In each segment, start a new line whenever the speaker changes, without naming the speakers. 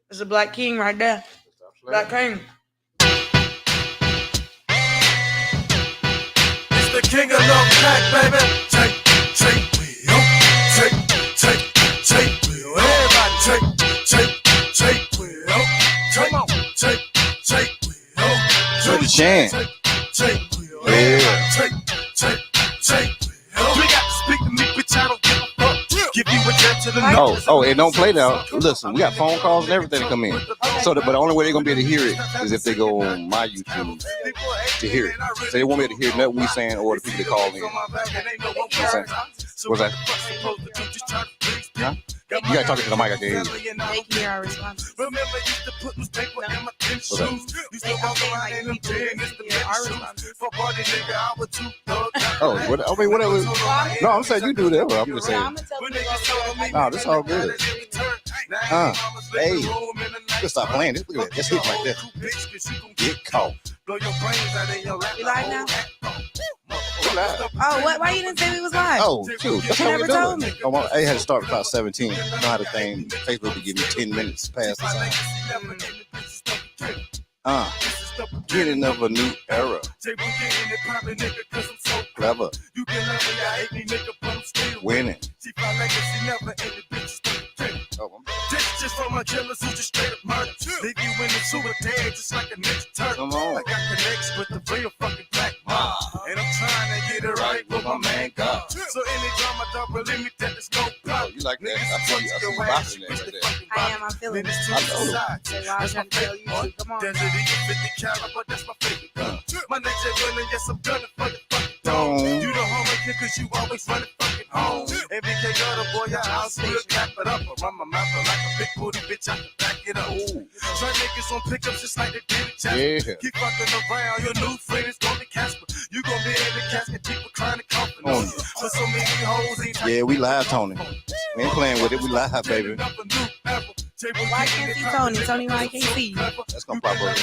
It's a black king right there. Black king.
It's the king of love pack, baby. Take, wheel. Take, wheel. Everybody take, wheel. Come on, take, wheel.
Good chant.
Take, wheel.
Yeah.
Take, wheel. You got to speak to me, bitch. I don't give a fuck. Give you a chance to the nose.
Oh, it don't play now. Listen, we got phone calls and everything to come in. So, but the only way they're gonna be able to hear it is if they go on my YouTube to hear it. So they won't be able to hear nothing we saying or the people that call in. You know what I'm saying? What's that? Huh? You gotta talk to the mic, I can hear you.
Make Kiara responsible.
Oh, whatever. No, I'm saying you do that. I'm just saying. No, this all good. Hey, just stop playing this. Look at that. Just hit like that. Get caught.
You live now? Oh, what? Why you didn't say we was live?
Oh, shoot. That's
You
how
never
we do
told
it.
me.
Oh, I had to start about 17. You know how the thing, Facebook would give me 10 minutes past the time. Beginning of a new era. Clever. Winning.
Just for my killers who just straight up murder. Leave you in the sewer dead just like a next turtle.
Come on.
I got connects with the real fucking black mob. And I'm trying to get it right with my man God. So any drama don't believe me that there's no problem.
You like that? I see you boxing that right there.
I am. I'm feeling it.
I know.
So why was I tell you to? Come on.
Desert Eagle 50 caliber, that's my favorite gun. My name's Willie, yes, I'm gunning for the fucking
Don't.
dome. You the homie kid cause you always running fucking home. And BK got a boy, your house will clap it up. Run my mouth like a big booty bitch, I can back it up. Try niggas on pickups just like they did it, Jasper.
Yeah.
Keep fucking around, your new friend is gonna be Casper. You gonna be in the casket, people crying and coughing on you. But so many hoes ain't
Yeah, we live, Tony. We ain't playing with it. We live, baby.
Why can't see Tony? Tony, why can't see you?
That's gonna pop up.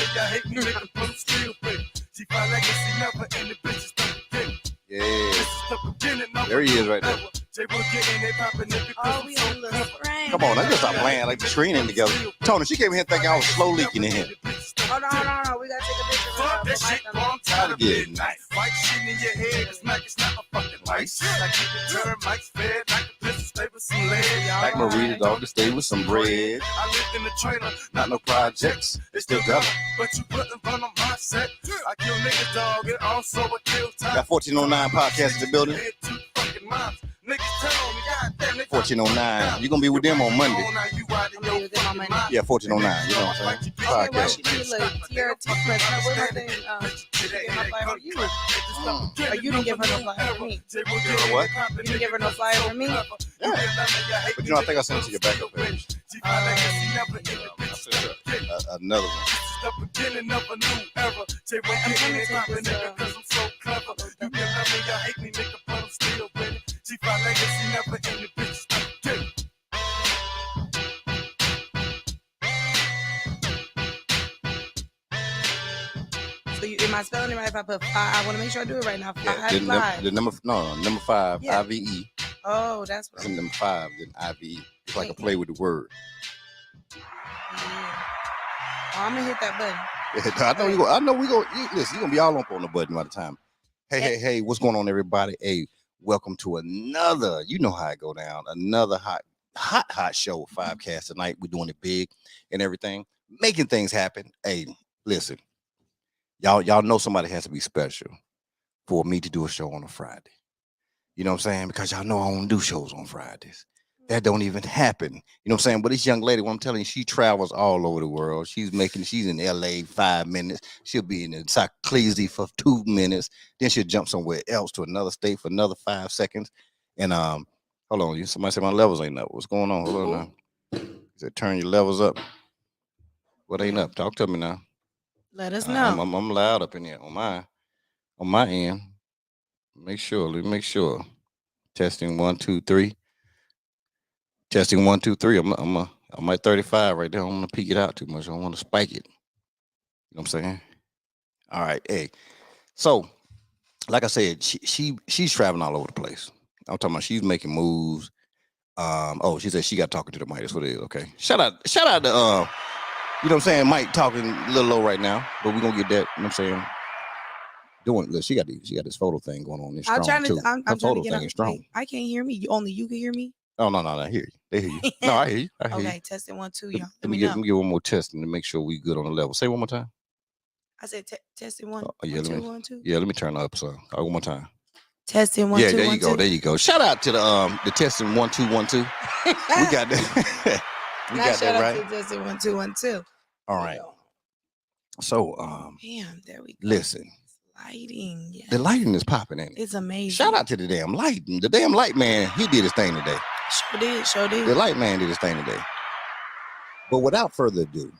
Yeah. There he is right there.
Oh, we on a little spring.
Come on, I just stop playing like the screen in together. Tony, she came in here thinking I was slow leaking in here.
Hold on. We gotta take a picture
Fuck
of
that shit long time to
Yeah.
get nice. White shit in your head, it's like it's not a fucking lice. Like you can turn mics fed, like the pistol stay with some lead.
Like Marie the dog to stay with some bread.
I lived in the trailer,
Not no projects. It's still better.
but you couldn't run on my set. I kill niggas, dog, and also I kill time.
Got 1409 podcast in the building.
Hit two fucking moms. Niggas tell me, goddamn, niggas.
1409. You're gonna be with them on Monday.
I'm gonna be with them on Monday.
Yeah, 1409. You know what I'm saying?
Okay, why
Podcast.
she did like Kiera T-Press? No, what her thing? She didn't give my flyer for you. Or you didn't give her no flyer for me.
What?
You didn't give her no flyer for me.
Yeah. But you know, I think I sent it to your backup page. Another one.
The beginning of a new era. Say what
I'm
you
trying to
ain't
take
popping,
this,
nigga, cause I'm so clever. You can love me, y'all hate me, nigga, but I'm still winning. See my legacy never in the bitch.
So am I spelling it right if I put five? I want to make sure I do it right now.
Yeah,
Five live.
the number 5,
Yeah.
IVE.
Oh, that's what.
It's in number 5, then IVE. It's like a play with the word.
Yeah. Oh, I'm gonna hit that button.
I know you go. I know we go. Listen, you're gonna be all up on the button by the time. Hey, what's going on, everybody? Hey, welcome to another. You know how it go down. Another hot show. 5cast tonight. We're doing it big and everything, making things happen. Hey, listen, y'all know somebody has to be special for me to do a show on a Friday. You know what I'm saying? Because y'all know I don't do shows on Fridays. That don't even happen. You know what I'm saying? But this young lady, what I'm telling you, she travels all over the world. She's in LA 5 minutes. She'll be in South Cleasy for 2 minutes. Then she'll jump somewhere else to another state for another 5 seconds. And hold on, somebody said my levels ain't up. What's going on? Hold on now. He said turn your levels up. What ain't up? Talk to me now.
Let us know.
I'm loud up in here on my end. Let me make sure. Testing 1, 2, 3. Testing 1, 2, 3. I'm at 35 right there. I don't want to peak it out too much. I don't want to spike it. You know what I'm saying? All right. Hey. So, like I said, she's traveling all over the place. I'm talking about she's making moves Oh, she said she got talking to the mic. That's what it is. Okay. Shout out to you know what I'm saying? Mike talking a little low right now, but we're gonna get that, you know what I'm saying? Look, she got this photo thing going on. It's
I'm
strong
trying to.
too.
I'm
Her
trying
photo
to get
thing
on.
is strong.
Wait, I can't hear me. Only you can hear me.
Oh no, I hear you. They hear you. No, I hear you. I hear you.
Okay, testing 1 2, y'all.
Let me get one more testing to make sure we good on the level. Say one more time.
I said testing 1
Yeah,
1 2 1 2.
Yeah, let me turn up some. One more time.
Testing 1
Yeah,
2
there
1
you go.
2.
There you go. Shout out to the testing 1 2 1 2. We got that. We got that right.
To testing 1 2 1 2.
All right. So
Damn, there we go.
Listen.
Lighting. Yes.
The lighting is popping in it.
It's amazing.
Shout out to the damn lighting. The damn light man, he did his thing today.
Sure did.
The light man did his thing today. But without further ado,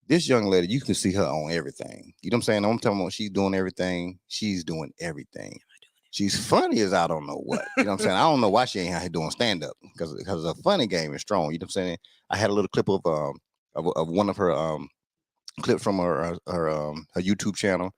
this young lady, you can see her on everything. You know what I'm saying? I'm talking about she's doing everything. She's doing everything. She's funny as I don't know what. You know what I'm saying? I don't know why she ain't out here doing stand-up because the funny game is strong. You know what I'm saying? I had a little clip of one of her clips from her YouTube channel,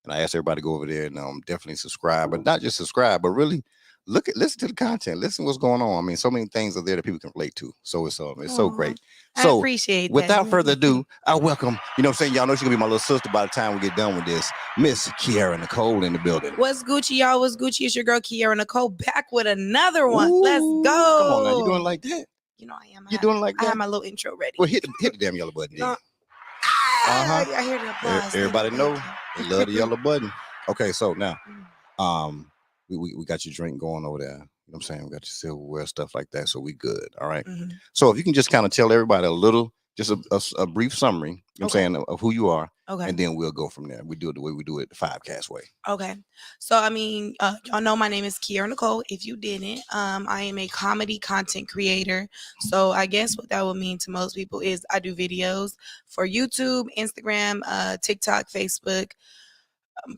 and I asked everybody to go over there and definitely subscribe, but not just subscribe, but really listen to the content, listen what's going on. I mean, so many things are there that people can relate to. So it's so great. So
I appreciate
without
that.
further ado, I welcome, you know what I'm saying? Y'all know she's gonna be my little sister by the time we get done with this. Miss Kiera Nicole in the building.
What's Gucci, y'all? What's Gucci? It's your girl Kiera Nicole back with another one.
Ooh,
let's go.
Come on now, you doing like that?
You know I am.
You doing like that?
I have my little intro ready.
Well, hit the damn yellow button. Yeah.
I hear the applause.
Everybody know they love the yellow button. Okay, so now we got your drink going over there. You know what I'm saying? We got your silverware, stuff like that. So we good. All right.
Mm-hmm.
So if you can just kind of tell everybody a little, just a brief summary, you know what I'm saying, of who you are. Okay. And then we'll go from there. We do it the way we do it, the 5Cast way.
Okay. So, I mean, y'all know my name is Kiera Nicole. If you didn't, I am a comedy content creator. So I guess what that would mean to most people is I do videos for YouTube, Instagram, TikTok, Facebook.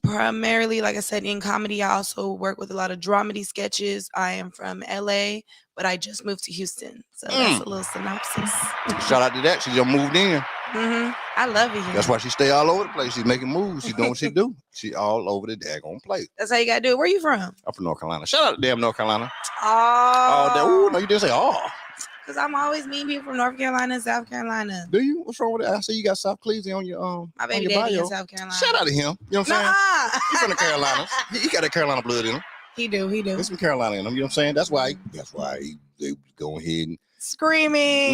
Primarily, like I said, in comedy. I also work with a lot of dramedy sketches. I am from LA, but I just moved to Houston. So that's a little synopsis.
Shout out to that. She just moved in.
Mm-hmm. I love it here.
That's why she stay all over the place. She's making moves. She's doing what she do. She all over the daggone place.
That's how you gotta do it. Where you from?
I'm from North Carolina. Shout out to damn North Carolina.
Oh,
no, you didn't say oh.
Because I'm always meeting people from North Carolina and South Carolina.
Do you? What's wrong with that? I see you got South Cleveland on your
my baby daddy in South Carolina.
Shout out to him. You know what I'm saying? He's from the Carolinas. He got that Carolina blood in him.
He do.
There's some Carolina in him. You know what I'm saying? That's why they go ahead and
screaming.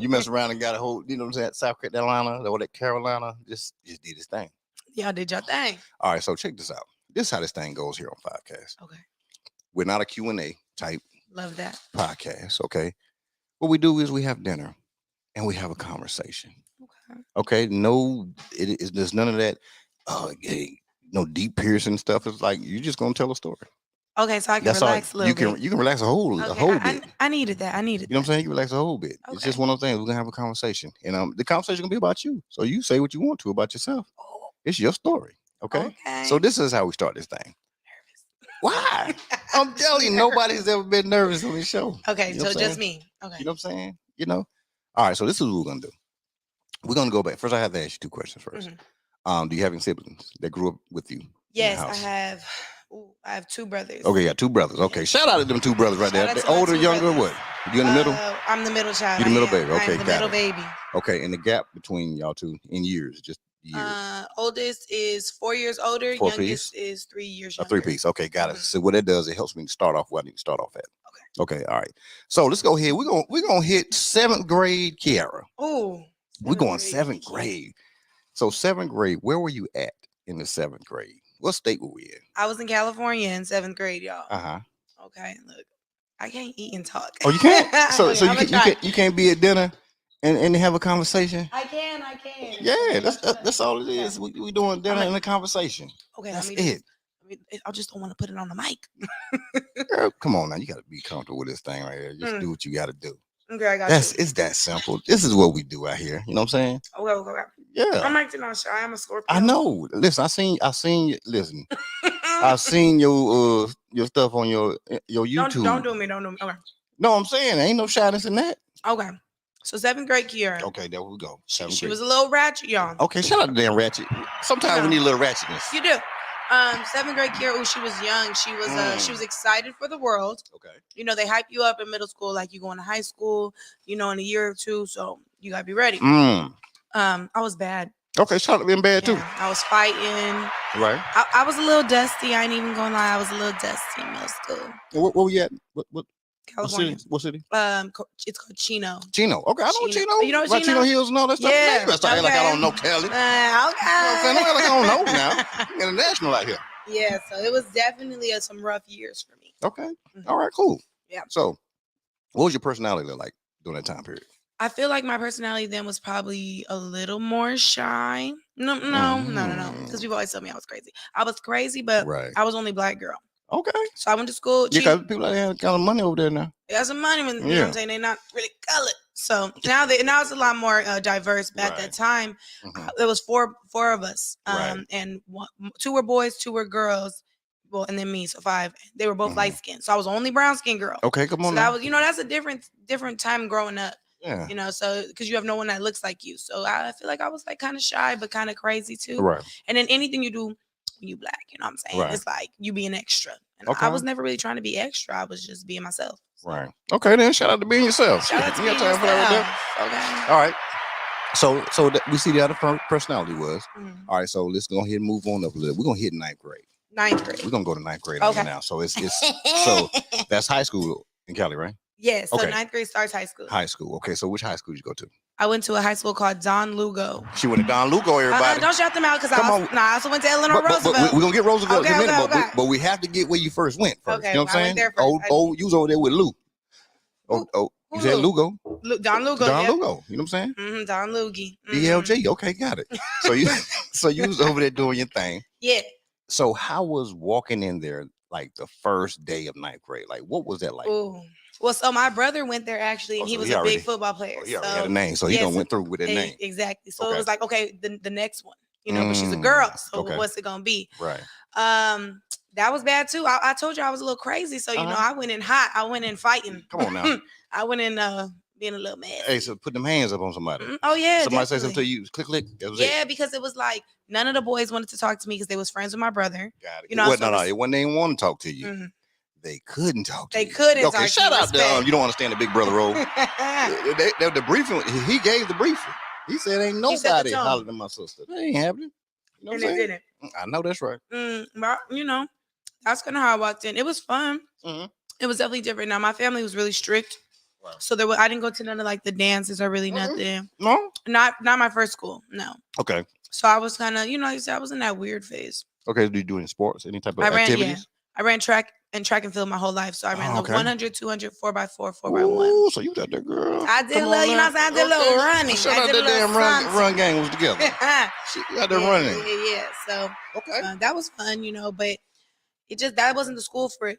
You mess around and got a whole, you know what I'm saying? South Carolina or that Carolina just did his thing.
Y'all did your thing.
All right, so check this out. This is how this thing goes here on 5Cast.
Okay.
We're not a Q&A type.
Love that.
Podcast. Okay. What we do is we have dinner and we have a conversation. Okay. No, there's none of that. No deep piercing stuff. It's like you're just gonna tell a story.
Okay, so I can relax a little bit.
You can relax a whole bit.
I needed that.
You know what I'm saying? You relax a whole bit. Okay. It's just one of those things. We're gonna have a conversation, and the conversation gonna be about you. So you say what you want to about yourself. It's your story. Okay. So this is how we start this thing. Why? I'm telling you, nobody's ever been nervous on this show.
Okay, so just me. Okay.
You know what I'm saying? You know? All right, so this is what we're going to do. We're going to go back. First, I have to ask you 2 questions first. Mm-hmm. Do you have any siblings that grew up with you?
Yes, I have. I have 2 brothers.
Okay, you got 2 brothers. Okay, shout out to them 2 brothers right there. The older, younger, what? You in the middle?
I'm the middle child.
You're the middle baby. Okay,
I'm the middle baby.
Okay, and the gap between y'all 2 in years, just years.
Oldest is 4 years older.
4
youngest is 3 years younger.
A 3-piece. Okay, got it. So what it does, it helps me to start off where I need to start off at. Okay, all right. So let's go ahead. We're gonna hit 7th grade Kiera.
Oh,
we're going 7th grade. So 7th grade, where were you at in the 7th grade? What state were we in?
I was in California in 7th grade, y'all. Okay, look, I can't eat and talk.
Oh, you can't? So you can't be at dinner and have a conversation?
I can.
Yeah, that's all it is. We doing dinner and a conversation.
Okay,
that's it.
I just don't want to put it on the mic.
Girl, come on now. You got to be comfortable with this thing right here. Just do what you got to do.
Okay, I got you.
It's that simple. This is what we do out here. You know what I'm saying?
Okay.
Yeah.
I'm acting all shy. I'm a Scorpio.
I know. Listen, I seen you. Listen, I seen your stuff on your YouTube.
Don't do me. Okay.
No, I'm saying there ain't no shyness in that.
Okay. So 7th grade Kiera.
Okay, there we go.
She was a little ratchet, y'all.
Okay, shout out to damn ratchet. Sometimes we need a little ratchetness.
You do. Seventh grade Kiera, she was young. She was excited for the world.
Okay.
You know, they hype you up in middle school like you going to high school, you know, in a year or two, so you gotta be ready. I was bad.
Okay, shout out to being bad too.
Yeah, I was fighting.
Right.
I was a little dusty. I ain't even gonna lie. I was a little dusty in middle school.
Where were you at? What
California.
What city?
It's called Chino.
Chino. Okay, I know Chino.
You know
Chino? Chino Hills and all that stuff.
Yeah.
You better start acting like I don't know Cali.
Okay.
You know what I'm saying? Don't act like I don't know now. International out here.
Yeah, so it was definitely some rough years for me.
Okay. All right, cool.
Yeah.
So, what was your personality look like during that time period?
I feel like my personality then was probably a little more shy. No. Because people always tell me I was crazy. I was crazy, but I was only black girl.
Okay.
So I went to school.
Yeah, because people have kind of money over there now.
They got some money, you know what I'm saying? They're not really colored. So now it's a lot more diverse. But at that time, there was four of us. And two were boys, two were girls. Well, and then me, so 5. They were both light skinned. So I was the only brown skinned girl.
Okay, come on.
So that was, that's a different time growing up.
Yeah.
You know, so because you have no one that looks like you. So I feel like I was like kind of shy, but kind of crazy too.
Right.
And then anything you do when you black, you know what I'm saying?
Right.
It's like you being extra. And I was never really trying to be extra. I was just being myself.
Right. Okay, then shout out to being yourself.
Shout out to being
time
yourself.
for that right there?
Okay.
All right. So we see the other personality was. All right, so let's go ahead and move on up a little. We're gonna hit 9th grade.
9th grade.
We're gonna go to 9th grade now. So it's so that's high school in Cali, right?
Yeah, so 9th grade starts high school.
High school. Okay, so which high school did you go to?
I went to a high school called Don Lugo.
She went to Don Lugo, everybody.
Don't shout them out because I also went to Eleanor Roosevelt.
But we're going to get Roosevelt in a minute,
okay.
but we have to get where you first went first.
Okay,
you know what I'm saying?
went there first.
You was over there with Lou. You said Lugo?
Don Lugo.
Don Lugo. You know what I'm saying?
Don Lugie.
DLG. Okay, got it. So you was over there doing your thing.
Yeah.
So how was walking in there like the first day of 9th grade? Like, what was that like?
Ooh. Well, so my brother went there actually, and he was a big football player.
He already had a name, so he done went through with that name.
Exactly. So it was like, okay, the next one, but she's a girl, so what's it gonna be?
Right.
That was bad too. I told you I was a little crazy, so I went in hot. I went in fighting.
Come on now.
I went in being a little mad.
Hey, so put them hands up on somebody.
Oh yeah.
Somebody say something to you. Click. That was it.
Because it was like none of the boys wanted to talk to me because they was friends with my brother.
Got it. It wasn't they didn't want to talk to you. They couldn't talk to you.
They couldn't talk to you.
Okay, shout out to you don't understand the big brother role. The briefing, he gave the briefing. He said ain't nobody hollering at my sister. That ain't happening. You know what I'm saying?
Didn't.
I know that's right.
But that's kind of how I walked in. It was fun. It was definitely different. Now my family was really strict. Wow. So I didn't go to none of like the dances or really nothing.
No?
Not my first school. No.
Okay. So
I was kind of, like I said, I was in that weird phase.
Okay. Do you do any sports? Any type of activities?
Yeah. I ran track and field my whole life. So I ran 100, 200, 4x4, 4x1.
So you got that girl.
I did a little, I did a little running.
Shout out that damn run gang was together. She got that running.
Yeah. So that was fun, but that wasn't the school for it,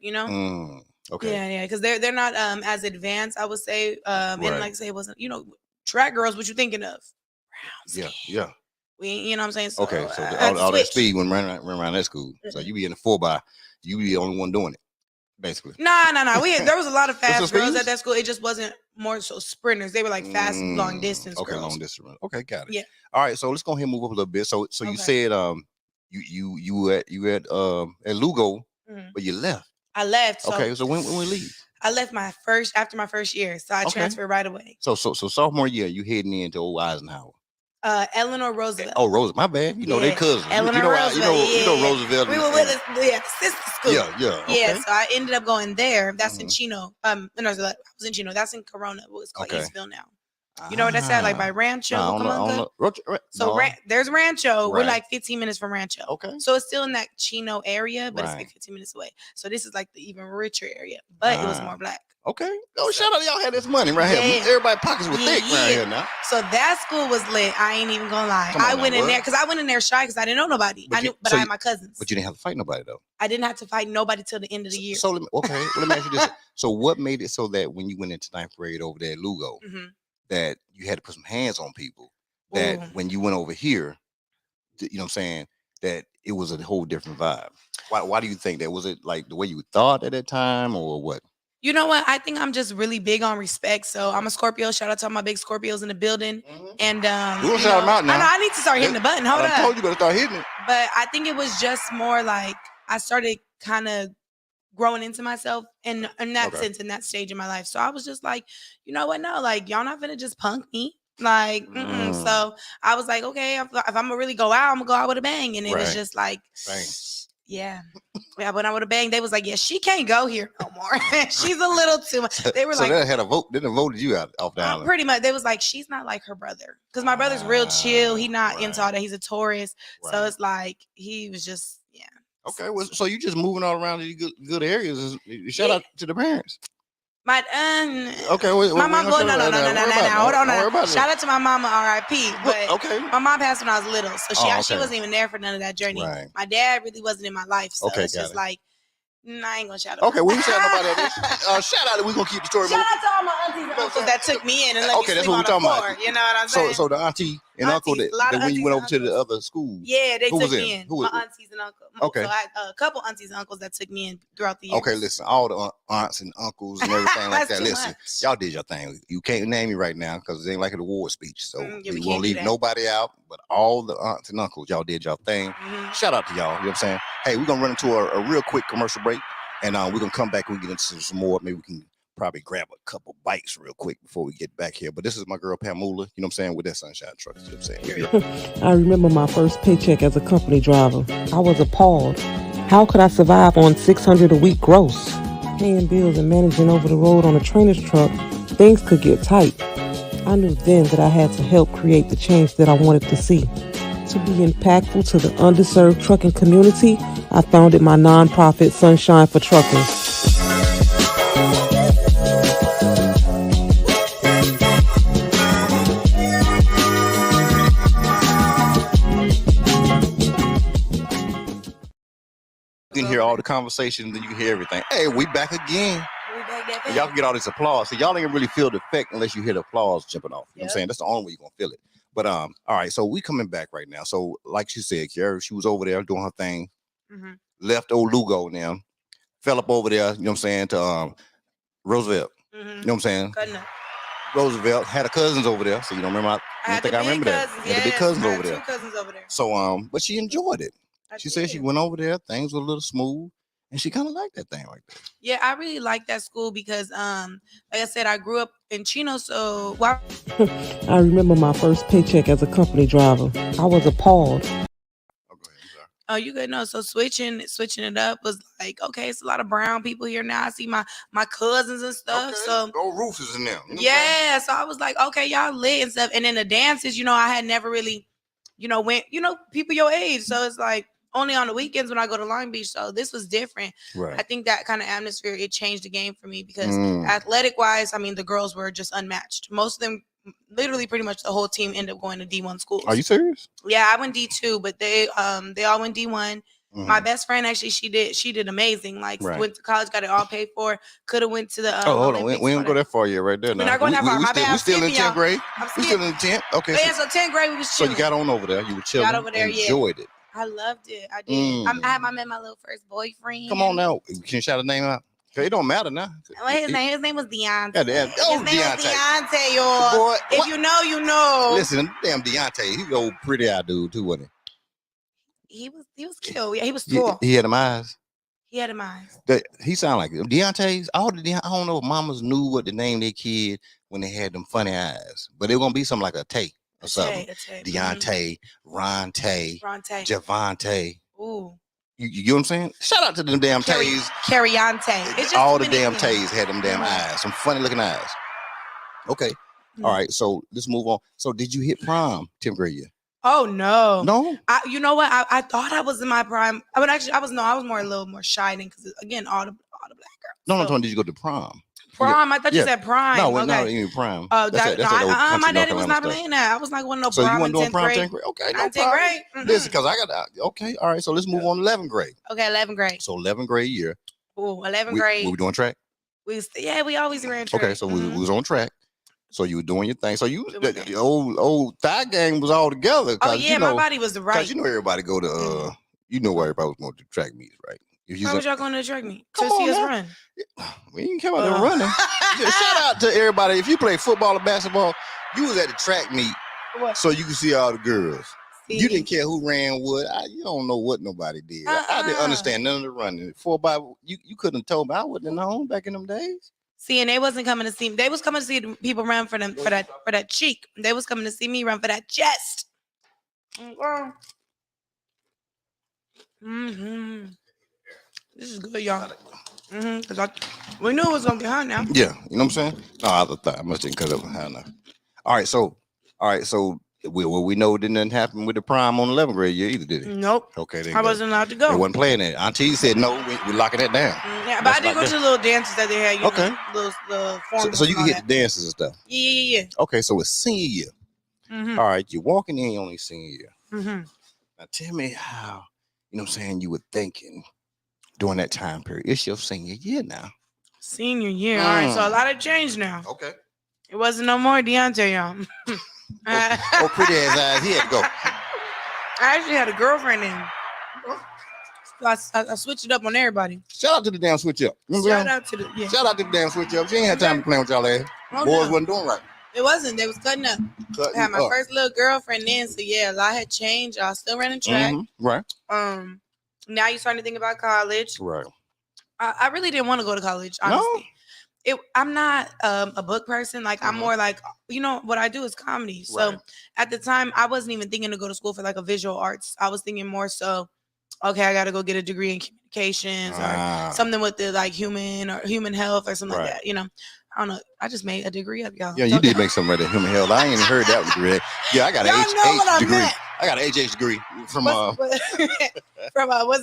Okay.
Yeah, because they're not as advanced, I would say. And like I say, it wasn't, track girls, what you thinking of?
Yeah.
We, what I'm saying? So,
okay, so all that speed when running around that school. So you be in the 4x, you be the only one doing it, basically.
No. There was a lot of fast girls at that school. It just wasn't more so sprinters. They were like fast, long distance girls.
Okay, long distance. Okay, got it.
Yeah.
All right, so let's go ahead and move up a little bit. So you said you at Lugo, but you left.
I left.
Okay, so when we leave?
I left after my first year, so I transferred right away.
So sophomore year, you heading into old Eisenhower.
Eleanor Roosevelt.
Oh, Roosevelt. My bad. They cousins.
Eleanor Roosevelt.
You know Roosevelt.
We were with sister school.
Yeah. Okay.
Yeah. So I ended up going there. That's in Chino. I was in Chino. That's in Corona. It's called Eastville now. You know what that's at? Like by Rancho. There's Rancho. We're like 15 minutes from Rancho.
Okay.
So it's still in that Chino area, but it's like 15 minutes away. So this is like the even richer area, but it was more black.
Okay. Oh, shout out, y'all had this money right here. Everybody pockets were thick right here now.
So that school was lit. I ain't even gonna lie. I went in there because I went in there shy because I didn't know nobody. I had my cousins.
But you didn't have to fight nobody though.
I didn't have to fight nobody till the end of the year.
So let me ask you this. So what made it so that when you went into 9th grade over there at Lugo, that you had to put some hands on people? That when you went over here, you know what I'm saying, that it was a whole different vibe. Why do you think that? Was it like the way you thought at that time or what?
You know what? I think I'm just really big on respect. So I'm a Scorpio. Shout out to all my big Scorpios in the building. And
we'll shout them out now.
I need to start hitting the button. Hold up.
I told you better start hitting it.
But I think it was just more like I started kind of growing into myself in that
Okay.
sense, in that stage in my life. So I was just like, you know what? No, like y'all not gonna just punk me. Like, so I was like, okay, if I'm gonna really go out, I'm gonna go out with a bang. And it was
Right.
just like,
Bang.
yeah. Yeah, when I would have banged, they was like, yeah, she can't go here no more. She's a little too much. They were
So
like,
they had a vote. Then they voted you out off the island.
pretty much. They was like, she's not like her brother. Because my brother's real chill. He not
Right.
into all that. He's a Taurus. So
Right.
it's like, he was just, yeah.
Okay, well, so you just moving all around these good areas. Shout out to the parents.
My
Okay, wait,
my
we
mom.
ain't
Well,
gonna
no. Hold on.
Don't worry about
Shout
it.
out to my mama, R.I.P. But
Okay.
my mom passed when I was little, so she
Oh,
she
okay.
wasn't even there for none of that journey.
Right.
My dad really wasn't in my life, so
Okay,
it's
got
just
it.
like, I ain't gonna shout out.
Okay, we ain't shout nobody out. Shout out that we gonna keep the story
Shout
moving.
out to all my aunties and uncles that took me in and let
Okay,
me
that's
sleep
what
on
we're
the
talking
floor.
about.
You know what I'm saying?
So the auntie and uncle
Aunties, a lot
that
of
when you
aunties
went
and
over to the
uncles.
other school.
Yeah, they
Who
took
was
me in.
Who
My
was-
aunties and uncles.
Okay.
So I had a couple aunties and uncles that took me in throughout the years.
Okay, listen, all the aunts and uncles and everything like
That's
that.
too
Listen,
much.
y'all did your thing. You can't name me right now because it ain't like an award speech. So
Yeah, we
we
can't
won't
do
leave
that.
nobody out, but all the aunts and uncles, y'all did your thing. Shout out to y'all. You know what I'm saying? Hey, we're gonna run into a real quick commercial break, and we're gonna come back and we get into some more. Maybe we can probably grab a couple bites real quick before we get back here. But this is my girl Pamela, you know what I'm saying, with that Sunshine Truck. You know what I'm saying?
I remember my first paycheck as a company driver. I was appalled. How could I survive on $600 a week gross? Paying bills and managing over the road on a trainer's truck, things could get tight. I knew then that I had to help create the change that I wanted to see. To be impactful to the underserved trucking community, I founded my nonprofit Sunshine for Truckers.
You can hear all the conversations, then you can hear everything. Hey, we back again. And y'all can get all this applause. So y'all ain't really feel the effect unless you hear the applause jumping off. You know what I'm saying? That's the only way you're gonna feel it. But all right, so we coming back right now. So like she said, Kiara, she was over there doing her thing, left old Lugo now, fell up over there, you know what I'm saying, to Roosevelt. You know what I'm saying? Roosevelt had her cousins over there. So you don't remember I remember that. Had the big cousins over there.
2 cousins over there.
So but she enjoyed it. She said she went over there, things were a little smooth, and she kind of liked that thing right there.
Yeah, I really like that school because, like I said, I grew up in Chino, so
I remember my first paycheck as a company driver. I was appalled.
Oh, go ahead. I'm sorry.
Oh, you good? No, so switching it up was like, okay, it's a lot of brown people here now. I see my cousins and stuff.
Okay.
So
old Roof is in there. You know
yeah, so I was like, okay, y'all lit and stuff. And then the dances, I had never really, went, people your age. So it's like only on the weekends when I go to Long Beach. So this was different.
Right.
I think that kind of atmosphere, it changed the game for me because athletic wise, I mean, the girls were just unmatched. Most of them, literally pretty much the whole team ended up going to D1 schools.
Are you serious?
Yeah, I went D2, but they all went D1. My best friend actually, she did amazing. Like went to college, got it all paid for. Could have went to the
hold on, we don't go that far yet, right there.
We're not going that far.
We still in 10th grade. We still in 10th. Okay.
But yeah, so 10th grade we was chilling.
So you got on over there. You were chilling.
Got over there.
Enjoyed it.
I loved it. I did. I met my little first boyfriend.
Come on now. Can you shout the name out? It don't matter now.
Well, his name was Deontay.
Yeah,
his name was Deontay, y'all.
Boy,
if you know, you know.
Listen, damn Deontay. He was old pretty eyed dude too, wasn't
he? He was cute. Yeah, he was tall.
He had them eyes.
He had them eyes.
He sounded like Deontay's. I don't know if mamas knew what to name their kid when they had them funny eyes, but it was gonna be something like a Tay or something. Deontay, Ronte, Javante.
Ooh.
You know what I'm saying? Shout out to them damn Tays.
Carriante.
All the damn Tays had them damn eyes. Some funny looking eyes. Okay. All right. So let's move on. So did you hit prom 10th grade year?
Oh no.
No?
You know what? I thought I was in my prime. I mean, actually, I was a little more shy then because again, all the black girls.
No, I'm talking, did you go to prom?
Prom? I thought you said prime.
No,
okay.
not even prime.
My daddy was not playing that. I was not going to no
so
prom.
So you weren't doing prom
10th
grade? Okay, no
10th
problem.
grade.
Listen, because I got okay. All right, so let's move on to 11th grade.
Okay, 11th grade.
So 11th grade year.
Ooh, 11th grade.
We were doing track?
We always ran track.
Okay, so we was on track. So you were doing your thing. So the old thigh gang was all together.
Oh yeah, my body was the right.
Because everybody go to where everybody was going to track meets, right?
How was y'all going to the track meet? To see us run?
We didn't care about them running. Shout out to everybody. If you play football or basketball, you was at the track meet so you can see all the girls. You didn't care who ran what. You don't know what nobody did. I didn't understand none of the running. You couldn't have told me. I wouldn't have known back in them days.
See, and they wasn't coming to see me. They was coming to see the people run for that cheek. They was coming to see me run for that chest. Mm-hmm. This is good, y'all. Because we knew it was gonna get hot now.
Yeah, you know what I'm saying? No, I thought I must didn't cut up high enough. All right, so we know it didn't happen with the prime on 11th grade year either, did it?
Nope.
Okay, then
I wasn't allowed to go.
They wasn't playing it. Auntie said no. We're locking that down.
Yeah, but I did go to the little dances that they had. You
okay.
Know, the forms.
So you can hit the dances and stuff.
Yeah.
Okay, so it's senior year.
Mm-hmm.
All right, you're walking in on your senior year.
Mm-hmm.
Now tell me how, you know what I'm saying, you were thinking during that time period. It's your senior year now.
Senior year. All right, so a lot of change now.
Okay.
It wasn't no more Deontay, y'all.
Pretty ass eyes. He had to go.
I actually had a girlfriend then. So I switched it up on everybody.
Shout out to the damn switch up.
Shout out to the
damn switch up. She ain't had time to play with y'all ass. Boys wasn't doing right.
It wasn't. They was cutting up. I had my first little girlfriend then, so yeah, a lot had changed. I was still running track.
Mm-hmm. Right.
Now you're starting to think about college.
Right.
I really didn't want to go to college, honestly. No? I'm not a book person. Like, I'm more like, what I do is comedy. So at the time, I wasn't even thinking to go to school for like a visual arts. I was thinking more so, okay, I got to go get a degree in communications or something with the like human health or something like that. I don't know. I just made a degree up, y'all.
Yeah, you did make something right there. Human health. I ain't even heard that degree. Yeah, I got an HH degree. I got an HH degree from what's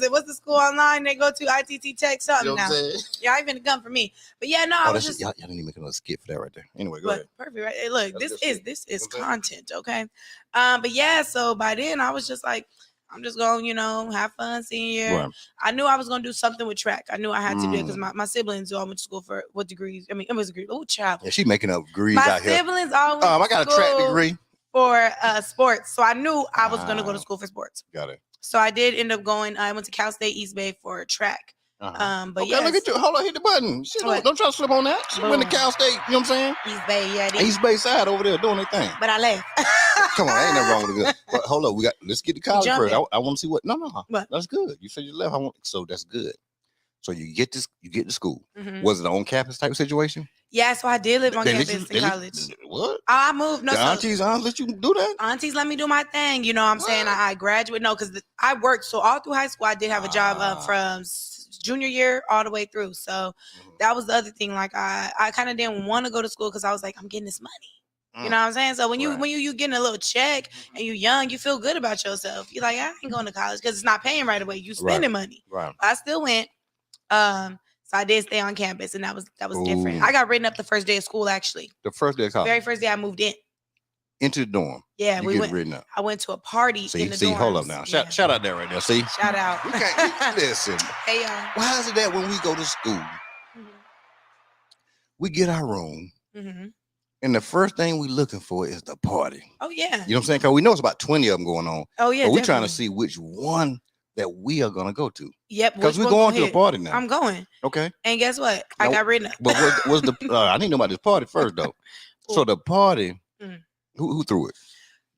the school online they go to? ITT Tech something now. Yeah, I even come for me. But yeah, no, I was just y'all didn't even make another skit for that right there. Anyway, go ahead.
Perfect, right? Hey, look, this is content, okay? But yeah, so by then I was just like, I'm just going, have fun senior year. Right. I knew I was going to do something with track. I knew I had to do it because my siblings all went to school for what degrees? I mean, it was a degree. Oh, child.
Yeah, she making up degrees out here.
My siblings all went
I got a track degree.
For sports. So I knew I was going to go to school for sports.
Got it.
So I did end up going. I went to Cal State East Bay for track.
But
okay,
look at you. Hold on, hit the button. Shit, don't try to slip on that. She went to Cal State, you know what I'm saying?
East Bay, yeah.
East Bay side over there doing their thing.
But I left.
Come on, ain't nothing wrong with it. But hold on, let's get to college first. I want to see what. No, what? That's good. You said you left. So that's good. So you get to school. Mm-hmm. Was it an on-campus type situation?
Yeah, so I did live on campus in college.
What?
I moved. No,
aunties let you do that?
Aunties let me do my thing. You know what I'm saying? I graduated. No, because I worked. So all through high school, I did have a job from junior year all the way through. So that was the other thing. Like I kind of didn't want to go to school because I was like, I'm getting this money. You know what I'm saying? So when you getting a little check and you young, you feel good about yourself. You're like, I ain't going to college because it's not paying right away. You spending money.
Right.
But I still went. So I did stay on campus, and that was different. I got written up the first day of school, actually.
The first day of college?
Very first day I moved in.
Into the dorm?
Yeah,
we went. Written up.
I went to a party in the dorms.
Hold up now. Shout out there right there. See?
Shout out.
We can't listen.
Hey, y'all.
Why is it that when we go to school, we get our room, and the first thing we looking for is the party?
Oh, yeah.
You know what I'm saying? Because we know it's about 20 of them going on.
Oh, yeah,
but we're trying to see which one that we are going to go to.
Yep.
Because we're going to the party now.
I'm going.
Okay.
And guess what? I got written up.
But was the I didn't know about this party first, though. So the party, who threw it?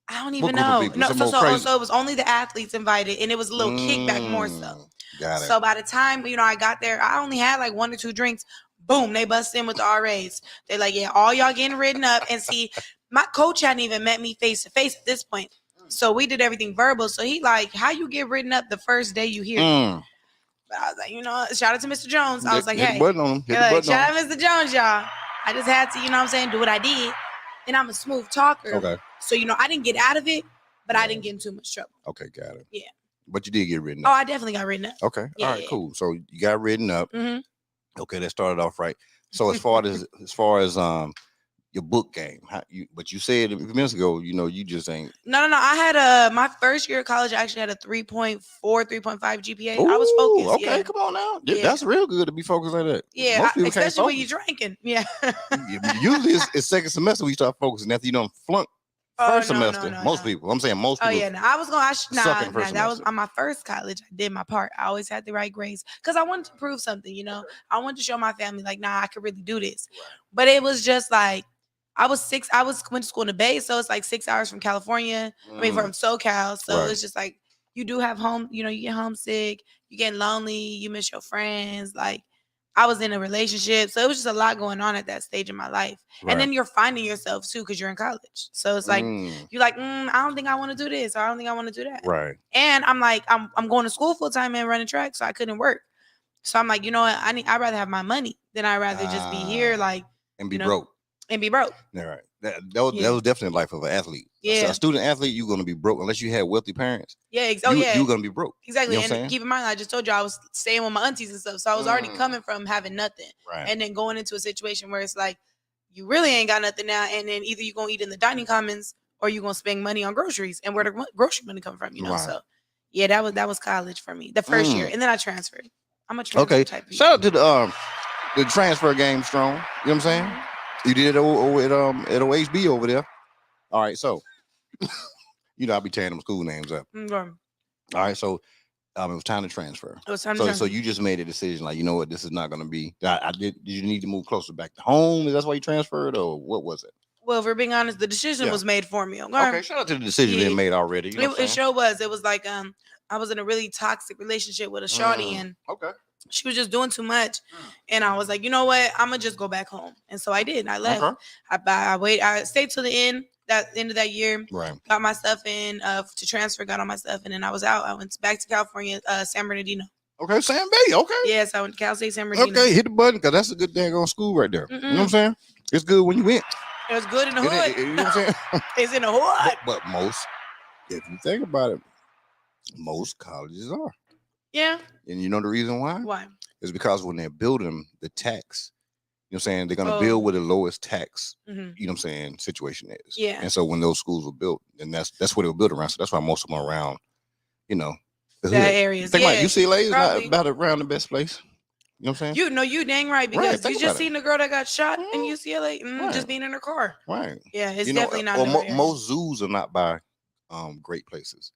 I don't even know. No, so it was only the athletes invited, and it was a little kickback more so.
Got it.
So by the time, I got there, I only had like 1 or 2 drinks. Boom, they bust in with the RAs. They're like, yeah, all y'all getting written up. And see, my coach hadn't even met me face to face at this point. So we did everything verbal. So he like, how you get written up the first day you hear? But I was like, shout out to Mr. Jones. I was like, hey, shout out Mr. Jones, y'all. I just had to, do what I did. And I'm a smooth talker.
Okay.
So, I didn't get out of it, but I didn't get in too much trouble.
Okay, got it.
Yeah.
But you did get written up.
Oh, I definitely got written up.
Okay. Yeah, all right, cool. So you got written up. Mm-hmm. Okay, that started off right. So as far as your book game, but you said a few minutes ago, you just ain't.
No. I had my first year of college. I actually had a 3.4, 3.5 GPA. Ooh, I was focused.
Okay, come on now. Yeah. That's real good to be focused like that.
Yeah, especially when you're drinking. Yeah.
Usually it's second semester when you start focusing. After you don't flunk first semester. Most people. I'm saying most people.
Oh yeah, no, I was going. That was on my first college. I did my part. I always had the right grades because I wanted to prove something. I wanted to show my family like, nah, I could really do this. But it was just like, I went to school in the Bay, so it's like 6 hours from California. I mean, from SoCal. So
Right.
it's just like you do have home, you get homesick, you get lonely, you miss your friends. Like I was in a relationship. So it was just a lot going on at that stage in my life.
Right.
And then you're finding yourself too, because you're in college. So it's like you're like, I don't think I want to do this, or I don't think I want to do that.
Right.
And I'm like, I'm going to school full time and running track, so I couldn't work. So I'm like, you know what? I'd rather have my money than I'd rather just be here, like,
and be broke.
And be broke.
Yeah, right. That was definitely the life of an athlete.
Yeah.
So a student athlete, you're gonna be broke unless you had wealthy parents.
Yeah,
you're gonna be broke.
Exactly.
You know
and keep in mind, I just told you I was staying with my aunties and stuff. So I was already coming from having nothing.
Right.
And then going into a situation where it's like, you really ain't got nothing now. And then either you're gonna eat in the dining commons or you're gonna spend money on groceries. And where the grocery money come from,
Right.
So yeah, that was college for me. The first year. And then I transferred. I'm a transfer type of
Shout out to the transfer game strong. You know what I'm saying? You did it over at OHB over there. All right, so I'll be tearing them school names up. All right, so it was time to transfer.
It was time to transfer.
So you just made a decision, like, you know what, this is not going to be. Did you need to move closer back to home? Is that why you transferred, or what was it?
Well, if we're being honest, the decision was made for me.
Okay, shout out to the decision being made already.
It sure was. It was like I was in a really toxic relationship with a shorty, and she was just doing too much. And I was like, you know what? I'm gonna just go back home. And so I did. I left. Okay. I stayed till the end of that year.
Right.
Got my stuff in to transfer. Got all my stuff in, and I was out. I went back to California, San Bernardino.
Okay, San Bay. Okay.
Yes, I went to Cal State San Bernardino.
Okay, hit the button because that's a good dang on school right there. You know what I'm saying? It's good when you went.
It was good in the hood.
You know what I'm saying?
It's in the hood.
But most, if you think about it, most colleges are.
Yeah.
And you know the reason why?
Why?
It's because when they're building the tax, you know what I'm saying, they're going to build where the lowest tax, you know what I'm saying, situation is.
Yeah.
And so when those schools were built, and that's what they were built around. So that's why most of them are around, the hood.
That area.
Think about UCLA is not about around the best place. You know what I'm saying?
You dang right, because you just seen the girl that got shot in
Mm-hmm.
UCLA, just being in her car.
Right.
Yeah, it's definitely not.
Most zoos are not by great places.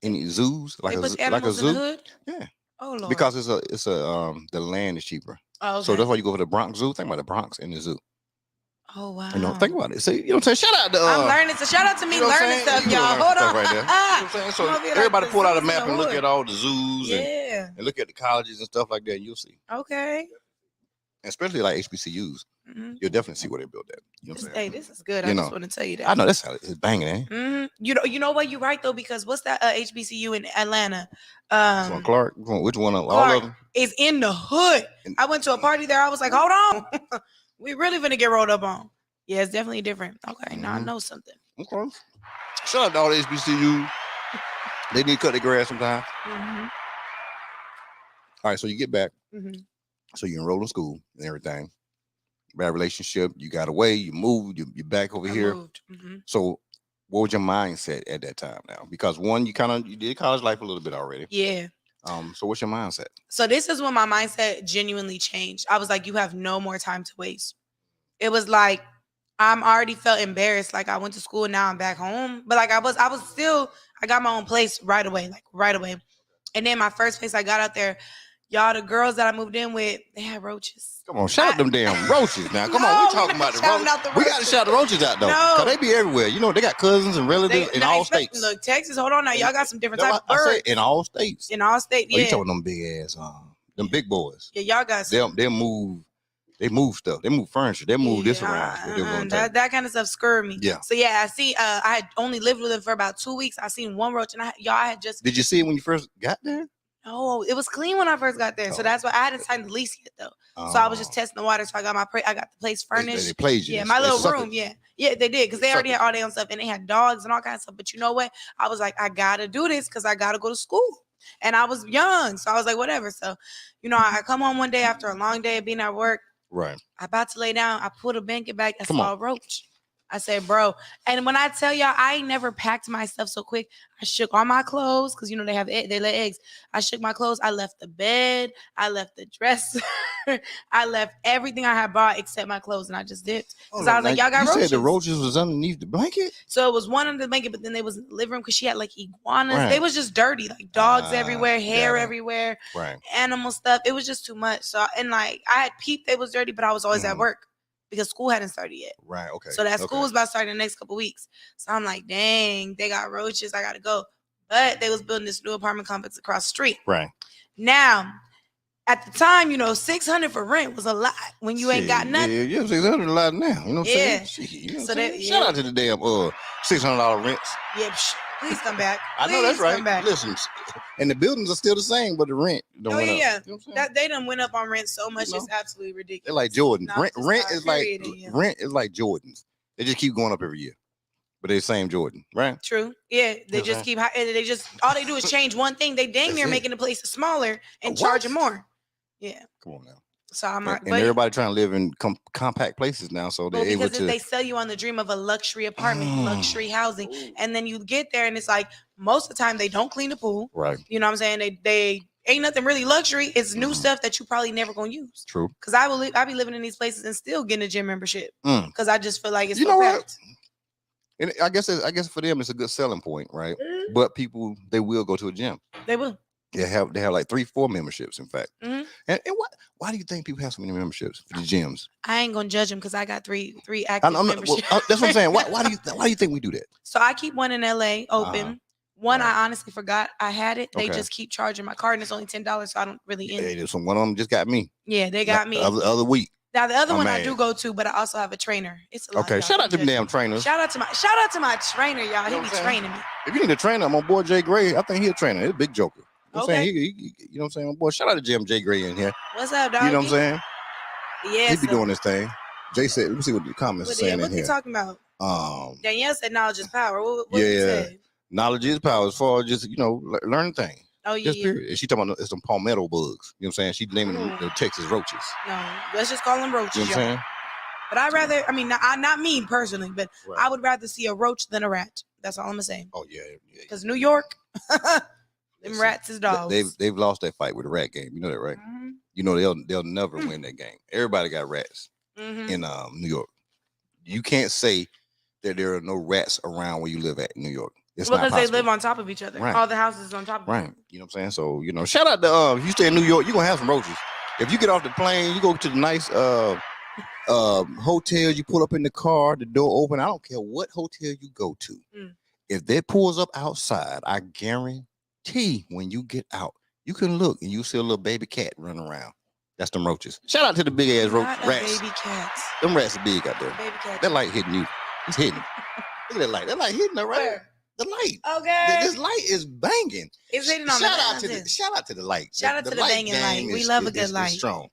Any zoos like a zoo? In the hood? Yeah. Oh Lord. Because it's the land is cheaper.
Oh, okay.
So that's why you go to the Bronx Zoo. Think about the Bronx and the zoo.
Oh wow.
Think about it. See, you know what I'm saying? Shout out to
I'm learning. So shout out to me learning stuff, y'all. Hold on.
Right there. You know what I'm saying? So everybody pull out a map and look at all the zoos and look at the colleges and stuff like that. You'll see.
Okay.
Especially like HBCUs. You'll definitely see where they built that. You know what I'm saying?
Hey, this is good. I just want to tell you that.
I know that's how it's banging, eh?
You know what? You're right though, because what's that HBCU in Atlanta?
Clark. Which one?
Clark
all of them
is in the hood. I went to a party there. I was like, hold on, we really gonna get rolled up on. Yeah, it's definitely different. Okay, now I know something.
Okay. Shout out to all the HBCU. They need to cut their grass sometimes. All right, so you get back. So you enroll in school and everything. Bad relationship. You got away. You moved. You're back over here. So what was your mindset at that time now? Because one, you did college life a little bit already.
Yeah.
So what's your mindset?
So this is when my mindset genuinely changed. I was like, you have no more time to waste. It was like, I'm already felt embarrassed. Like I went to school, now I'm back home. But like I got my own place right away. And then my first place I got out there, y'all, the girls that I moved in with, they had roaches.
Come on, shout them damn roaches now. Come on, we talking about the roaches. We got to shout the roaches out though. Because they be everywhere. They got cousins and relatives in all states.
Look, Texas, hold on now. Y'all got some different type of birds.
In all states.
In all states, yeah.
You talking them big ass, them big boys.
Yeah, y'all got some.
They move stuff. They move furniture. They move this around.
That kind of stuff scared me.
Yeah.
So yeah, I see. I had only lived with them for about 2 weeks. I seen one roach, and I had just.
Did you see it when you first got there?
No, it was clean when I first got there. So that's why I hadn't signed the lease yet, though. So I was just testing the water. So I got the place furnished.
They played you.
Yeah, my little room. Yeah, they did, because they already had all their own stuff, and they had dogs and all kinds of stuff. But you know what? I was like, I gotta do this because I gotta go to school. And I was young, so I was like, whatever. So, I come home one day after a long day of being at work.
Right.
I about to lay down. I pulled a blanket back. I saw a roach. I said, bro. And when I tell y'all, I ain't never packed my stuff so quick. I shook all my clothes because they lay eggs. I shook my clothes. I left the bed. I left the dresser. I left everything I had bought except my clothes, and I just dipped. Because I was like, y'all got roaches.
You said the roaches was underneath the blanket?
So it was one under the blanket, but then they was in the living room because she had like iguanas. Right. They was just dirty, like dogs everywhere, hair everywhere, animal stuff. It was just too much. So, and like I had peeped they was dirty, but I was always at work. because school hadn't started yet.
Right. Okay.
So that school was about to start in the next couple weeks. So I'm like, dang, they got roaches. I gotta go. But they was building this new apartment complex across the street.
Right.
Now, at the time, you know, $600 for rent was a lot when you ain't got nothing.
Yeah, $600 a lot now. You know what I'm saying? Shit, you know what I'm saying? Shout out to the damn $600 rents.
Yeah, please come back.
I know that's right. Listen, and the buildings are still the same, but the rent don't went up.
Yeah.
You know
They done went up on rent so much, it's absolutely ridiculous.
They're like Jordan. Rent is like Jordans. They just keep going up every year. But they're the same Jordan, right?
True. Yeah, they just keep. They just all they do is change one thing. They dang near making the places smaller and charging more. Yeah.
Come on now.
So I'm like,
and everybody trying to live in compact places now, so they're able to.
They sell you on the dream of a luxury apartment, luxury housing, and then you get there and it's like most of the time they don't clean the pool.
Right.
You know what I'm saying? They ain't nothing really luxury. It's new stuff that you probably never gonna use.
True.
Because I be living in these places and still getting a gym membership because I just feel like it's
packed. And I guess for them it's a good selling point, right? Mm-hmm. But people, they will go to a gym.
They will.
They have like 3-4 memberships, in fact. Mm-hmm. And why do you think people have so many memberships for the gyms?
I ain't gonna judge them because I got three active memberships.
Well, that's what I'm saying. Why do you think we do that?
So I keep one in LA open. One I honestly forgot I had it. They just keep charging my card and it's only $10, so I don't really end it.
So one of them just got me.
Yeah, they got me.
The other week.
Now the other one I do go to, but I also have a trainer. It's a lot.
Okay, shout out to the damn trainers.
Shout out to my trainer, y'all. He be training me.
If you need a trainer, my boy Jay Gray. I think he's a trainer. He's a big joker. You know what I'm saying? You know what I'm saying? My boy, shout out to Jay Gray in here.
What's up, dog?
You know what I'm saying?
Yeah.
He be doing this thing. Jay said, let me see what the comments are saying in here.
What you talking about? Danielle said knowledge is power. What you said?
Knowledge is power as far as just, learn things.
Oh, yeah.
Just period. And she talking about some palmetto bugs. You know what I'm saying? She's naming the Texas roaches.
No, let's just call them roaches.
You know what I'm saying?
But I'd rather, not me personally, but I would rather see a roach than a rat. That's all I'm going to say.
Oh, yeah.
Because New York, them rats is dogs.
They've lost that fight with the rat game. You know that, right? Mm-hmm. You know they'll never win that game. Everybody got rats in New York. You can't say that there are no rats around where you live at in New York. It's not possible.
Because they live on top of each other. Right. All the houses on top of each other.
Right. You know what I'm saying? So, shout out to if you stay in New York, you're gonna have some roaches. If you get off the plane, you go to the nice hotels, you pull up in the car, the door open. I don't care what hotel you go to. If that pulls up outside, I guarantee when you get out, you can look and you see a little baby cat running around. That's them roaches. Shout out to the big ass rats.
Baby cats.
Them rats are big out there.
Baby cats.
That light hitting you. It's hitting. Look at that light. That light hitting her right.
Where?
The light.
Okay.
This light is banging.
It's hitting on
shout out to the light.
Shout out to the banging light. We love a good light.
It's strong.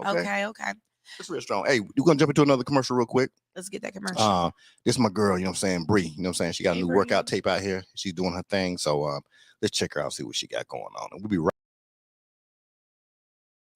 Okay.
It's real strong. Hey, we're gonna jump into another commercial real quick.
Let's get that commercial.
This is my girl, you know what I'm saying, Bree. You know what I'm saying? She got a new workout tape out here. She's doing her thing. So let's check her out, see what she got going on. And we'll be right.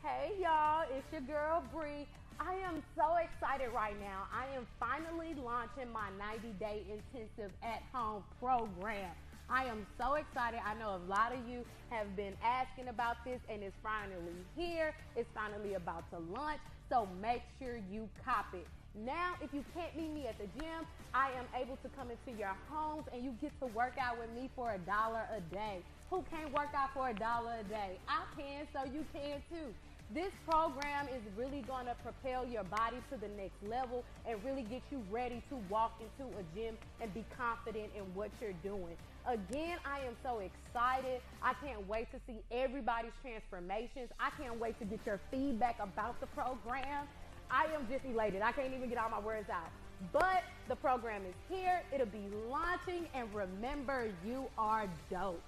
Hey y'all, it's your girl Bree. I am so excited right now. I am finally launching my 90-day intensive at-home program. I am so excited. I know a lot of you have been asking about this and it's finally here. It's finally about to launch. So make sure you cop it. Now, if you can't meet me at the gym, I am able to come into your homes and you get to work out with me for $1 a day. Who can't work out for $1 a day? I can, so you can too. This program is really going to propel your body to the next level and really get you ready to walk into a gym and be confident in what you're doing. Again, I am so excited. I can't wait to see everybody's transformations. I can't wait to get your feedback about the program. I am just elated. I can't even get all my words out. But the program is here. It'll be launching. And remember, you are dope.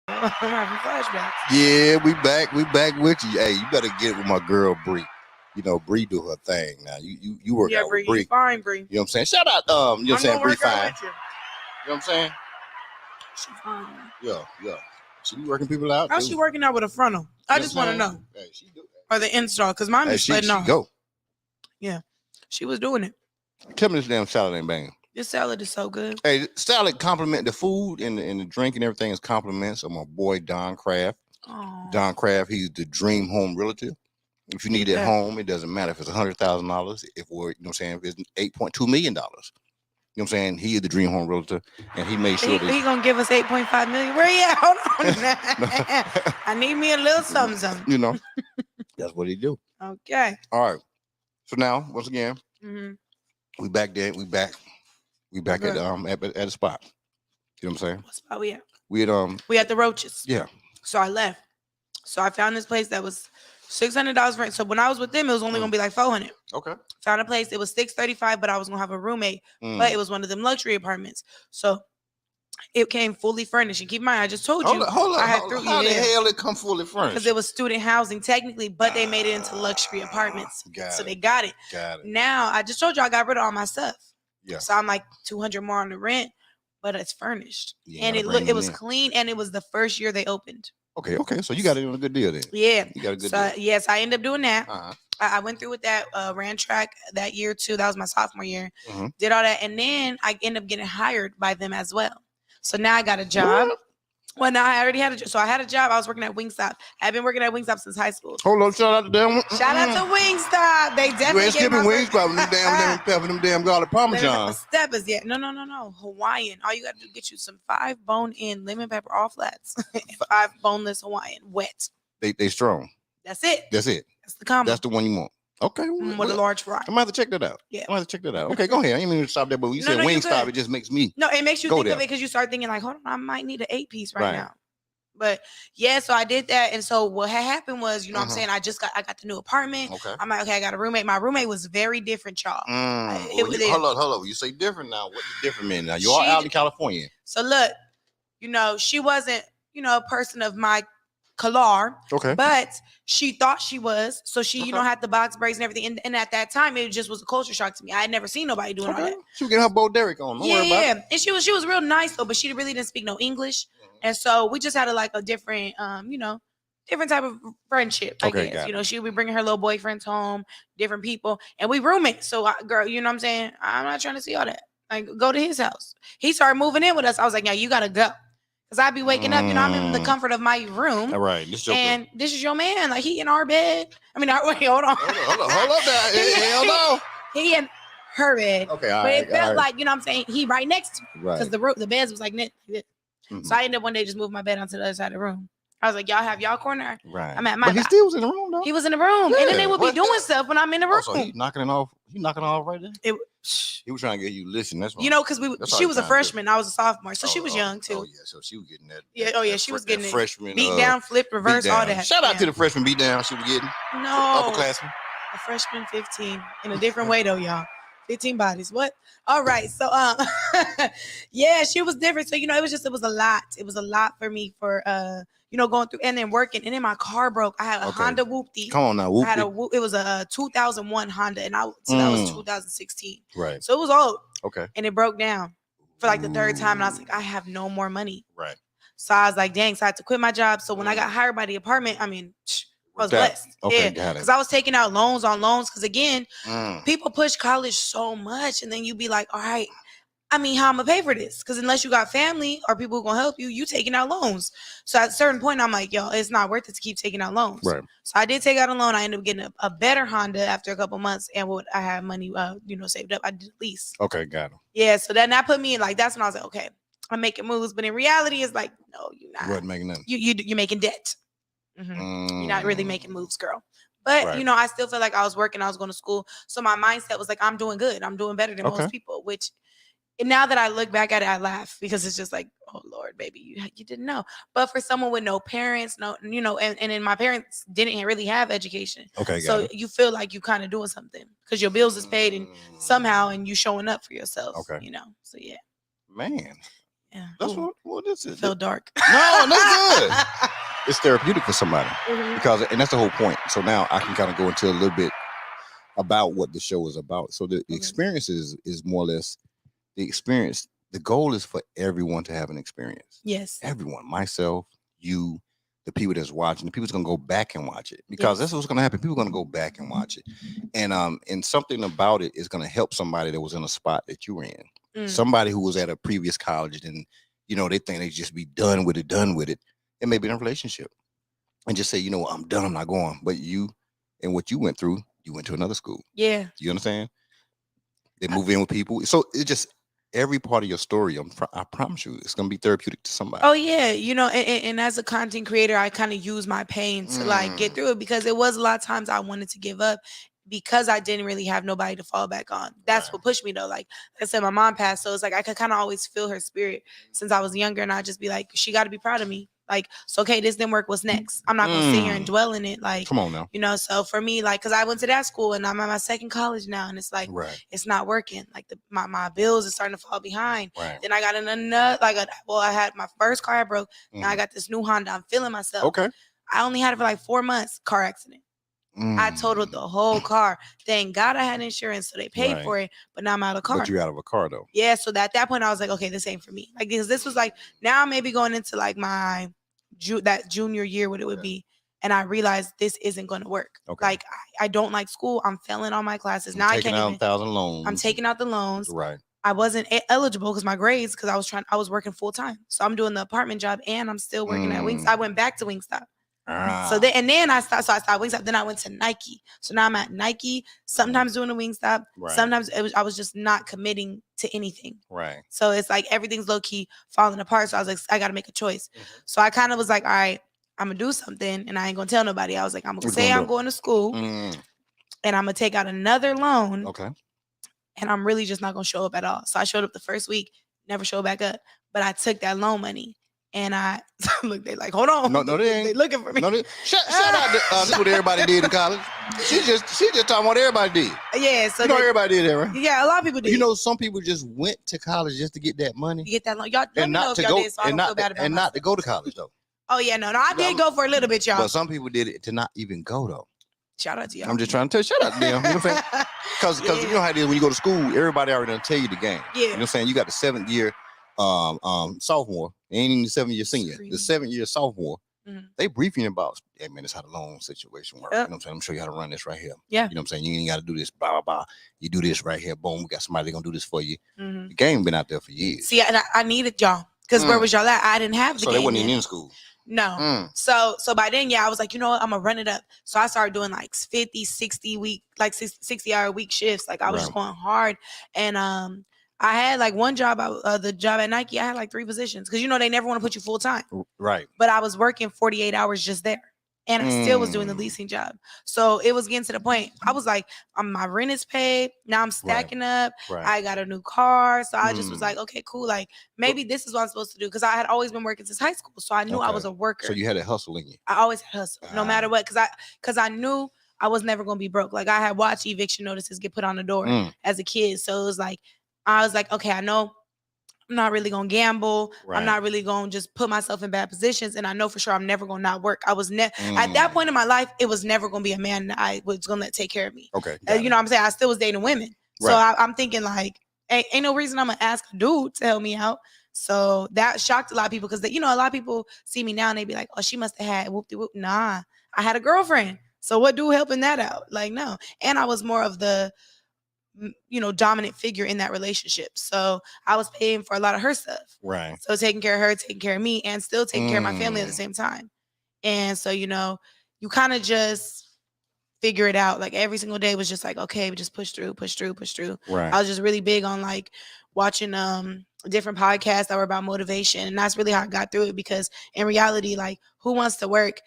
I'm having flashbacks.
Yeah, we back with you. Hey, you better get with my girl Bree. You know, Bree do her thing now. You work out with Bree.
Fine, Bree.
You know what I'm saying? Shout out, you know what I'm saying, Bree fine. You know what I'm saying?
She's fine.
Yeah. She be working people out.
How's she working out with a frontal? I just want to know.
Hey, she do.
Or the install, because mine is spreading off.
Go.
Yeah, she was doing it.
Tell me this damn salad ain't banging.
This salad is so good.
Hey, salad compliment the food and the drink and everything is compliments of my boy Don Craft.
Aww.
Don Craft, he's the dream home realtor. If you need it at home, it doesn't matter if it's $100,000. If we're, you know what I'm saying, if it's $8.2 million. You know what I'm saying? He is the dream home realtor, and he made sure
he gonna give us $8.5 million. Where you at? Hold on. I need me a little something.
You know. That's what he do.
Okay.
All right. So now, once again,
Mm-hmm.
we back there. We back
Okay.
at the spot. You know what I'm saying?
What spot we at?
We had
We at the Roaches.
yeah.
So I left. So I found this place that was $600 rent. So when I was with them, it was only gonna be like $400.
Okay.
Found a place. It was $635, but I was gonna have a roommate. But it was one of them luxury apartments. So it came fully furnished. And keep in mind, I just told you
Hold
I had
up.
through
How the hell it come fully furnished?
because it was student housing technically, but they made it into luxury apartments. So they got it.
Got it.
Now I just told you I got rid of all my stuff.
Yeah.
So I'm like 200 more on the rent, but it's furnished.
You
And
gotta bring
it was
them in.
clean, and it was the first year they opened.
Okay. So you got it on a good deal then.
Yeah.
You got a good
So
deal.
yes, I ended up doing that.
Uh-huh.
I went through with that, ran track that year too. That was my sophomore year.
Mhm.
Did all that, and then I ended up getting hired by them as well. So now I got a job.
What?
Well, now I already had a job. So I had a job. I was working at Wingstop. I've been working at Wingstop since high school.
Hold on, shout out to them.
Shout out to Wingstop. They
You
definitely
ain't
gave
skipping
my
wings,
first-
probably them damn garlic parmesan.
Steppers, yeah. No. Hawaiian. All you got to do is get you some 5 bone-in lemon pepper all flats and 5 boneless Hawaiian wet.
They strong.
That's it.
That's it.
That's the combo.
That's the one you want. Okay.
With a large fry.
I'm gonna have to check that out.
Yeah.
I'm gonna have to check that out. Okay, go ahead. I didn't mean to stop there, but when you
No,
said
no, you
Wingstop,
good.
it just makes me
No, it makes you
Go
think
there.
of it because you start thinking like, hold on, I might need an 8-piece right
Right.
now. But yeah, so I did that, and so what had happened was, you know, what I'm
Mhm.
saying I got the new apartment.
okay.
I'm like, okay, I got a roommate. My roommate was very different, y'all.
Hold up. You say different now. What does different mean now? You are
She-
out in California.
So look, you know, she wasn't, you know, a person of my color,
Okay.
but she thought she was. So she, you know,
Okay.
had the box braids and everything. And at that time, it just was a culture shock to me. I had never seen nobody doing all
Okay.
that.
She was getting her Bo Derek on. Don't worry about it.
Yeah, and she was real nice though, but she really didn't speak no English, and so we just had a different, you know, different type of friendship. I
Okay,
guess
got
you know she would be bringing her little boyfriends home, different people, and we roommates. So, girl, you know what I'm saying? I'm not trying to see all that. Like, go to his house. He started moving in with us. I was like, yeah, you gotta go, because I'd be waking up. You know, I'm in the comfort of my room.
All right. This your
And this is your man. Like, he in our bed. I mean, wait, hold on.
hold up now. Hell no.
He in her bed.
Okay, all
But
right.
it felt like, you know what I'm saying, he right next to me.
Right.
Because the beds was like this.
Mhm.
So I ended up one day just moving my bed onto the other side of the room. I was like, y'all have y'all corner.
Right.
I'm at my
But he
back.
still was in the room though.
He was in the room. And then
Yeah,
they would be
what
doing
the-
stuff when I'm in the room.
Oh, so he knocking it off. He knocking it off right there.
It,
He was trying to get you listen. That's why.
you know, because
That's all
she
he
was a
trying to do.
freshman. I was a sophomore. So she was young too.
Oh yeah, so she was getting that.
Yeah,
that-
yeah,
that
she was
that
getting it.
freshman
Beat down, flip, reverse,
beat
all
down.
that.
Shout out
Yeah.
to the freshman beat down she was getting.
No.
Upperclassman.
A freshman 15 in a different way though, y'all. 15 bodies. What? All right. So yeah, she was different. So, you know, it was a lot. It was a lot for me for you know, going through and then working. And then my car broke. I had a
Okay.
Honda Whoopty.
Come on now,
I had
whoop
it was a 2001 Honda, and that was 2016.
Right.
So it was old,
Okay.
and it broke down for like the third time, and I was like, I have no more money.
Right.
So I was like, dang. So I had to quit my job. So when I got hired by the apartment, I mean, I was
That-
blessed.
okay,
Yeah,
got it.
because I was taking out loans on loans. Because again,
Mm.
people push college so much, and then you be like, all right. I mean, how I'm gonna pay for this? Because unless you got family or people who gonna help you, you taking out loans. So at a certain point, I'm like, yo, it's not worth it to keep taking out loans.
Right.
So I did take out a loan. I ended up getting a better Honda after a couple months, and what I had money, you know, saved up. I did a lease.
Okay, got him.
Yeah. So then that put me in like that's when I was like, okay, I'm making moves, but in reality, it's like, no, you're not.
Wasn't making nothing.
You're making debt. You're not really making moves, girl. But
Right.
you know, I still feel like I was working. I was going to school, so my mindset was like, I'm doing good. I'm doing better than
Okay.
most people, which. And now that I look back at it, I laugh because it's just like, oh Lord, baby, you didn't know. But for someone with no parents, no, you know, and then my parents didn't really have education.
Okay, got
So
it.
you feel like you kind of doing something because your bills is paid and somehow and you showing up for yourself.
Okay.
You know. So yeah.
Man,
Yeah.
that's
Ooh,
what this is.
felt dark.
No, that's good. It's therapeutic for somebody
Mhm.
because, and that's the whole point. So now I can kind of go into a little bit about what the show is about. So the experience is more or less the experience. The goal is for everyone to have an experience.
Yes.
Everyone, myself, you, the people that's watching, the people's gonna go back and watch it because that's what's gonna happen. People are gonna go back and watch it, and something about it is gonna help somebody that was in a spot that you were in.
Mm.
Somebody who was at a previous college and you know they think they just be done with it, and maybe in a relationship, and just say, you know what, I'm done, I'm not going. But you and what you went through, you went to another school.
Yeah.
You understand? They move in with people, so it just every part of your story, I promise you, it's gonna be therapeutic to somebody.
Oh yeah, and as a content creator, I kind of use my pain to like get through it because it was a lot of times I wanted to give up because I didn't really have nobody to fall back on. That's what pushed me though. Like I said, my mom passed, so it's like I could kind of always feel her spirit since I was younger, and I'd just be like, she got to be proud of me. Like, so okay, this didn't work. What's next? I'm not gonna sit here and dwell in it. Like,
come on now.
So for me, like, because I went to that school and I'm at my second college now, and it's like, it's not working. Like my bills are starting to fall behind. Then I got another, I had my first car I broke. Now I got this new Honda. I'm feeling myself.
Okay.
I only had it for like 4 months. Car accident. I totaled the whole car. Thank God I had insurance, so they paid for it. But now I'm out of a car.
But you out of a car though.
Yeah. So at that point, I was like, okay, this ain't for me. Like this was like now I'm maybe going into like my that junior year, what it would be, and I realized this isn't going to work. Okay. Like I don't like school. I'm failing all my classes. Now I can't even.
1,000 loans.
I'm taking out the loans.
Right.
I wasn't eligible because my grades, because I was working full time. So I'm doing the apartment job and I'm still working at Wingstop. I went back to Wingstop. So then I stopped Wingstop. Then I went to Nike. So now I'm at Nike. Sometimes doing a Wingstop. Right. Sometimes I was just not committing to anything.
Right.
So it's like everything's low key falling apart. So I was like, I got to make a choice. So I kind of was like, all right, I'm gonna do something, and I ain't gonna tell nobody. I was like, I'm gonna say I'm going to school, and I'm gonna take out another loan.
Okay.
And I'm really just not gonna show up at all. So I showed up the first week, never showed back up. But I took that loan money. And I look, they like, hold on.
No, they ain't.
They looking for me.
No, shut out. This is what everybody did in college. She just talking what everybody did.
Yeah, so
everybody did that, right?
Yeah, a lot of people did.
Some people just went to college just to get that money.
You get that loan. Y'all let me know if y'all did, so I don't feel bad about
and not to go to college though.
Oh yeah, no, I did go for a little bit, y'all.
But some people did it to not even go though.
Shout out to y'all.
I'm just trying to tell you, shout out to them. You know what I'm saying? Because you know how it is when you go to school, everybody already done tell you the game.
Yeah.
You know what I'm saying? You got the 7th year sophomore, ain't even the 7th year senior. The 7th year sophomore, they briefing about, hey man, this how the loan situation works. You know what I'm saying? I'm show you how to run this right here.
Yeah.
You know what I'm saying? You ain't got to do this, blah, blah, blah. You do this right here, boom, we got somebody gonna do this for you. The game been out there for years.
See, and I needed y'all. Because where was y'all at? I didn't have the game.
So they wasn't even in school.
No. So by then, I was like, you know what? I'm going to run it up. So I started doing like 50, 60 week, like 60-hour week shifts. Like I was just going hard. And I had like one job, the job at Nike, I had like 3 positions. Because, they never want to put you full time.
Right.
But I was working 48 hours just there. And I still was doing the leasing job. So it was getting to the point. I was like, my rent is paid. Now I'm stacking up. Right. I got a new car. So I just was like, okay, cool. Like maybe this is what I'm supposed to do. Because I had always been working since high school. So I knew I was a worker.
So you had a hustle in you.
I always had hustle, no matter what. Because I knew I was never going to be broke. Like I had watched eviction notices get put on the door as a kid. So it was like, I was like, okay, I know I'm not really going to gamble. Right. I'm not really going to just put myself in bad positions. And I know for sure I'm never going to not work. I was at that point in my life, it was never going to be a man that I was going to let take care of me.
Okay.
You know what I'm saying? I still was dating women. Right. So I'm thinking like, ain't no reason I'm going to ask a dude to help me out. So that shocked a lot of people because, a lot of people see me now and they be like, oh, she must have had whoop-de-whoop. Nah, I had a girlfriend. So what dude helping that out? Like, no. And I was more of the dominant figure in that relationship. So I was paying for a lot of her stuff.
Right.
So taking care of her, taking care of me, and still taking care of my family at the same time. And so, you kind of just figure it out. Like every single day was just like, okay, just push through.
Right.
I was just really big on like watching different podcasts that were about motivation. And that's really how I got through it because in reality, like who wants to work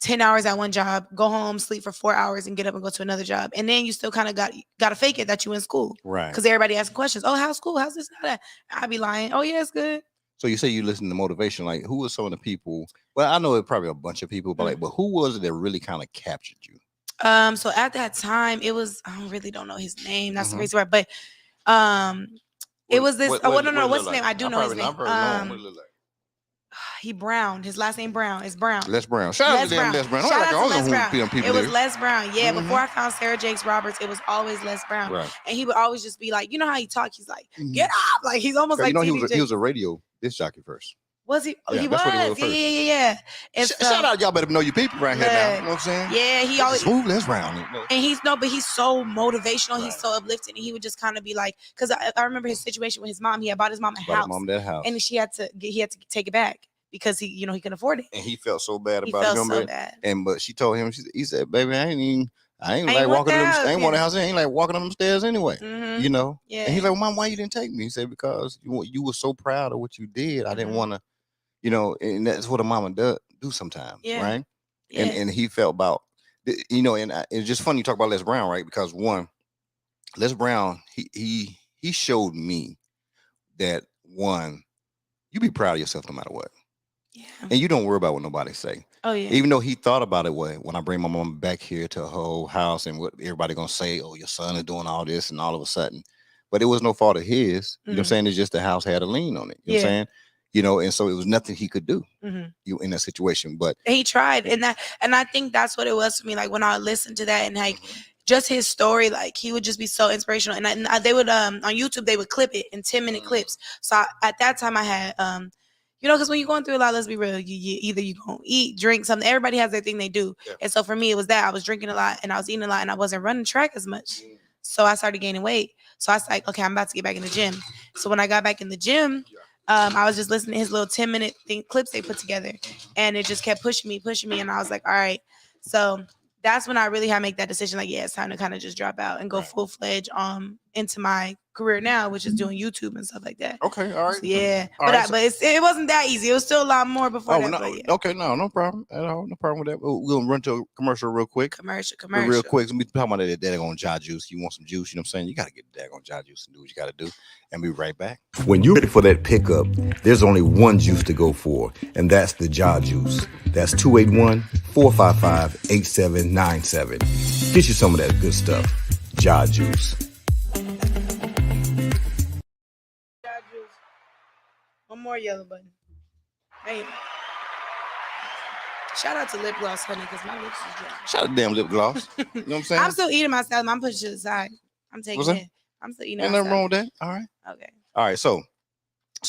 10 hours at one job, go home, sleep for 4 hours, and get up and go to another job. And then you still kind of got to fake it that you in school.
Right.
Because everybody asking questions. Oh, how's school? How's this? How that? I'd be lying. Oh, yeah, it's good.
So you say you listen to motivation. Like, who were some of the people? Well, I know it probably a bunch of people, but but who was it that really kind of captured you?
So at that time, it was, I really don't know his name. That's the crazy part. But it was this, what's his name? I do know his name. He Brown. His last name Brown. It's Brown.
Les Brown. Shout out to them Les Brown.
Shout out to Les Brown.
It
was Les Brown. Yeah. Before I found Sarah Jakes Roberts, it was always Les Brown. Right. And he would always just be like, you know how he talk? He's like, get up. Like he's almost like
he was a radio disc jockey first.
Was he? Oh,
yeah,
he was. Yeah.
Shout out, y'all better know your people around here now. You know what I'm saying?
Yeah, he always
smooth Les Brown.
And he's so motivational. Right. He's so uplifting. And he would just kind of be like, because I remember his situation with his mom. He had bought his mom a house.
That house.
And he had to take it back. Because he couldn't afford it,
and he felt so bad about it.
So bad.
But she told him, he said, "Baby, I ain't I ain't
I
like
ain't want
walking
the
them.
house,
I ain't want the
yeah.
house. I ain't like walking them stairs anyway.
Mhm.
You know.
Yeah.
And he's like, well, Mom, why you didn't take me? He said, because you were so proud of what you did. I didn't want to, you know, and that's what a mama do sometimes,
Yeah.
right?
Yeah.
And he felt about, you know, and it's just funny you talk about Les Brown, right? Because one, Les Brown, he showed me that one, you be proud of yourself no matter what.
Yeah.
And you don't worry about what nobody say.
Oh yeah.
Even though he thought about it when I bring my mom back here to her whole house and what everybody gonna say, oh, your son is doing all this, and all of a sudden, but it was no fault of his. You know what I'm saying? It's just the house had a lien on it. You know what I'm saying? You know, and so it was nothing he could do you in that situation. But
he tried, and I think that's what it was for me. Like when I listened to that and like just his story, like he would just be so inspirational. And they would on YouTube they would clip it in 10-minute clips. So at that time I had you know, because when you're going through a lot, let's be real, you either you gonna eat, drink something. Everybody has their thing they do, and so for me it was that I was drinking a lot and I was eating a lot and I wasn't running track as much. So I started gaining weight. So I was like, okay, I'm about to get back in the gym. So when I got back in the gym, I was just listening to his little 10-minute clips they put together, and it just kept pushing me, and I was like, all right. So that's when I really had to make that decision. Like, yeah, it's time to kind of just drop out and go full fledged into my career now, which is doing YouTube and stuff like that.
Okay, all right.
So, yeah,
All
but
right,
but it wasn't that easy. It was still a lot more before that.
no,
But yeah.
okay, no problem at all. No problem with that. We'll run to a commercial real quick.
Commercial.
Real quick, let me talk about that daggone Jai Juice. You want some juice? You know what I'm saying? You got to get the daggone Jai Juice and do what you got to do. And be right back. When you're ready for that pickup, there's only one juice to go for, and that's the Jai Juice. That's 281-455-8797. Get you some of that good stuff. Jai Juice.
One more yellow button. Hey. Shout out to lip gloss, honey, because my lips is dry.
Shout out to damn lip gloss. You know what I'm saying?
I'm still eating my salad. I'm pushing it to the side. I'm taking it. I'm still eating.
Ain't nothing wrong with that. All right.
Okay.
All right. So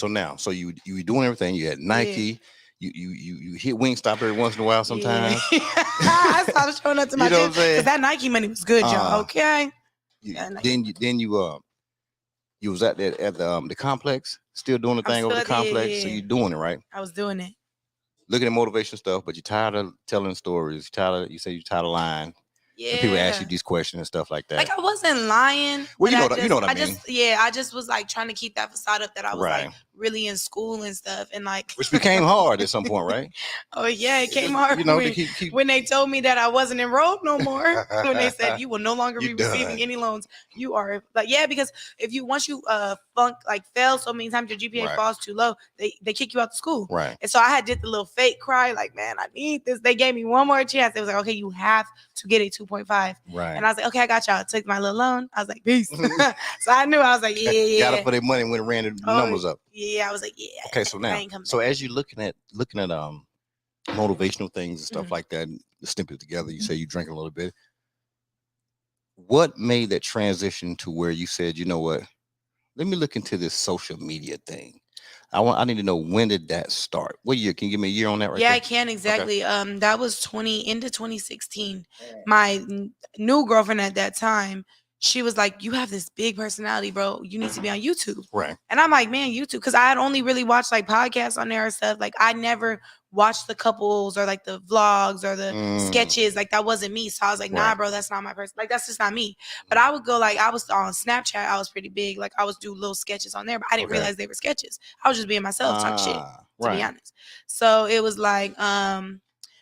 now, you were doing everything. You had Nike. Yeah. You hit Wingstop every once in a while sometimes.
Yeah. I stopped showing up to my gym because that Nike money was good, y'all. Okay.
Then you was at the complex, still doing the thing over the complex. Yeah. So you're doing it, right? I
was doing it.
Looking at motivation stuff, but you're tired of telling stories. You say you're tired of lying. Yeah. And people ask you these questions and stuff like that.
Like I wasn't lying.
Well, you know what I mean.
I just was like trying to keep that facade up that I was like really in school and stuff, and like
which became hard at some point, right?
Oh yeah, it came hard. You know, when they told me that I wasn't enrolled no more. When they said you will no longer be receiving any loans, you are like because if you once you fail so many times, your GPA falls too low, they kick you out of school.
Right.
And so I did the little fake cry, like man, I need this. They gave me one more chance. They was like, okay, you have to get a 2.5. Right. And I was like, okay, I got y'all. I took my little loan. I was like, peace. So I knew I was like, yeah.
Got up for their money when it ran the numbers up.
Yeah, I was like, yeah.
Okay, so now, as you're looking at motivational things and stuff like that, snip it together. You say you drink a little bit. What made that transition to where you said, you know what? Let me look into this social media thing. I need to know, when did that start? What year? Can you give me a year on that right there?
I can, exactly. Okay. That was into 2016. My new girlfriend at that time, she was like, you have this big personality, bro. You need to be on YouTube.
Right.
And I'm like, man, YouTube. Because I had only really watched like podcasts on there and stuff. Like I never watched the couples or like the vlogs or the sketches. Like that wasn't me. So I was like, nah, bro, that's not my person. Like that's just not me. But I would go I was on Snapchat. I was pretty big. Like I was do little sketches on there, but I didn't realize they were sketches. I was just being myself, talk shit, to be honest. So it was like,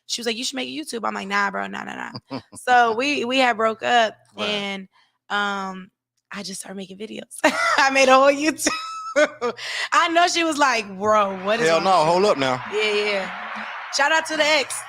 she was like, you should make a YouTube. I'm like, nah, bro, nah. So we had broke up and I just started making videos. I made a whole YouTube. I know she was like, bro, what is
hell no, hold up now.
Yeah. Shout out to the ex.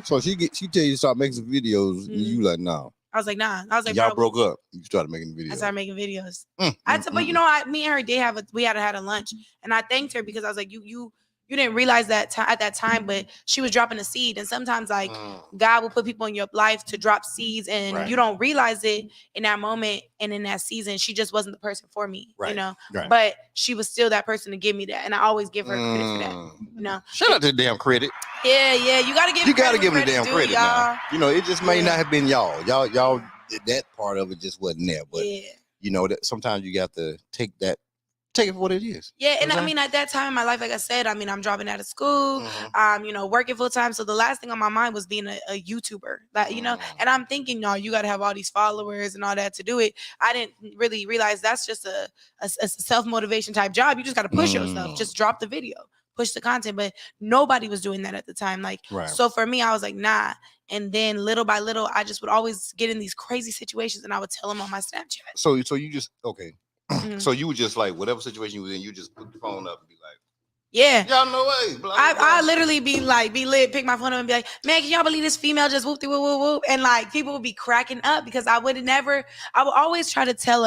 So she tell you to start making some videos and you like, no.
I was like, nah. I was like,
y'all broke up. You started making videos.
I started making videos. But you know, me and her did we had a lunch, and I thanked her because I was like, you didn't realize that at that time, but she was dropping a seed. And sometimes like God will put people in your life to drop seeds, and you don't realize it in that moment and in that season. She just wasn't the person for me, you know. Right. But she was still that person to give me that, and I always give her credit for that. You know,
shout out to the damn credit.
Yeah, you gotta give.
You gotta give them the damn credit, y'all. Now. You know, it just may not have been y'all. Y'all that part of it just wasn't there. But you know that sometimes you got to take that Take it for what it is.
Yeah,
You
and
know what
I
I'm
mean, at that time in my life, like I said, I mean, I'm dropping out of school, working full time. So the last thing on my mind was being a YouTuber, that and I'm thinking, no, you got to have all these followers and all that to do it. I didn't really realize that's just a self motivation type job. You just got to push yourself, just drop the video, push the content. But nobody was doing that at the time. Like,
Right.
so for me, I was like, nah. And then little by little, I just would always get in these crazy situations, and I would tell them on my Snapchat.
So you just okay. So you would just like whatever situation you was in, you just put the phone up and be like,
yeah,
y'all know way.
I literally be lit, pick my phone up and be like, man, can y'all believe this female just whoop whoop whoop whoop? And like people would be cracking up because I would always try to tell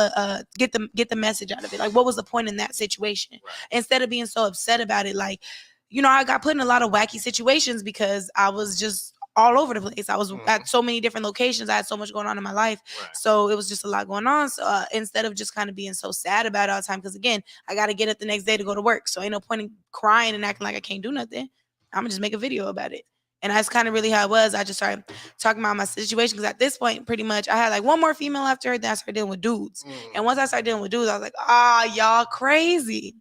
get the message out of it. Like, what was the point in that situation? Right. Instead of being so upset about it, like, I got put in a lot of wacky situations because I was just all over the place. I was at so many different locations. I had so much going on in my life. Right. So it was just a lot going on. So instead of just kind of being so sad about it all the time, because again, I got to get up the next day to go to work. So ain't no point in crying and acting like I can't do nothing. I'm going to just make a video about it. And that's kind of really how it was. I just started talking about my situation because at this point, pretty much, I had like one more female after her. Then I started dealing with dudes. And once I started dealing with dudes, I was like, y'all crazy.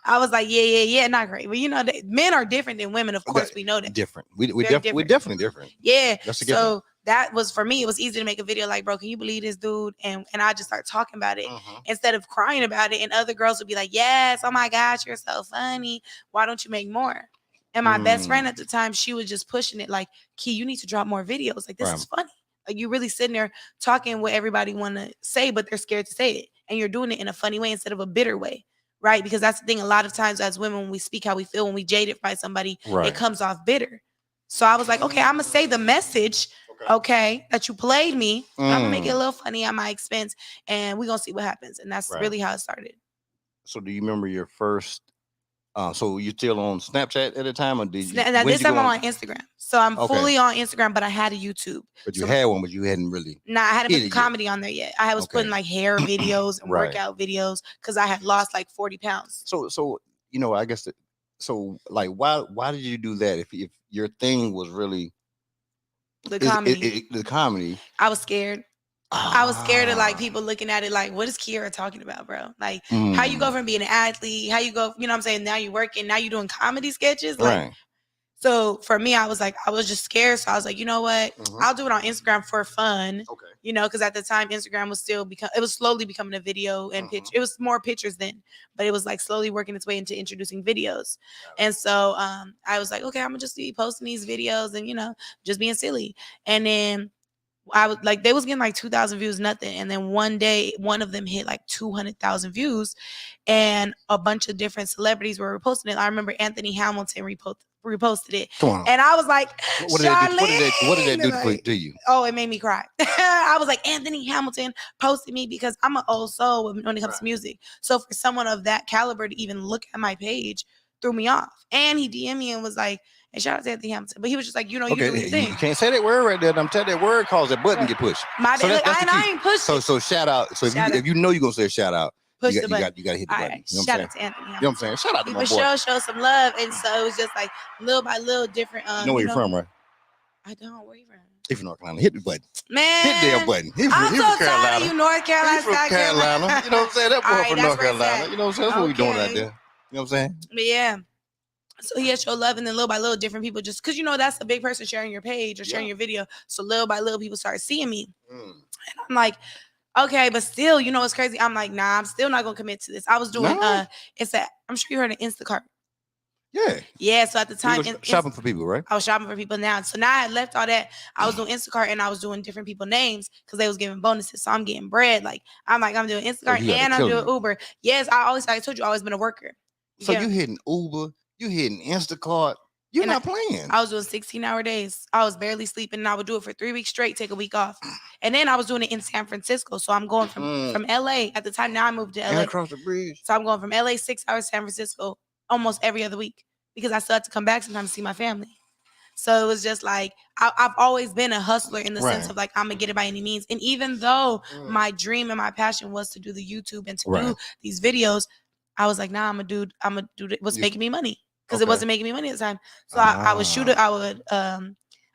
I was like, yeah, not great. But men are different than women. Of course, we know that.
Different. We're definitely different.
Yeah. That's a given. So that was, for me, it was easy to make a video like, bro, can you believe this dude? And I just start talking about it instead of crying about it. And other girls would be like, yes, oh my gosh, you're so funny. Why don't you make more? And my best friend at the time, she was just pushing it like, Key, you need to drop more videos. Like, this is funny. Like, you're really sitting there talking what everybody want to say, but they're scared to say it. And you're doing it in a funny way instead of a bitter way. Right? Because that's the thing. A lot of times as women, when we speak how we feel, when we jaded by somebody, it comes off bitter. So I was like, okay, I'm going to say the message, okay, that you played me. I'm going to make it a little funny at my expense, and we're going to see what happens. And that's really how it started.
So do you remember your first, so you still on Snapchat at the time? Or did you,
this time I'm on Instagram. So I'm fully on Instagram, but I had a YouTube.
But you had one, but you hadn't really.
Nah, I hadn't put the comedy on there yet. I was putting like hair videos and workout videos because I had lost like 40 pounds.
So I guess, like, why did you do that if your thing was really
the comedy?
The comedy.
I was scared. I was scared of like people looking at it like, what is Kiera talking about, bro? Like, how you go from being an athlete, how you go, what I'm saying? Now you're working, now you're doing comedy sketches. Like, so for me, I was just scared. So I was like, you know what? I'll do it on Instagram for fun. Okay. Because at the time, Instagram was it was slowly becoming a video and picture. It was more pictures then, but it was like slowly working its way into introducing videos. And so I was like, okay, I'm gonna just be posting these videos and, just being silly. And then I was like, they was getting like 2,000 views, nothing. And then one day, one of them hit like 200,000 views, and a bunch of different celebrities were reposting it. I remember Anthony Hamilton reposted it, and I was like, what did that do
to you?
Oh, it made me cry. I was like, Anthony Hamilton posted me because I'm an old soul when it comes to music. So for someone of that caliber to even look at my page threw me off. And he DM'd me and was like, and shout out to Anthony Hamilton. But he was just like, you do your thing.
You can't say that word right there. I'm telling you that word cause that button get pushed.
My bad. I ain't pushed.
So shout out. So if you're gonna say shout out,
push
you
the button.
You got to hit the button.
Right. Shout out to Anthony Hamilton.
You know what I'm saying? Shout out to my boy.
Show some love. And so it was just like little by little different.
You know where you're from, right?
I don't. Where you from?
He's from North Carolina. Hit the button.
Man.
Hit the damn button.
I'm so tired of you, North Carolina.
He's from Carolina. You know what I'm saying? That boy from North Carolina. You know what I'm saying? That's what we doing out there. You know what I'm saying?
But yeah. So he had show love, and then little by little, different people just because that's a big person sharing your page or sharing your video. So little by little, people started seeing me, and I'm like, okay, but still, what's crazy? I'm like, nah, I'm still not gonna commit to this. I was doing I'm sure you heard of Instacart. Yeah. So at the time,
shopping for people, right?
I was shopping for people now. So now I had left all that. I was doing Instacart and I was doing different people names because they was giving bonuses. So I'm getting bread. Like I'm doing Instacart and I'm doing Uber. Yes, I told you, I always been a worker.
So you hitting Uber. You hitting Instacart. You're not playing.
I was doing 16-hour days. I was barely sleeping, and I would do it for 3 weeks straight, take a week off. And then I was doing it in San Francisco. So I'm going from LA. At the time, now I moved to LA.
And across the bridge.
So I'm going from LA 6 hours to San Francisco almost every other week because I still had to come back sometimes to see my family. So it was just like, I've always been a hustler in the sense of like, I'm going to get it by any means. And even though my dream and my passion was to do the YouTube and to do these videos, I was like, nah, I'm going to do what's making me money. Because it wasn't making me money at the time. So I would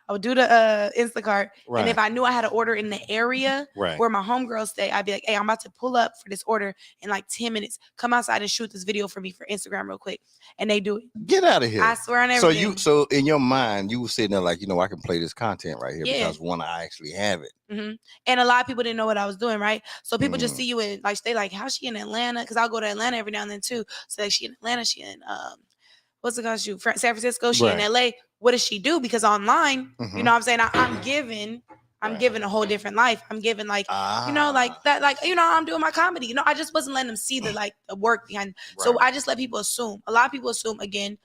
I would do the Instacart, and if
Right.
I knew I had an order in the area
Right.
where my homegirls stay, I'd be like, "Hey, I'm about to pull up for this order in like 10 minutes. Come outside and shoot this video for me for Instagram real quick." And they do it.
Get out of
I
here.
swear on
So
everything.
so in your mind, you were sitting there like, I can play this content right here
Yeah.
because one, I actually have it.
And a lot of people didn't know what I was doing, right? So people just
Mhm.
see you in like they like, how's she in Atlanta? Because I'll go to Atlanta every now and then too. So like she in Atlanta, she in what's it called? Shoot, San Francisco. She in
Right.
LA. What does she do? Because online, you
Mhm.
know what I'm saying? I'm giving. I'm
Right.
giving a whole different life. I'm giving like, like
Ah.
that, like, I'm doing my comedy. I just wasn't letting them see the like the work behind. So
Right.
I just let people assume. A lot of people assume again,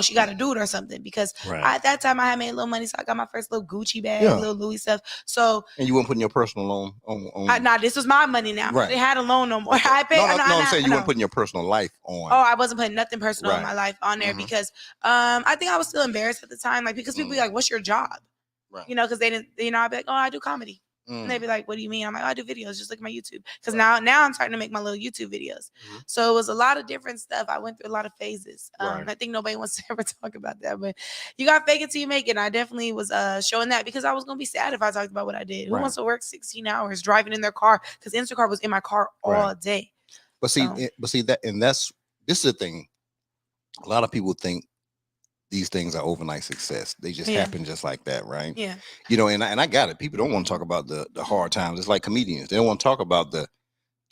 she got to do it or something. Because
Right.
at that time I had made a little money, so I got my first little Gucci bag,
Yeah.
little Louis stuff. So
And you weren't putting your personal loan on.
nah, this was my money now.
Right.
They had a loan no more.
Okay.
I paid.
No, I'm saying you
no.
weren't putting your personal life on.
Oh, I wasn't putting nothing personal in my
Right.
life on there
Mhm.
because I think I was still embarrassed at the time, like because people be like, "What's your job?"
Right.
Because they didn't. I'd be like, "Oh, I do comedy." And they'd be like, "What do you mean?" I'm like, oh, "I do videos. Just look at my YouTube." Because
Right.
now I'm starting to make my little YouTube videos.
Mhm.
So it was a lot of different stuff. I went through a lot of phases.
Right.
I think nobody wants to ever talk about that, but you got fake it till you make it. And I definitely was showing that because I was gonna be sad if I talked about what I did. Who
Right.
wants to work 16 hours driving in their car? Because Instacart was in my car all
Right.
day.
But see,
So
this is the thing. A lot of people think these things are overnight success. They just
Yeah.
happen just like that, right?
yeah.
And I got it. People don't want to talk about the hard times. It's like comedians. They don't want to talk about the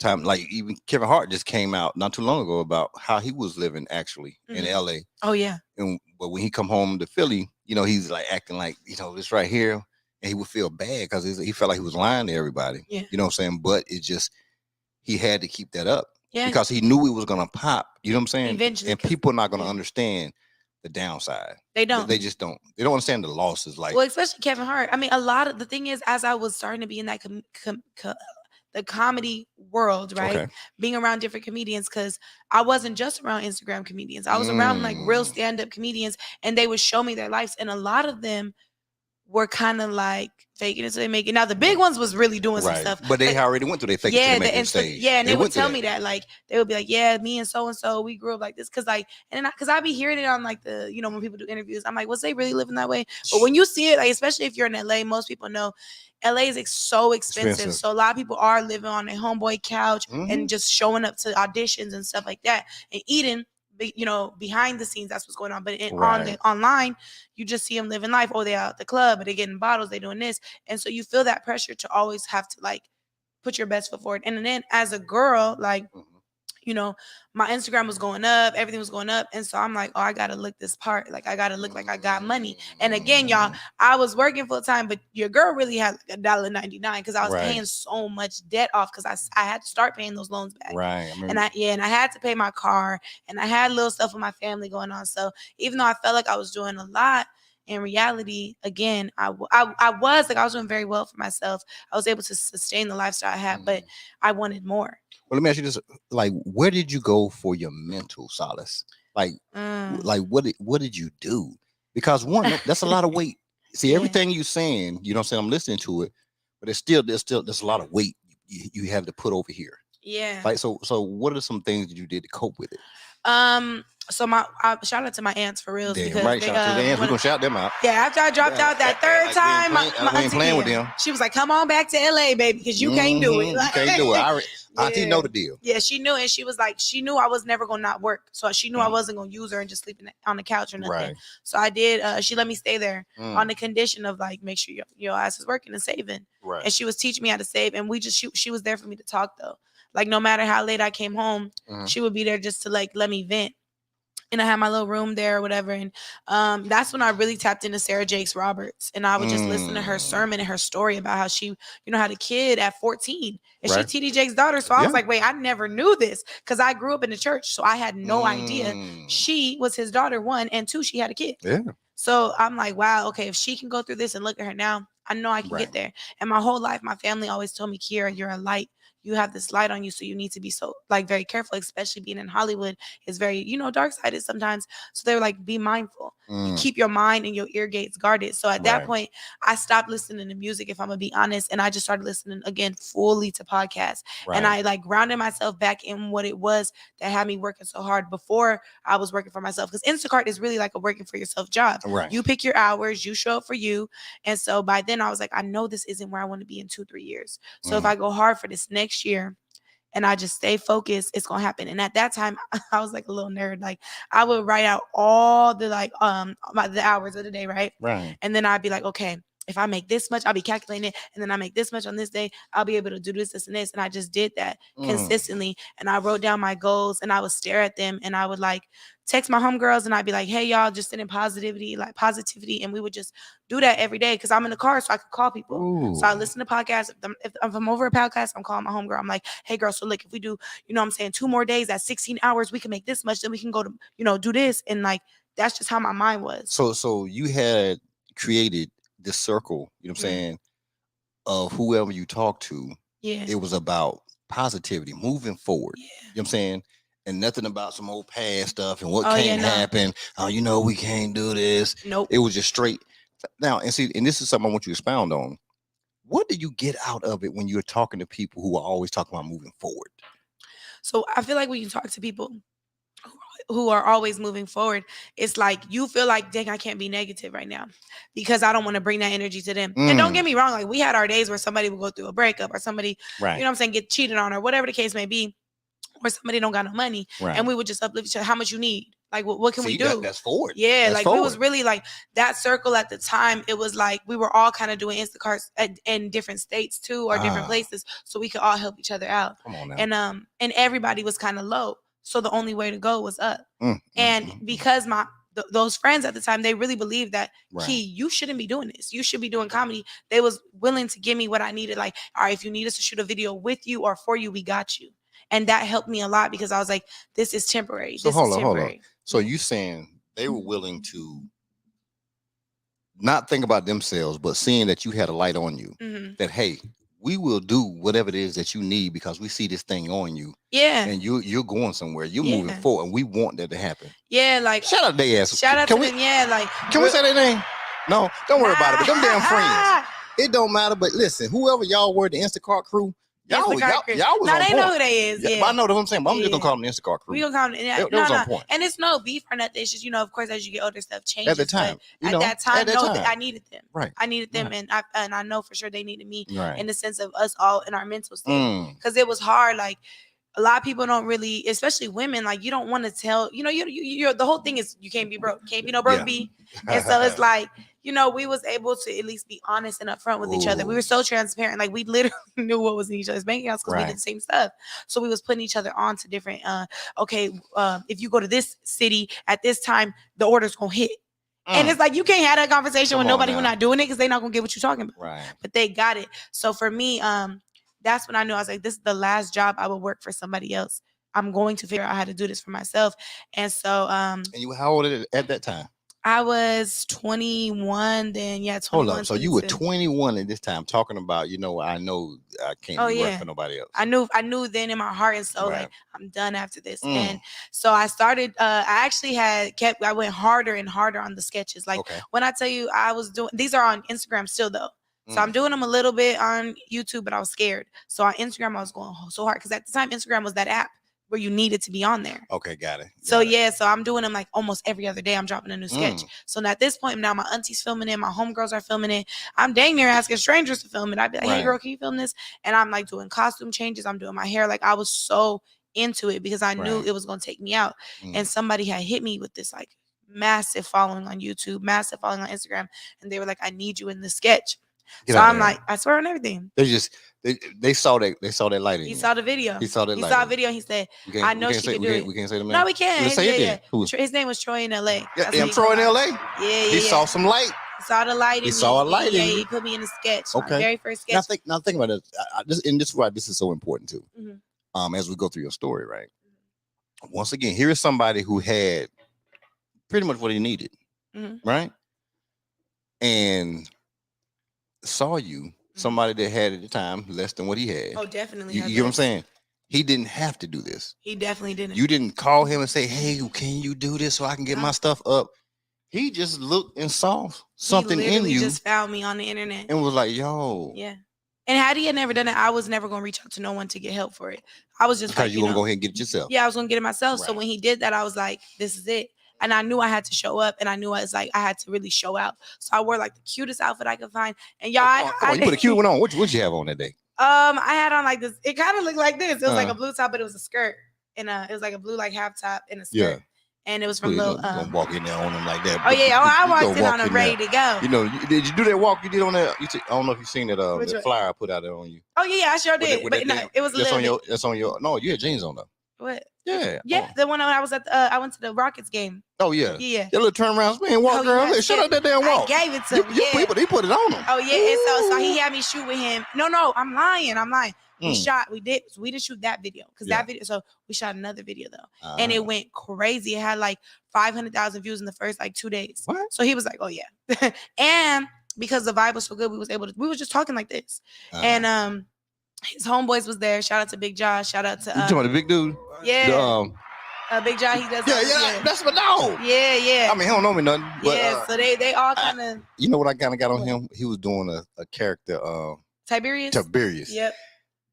time. Like even Kevin Hart just came out not too long ago about how he was living actually in
Mhm.
LA.
Oh yeah.
But when he come home to Philly, he's like acting like, this right here. And he would feel bad because he felt like he was lying to everybody.
Yeah.
You know what I'm saying? But it just, he had to keep that up
Yeah.
because he knew it was going to pop. You know what I'm saying?
Eventually,
And people are not going to
yeah.
understand the downside.
They don't.
They just don't. They don't understand the losses. Like,
Well, especially Kevin Hart. I mean, a lot of the thing is, as I was starting to be in that the comedy world, right?
okay.
Being around different comedians, because I wasn't just around Instagram comedians. I was around like real stand-up comedians, and they would show me their lives, and a lot of them were kind of like faking it so they make it. Now the big ones was really doing some
Right.
stuff,
But they already went through their fake it till they make it stage.
and they would
went through
tell
that.
me that, like they would be like, "Yeah, me and so we grew up like this," because like, and because I be hearing it on like the when people do interviews, I'm like, was they really living that way? But when you see it, like especially if you're in LA, most people know LA is so expensive. So a lot of people are living on a homeboy couch and just showing up to auditions and stuff like that and eating. Behind the scenes, that's what's going on. But on the online, you just see them living life. Oh, they're out at the club, but they're getting bottles, they're doing this. And so you feel that pressure to always have to like put your best foot forward. And then as a girl, like, my Instagram was going up, everything was going up. And so I'm like, oh, I gotta look this part. Like I gotta look like I got money. And again, y'all, I was working full time, but your girl really had like $1.99 because I was paying so much debt off because I had to start paying those loans back.
Right.
And I had to pay my car and I had little stuff with my family going on. So even though I felt like I was doing a lot, in reality, again, I was doing very well for myself. I was able to sustain the lifestyle I had, but I wanted more.
Well, let me ask you this: like, where did you go for your mental solace? Like what did you do? Because one, that's a lot of weight. See, everything you saying, you know what I'm saying? I'm listening to it, but there's a lot of weight you have to put over here.
Yeah.
Like so what are some things that you did to cope with it?
So shout out to my aunts for reals.
Damn
because
right, shout out to the aunts. We're gonna shout them out.
Yeah, after I dropped out that third time,
we ain't playing with them.
She was like, "Come on back to LA, baby, because you can't do it.
You can't do it." Auntie know the deal.
Yeah, she knew, and she was like, she knew I was never gonna not work, so she knew I wasn't gonna use her and just sleep on the couch or nothing.
Right.
So I did. She let me stay there on the condition of like, make sure your ass is working and saving.
Right.
And she was teaching me how to save, and she was there for me to talk though. Like no matter how late I came home, she would be there just to like let me vent. And I had my little room there or whatever. And that's when I really tapped into Sarah Jakes Roberts. And I would just listen to her sermon and her story about how she, had a kid at 14. And she TD Jakes' daughter. So I was like, wait, I never knew this. Because I grew up in the church. So I had no idea. She was his daughter, one. And two, she had a kid.
Yeah.
So I'm like, wow, okay, if she can go through this and look at her now, I know I can get there. And my whole life, my family always told me, Kiera, you're a light. You have this light on you, so you need to be so like very careful, especially being in Hollywood is very, dark sided sometimes. So they're like, be mindful. You keep your mind and your ear gates guarded. So at that point, I stopped listening to music, if I'm gonna be honest, and I just started listening again fully to podcasts. And I like grounded myself back in what it was that had me working so hard before I was working for myself. Because Instacart is really like a working for yourself job. You pick your hours, you show up for you. And so by then I was like, I know this isn't where I want to be in 2-3 years. So if I go hard for this next year, and I just stay focused, it's gonna happen. And at that time, I was like a little nerd. Like I would write out all the the hours of the day, right? And then I'd be like, okay, if I make this much, I'll be calculating it, and then I make this much on this day, I'll be able to do this, this, and this. And I just did that consistently. And I wrote down my goals, and I would stare at them, and I would like text my homegirls, and I'd be like, hey y'all, just sending positivity, and we would just do that every day because I'm in the car, so I could call people. Ooh. So I listen to podcasts. If I'm over a podcast, I'm calling my homegirl. I'm like, hey girl, so look, if we do, you know what I'm saying, 2 more days at 16 hours, we can make this much, then we can go to, you know, do this. And like, that's just how my mind was.
So you had created this circle, you know what I'm saying, of whoever you talk to. Yeah. It was about positivity, moving forward. Yeah. You know what I'm saying? And nothing about some old past stuff and what can't happen. Oh, you know, we can't do this. Nope. It was just straight. Now, and see, and this is something I want you to expound on. What do you get out of it when you're talking to people who are always talking about moving forward?
So I feel like when you talk to people who are always moving forward, it's like you feel like, dang, I can't be negative right now because I don't want to bring that energy to them. And don't get me wrong, like we had our days where somebody would go through a breakup or somebody, you know what I'm saying, get cheated on or whatever the case may be, or somebody don't got no money, and we would just uplift each other. How much you need? Like, what can we do?
That's forward.
Yeah,
that's
like
forward.
We was really like that circle at the time. It was like we were all kind of doing Instacarts in different states too, or different places, so we could all help each other out. Come on now. And everybody was kind of low, so the only way to go was up. And because those friends at the time, they really believed that, Key, you shouldn't be doing this. You should be doing comedy. They was willing to give me what I needed. Like, all right, if you need us to shoot a video with you or for you, we got you. And that helped me a lot because I was like, this is temporary.
So hold on. So you saying they were willing to not think about themselves, but seeing that you had a light on you, that, hey, we will do whatever it is that you need because we see this thing on you. Yeah. And you're going somewhere. You're moving forward, and we want that to happen. Yeah, like shout out their ass. Shout out to them, yeah. Like, can we say their name? No, don't worry about it. But them damn friends. It don't matter. But listen, whoever y'all were, the Instacart crew. Y'all was
now they know who they is.
Yeah. I know what I'm saying. But I'm just gonna call them the Instacart crew.
We gonna call them. It was on point. And it's no beef or nothing. It's just, you know, of course, as you get older, stuff changes.
At the time,
at that time, I needed them. Right. I needed them, and I know for sure they needed me in the sense of us all in our mental state, because it was hard. Like, a lot of people don't really, especially women, like, you don't want to tell, you know, you're the whole thing is you can't be broke, can't be no broke bee. And so it's like, you know, we was able to at least be honest and upfront with each other. We were so transparent. Like, we literally knew what was in each other's bank accounts because we did the same stuff. So we was putting each other on to different, if you go to this city at this time, the order's going to hit. And it's like, you can't have that conversation with nobody who's not doing it because they're not going to get what you're talking about. Right. But they got it. So for me, that's when I knew. I was like, this is the last job I would work for somebody else. I'm going to figure out how to do this for myself. And so
and you were how old at that time?
I was 21 then. Yeah, 21.
Hold up. So you were 21 at this time, talking about, you know, I know I can't be working for nobody else.
I knew then in my heart and soul, like, I'm done after this. And so I started, I actually I went harder and harder on the sketches. Like, when I tell you I was doing, these are on Instagram still though. So I'm doing them a little bit on YouTube, but I was scared. So on Instagram, I was going so hard because at the time, Instagram was that app where you needed to be on there.
Okay, got it.
So I'm doing them like almost every other day. I'm dropping a new sketch. So at this point now, my auntie's filming it, my homegirls are filming it. I'm dang near asking strangers to film it. I'd be like, hey girl, can you film this? And I'm like doing costume changes. I'm doing my hair. Like, I was so into it because I knew it was going to take me out. And somebody had hit me with this like massive following on YouTube, massive following on Instagram. And they were like, I need you in the sketch. So I'm like, I swear on everything.
They saw that light in you.
He saw the video.
He saw that light.
He saw a video. He said, I know she can do it.
We can't say the name.
No, we can. His name was Troy in LA.
Yeah, I'm Troy in LA.
Yeah.
He saw some light.
He saw the light.
He saw a light in me.
He put me in a sketch. Okay. My very first sketch.
Now think about it. This is why this is so important too. As we go through your story, right? Once again, here is somebody who had pretty much what he needed, right? And saw you, somebody that had at the time less than what he had.
Oh, definitely.
You get what I'm saying? He didn't have to do this.
He definitely didn't.
You didn't call him and say, hey, can you do this so I can get my stuff up? He just looked and saw
He
something in
literally
you
just found me on the internet.
and was like, "Yo."
Yeah. And had he had never done it, I was never gonna reach out to no one to get help for it. I was just
Because
like,
you gonna go ahead and get it yourself.
yeah, I was gonna get it myself. So
Right.
when he did that, I was like, this is it. And I knew I had to show up, and I knew I was like, I had to really show out. So I wore like the cutest outfit I could find. And y'all,
Come on, you put a cute one on. What you have on that day?
I had on like this. It kind of looked like this. It was like
Uh-huh.
a blue top, but it was a skirt, and it was like a blue like half top and a skirt.
Yeah.
And it was from
You
Lil.
gonna walk in there on them like that.
Oh yeah, I
You
walked
gonna
in
walk
on him
in
ready
there.
to go.
You know, did you do that walk you did on that? I don't know if you seen that
Which
the
one?
flyer I put out there on you.
Oh yeah, I sure
With
did.
with
But no,
thing.
it was a
That's
little
on your.
bit.
That's on your. No, you had jeans on though.
What?
Yeah.
Yeah, the one I was at. I went to the Rockets game.
Oh yeah.
Yeah.
That little turnaround spin walk,
Oh,
girl.
yeah,
Shut
yeah.
up that damn
I
walk.
gave it to
You,
him.
you
Yeah.
people, they put it on him.
Oh yeah, and so he had me shoot with him. No, I'm lying. We shot. We didn't shoot that video because
Yeah.
that video. So we shot another video though, and it went crazy. It had like 500,000 views in the first like 2 days.
What?
So he was like, oh yeah, and because the vibe was so good, we was just talking like this, and his homeboys was there. Shout out to Big Josh. Shout out to
You talking about the big dude?
yeah, Big Josh. He does.
Yeah, that's my dog.
Yeah.
I mean, he don't know me nothing. But,
Yeah, so they all kind of.
You know what I kind of got on him? He was doing a character,
Tiberius.
Yep.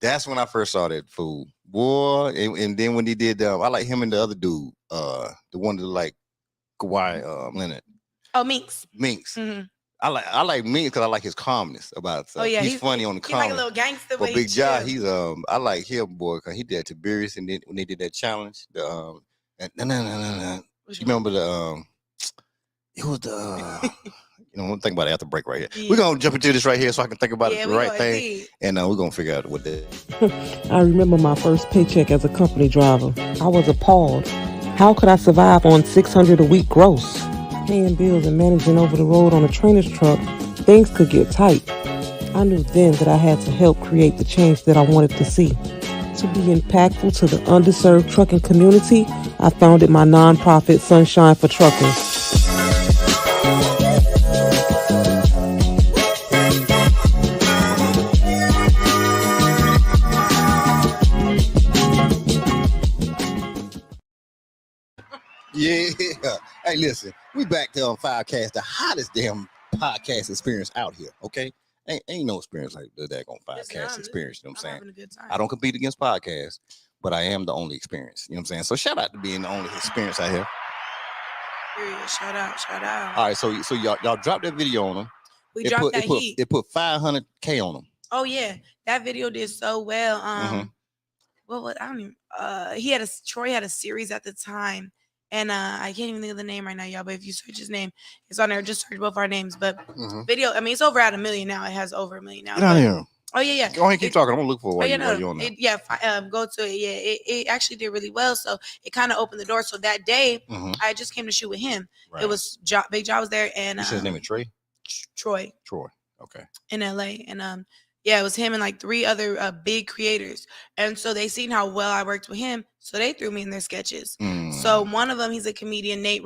That's when I first saw that fool, boy. And then when he did, I like him and the other dude, the one that like Kawhi Leonard.
Oh, Minx.
Mm-hmm. I like Minx because I like his calmness about stuff.
Oh yeah,
he's funny on the
he's
comedy.
like a little gangster.
But Big Josh, he's I like him, boy, because he did Tiberius, and then when they did that challenge, no. You remember it was the we'll think about it after break right here. Yeah. We're gonna jump into this right here so I can think about the right thing, and we're gonna figure out what that.
I remember my first paycheck as a company driver. I was appalled. How could I survive on $600 a week gross? Paying bills and managing over the road on a trainer's truck, things could get tight. I knew then that I had to help create the change that I wanted to see. To be impactful to the underserved trucking community, I founded my nonprofit Sunshine for Truckers.
Yeah. Hey, listen, we back to Firecast, the hottest damn podcast experience out here. Okay, ain't no experience like the daggone podcast experience. You know what I'm saying? I don't compete against podcasts, but I am the only experience. You know what I'm saying? So shout out to being the only experience out here.
Period. Shout out.
All right, so y'all dropped that video on them.
We dropped that heat.
It put 500K on them.
Oh yeah, that video did so well. What I don't even. Troy had a series at the time. And I can't even think of the name right now, y'all. But if you search his name, it's on there. Just search both our names. But video, I mean, it's over at 1 million now. It has over 1 million now.
Get out of here.
Oh yeah.
Go ahead, keep talking. I'm gonna look for it while you're on there.
Go to it. Yeah, it actually did really well. So it kind of opened the door. So that day, I just came to shoot with him. Right. It was Big Joe was there, and
his name is Trey.
Troy.
Okay. In
LA, and yeah, it was him and like 3 other big creators. And so they seen how well I worked with him. So they threw me in their sketches. So one of them, he's a comedian, Nate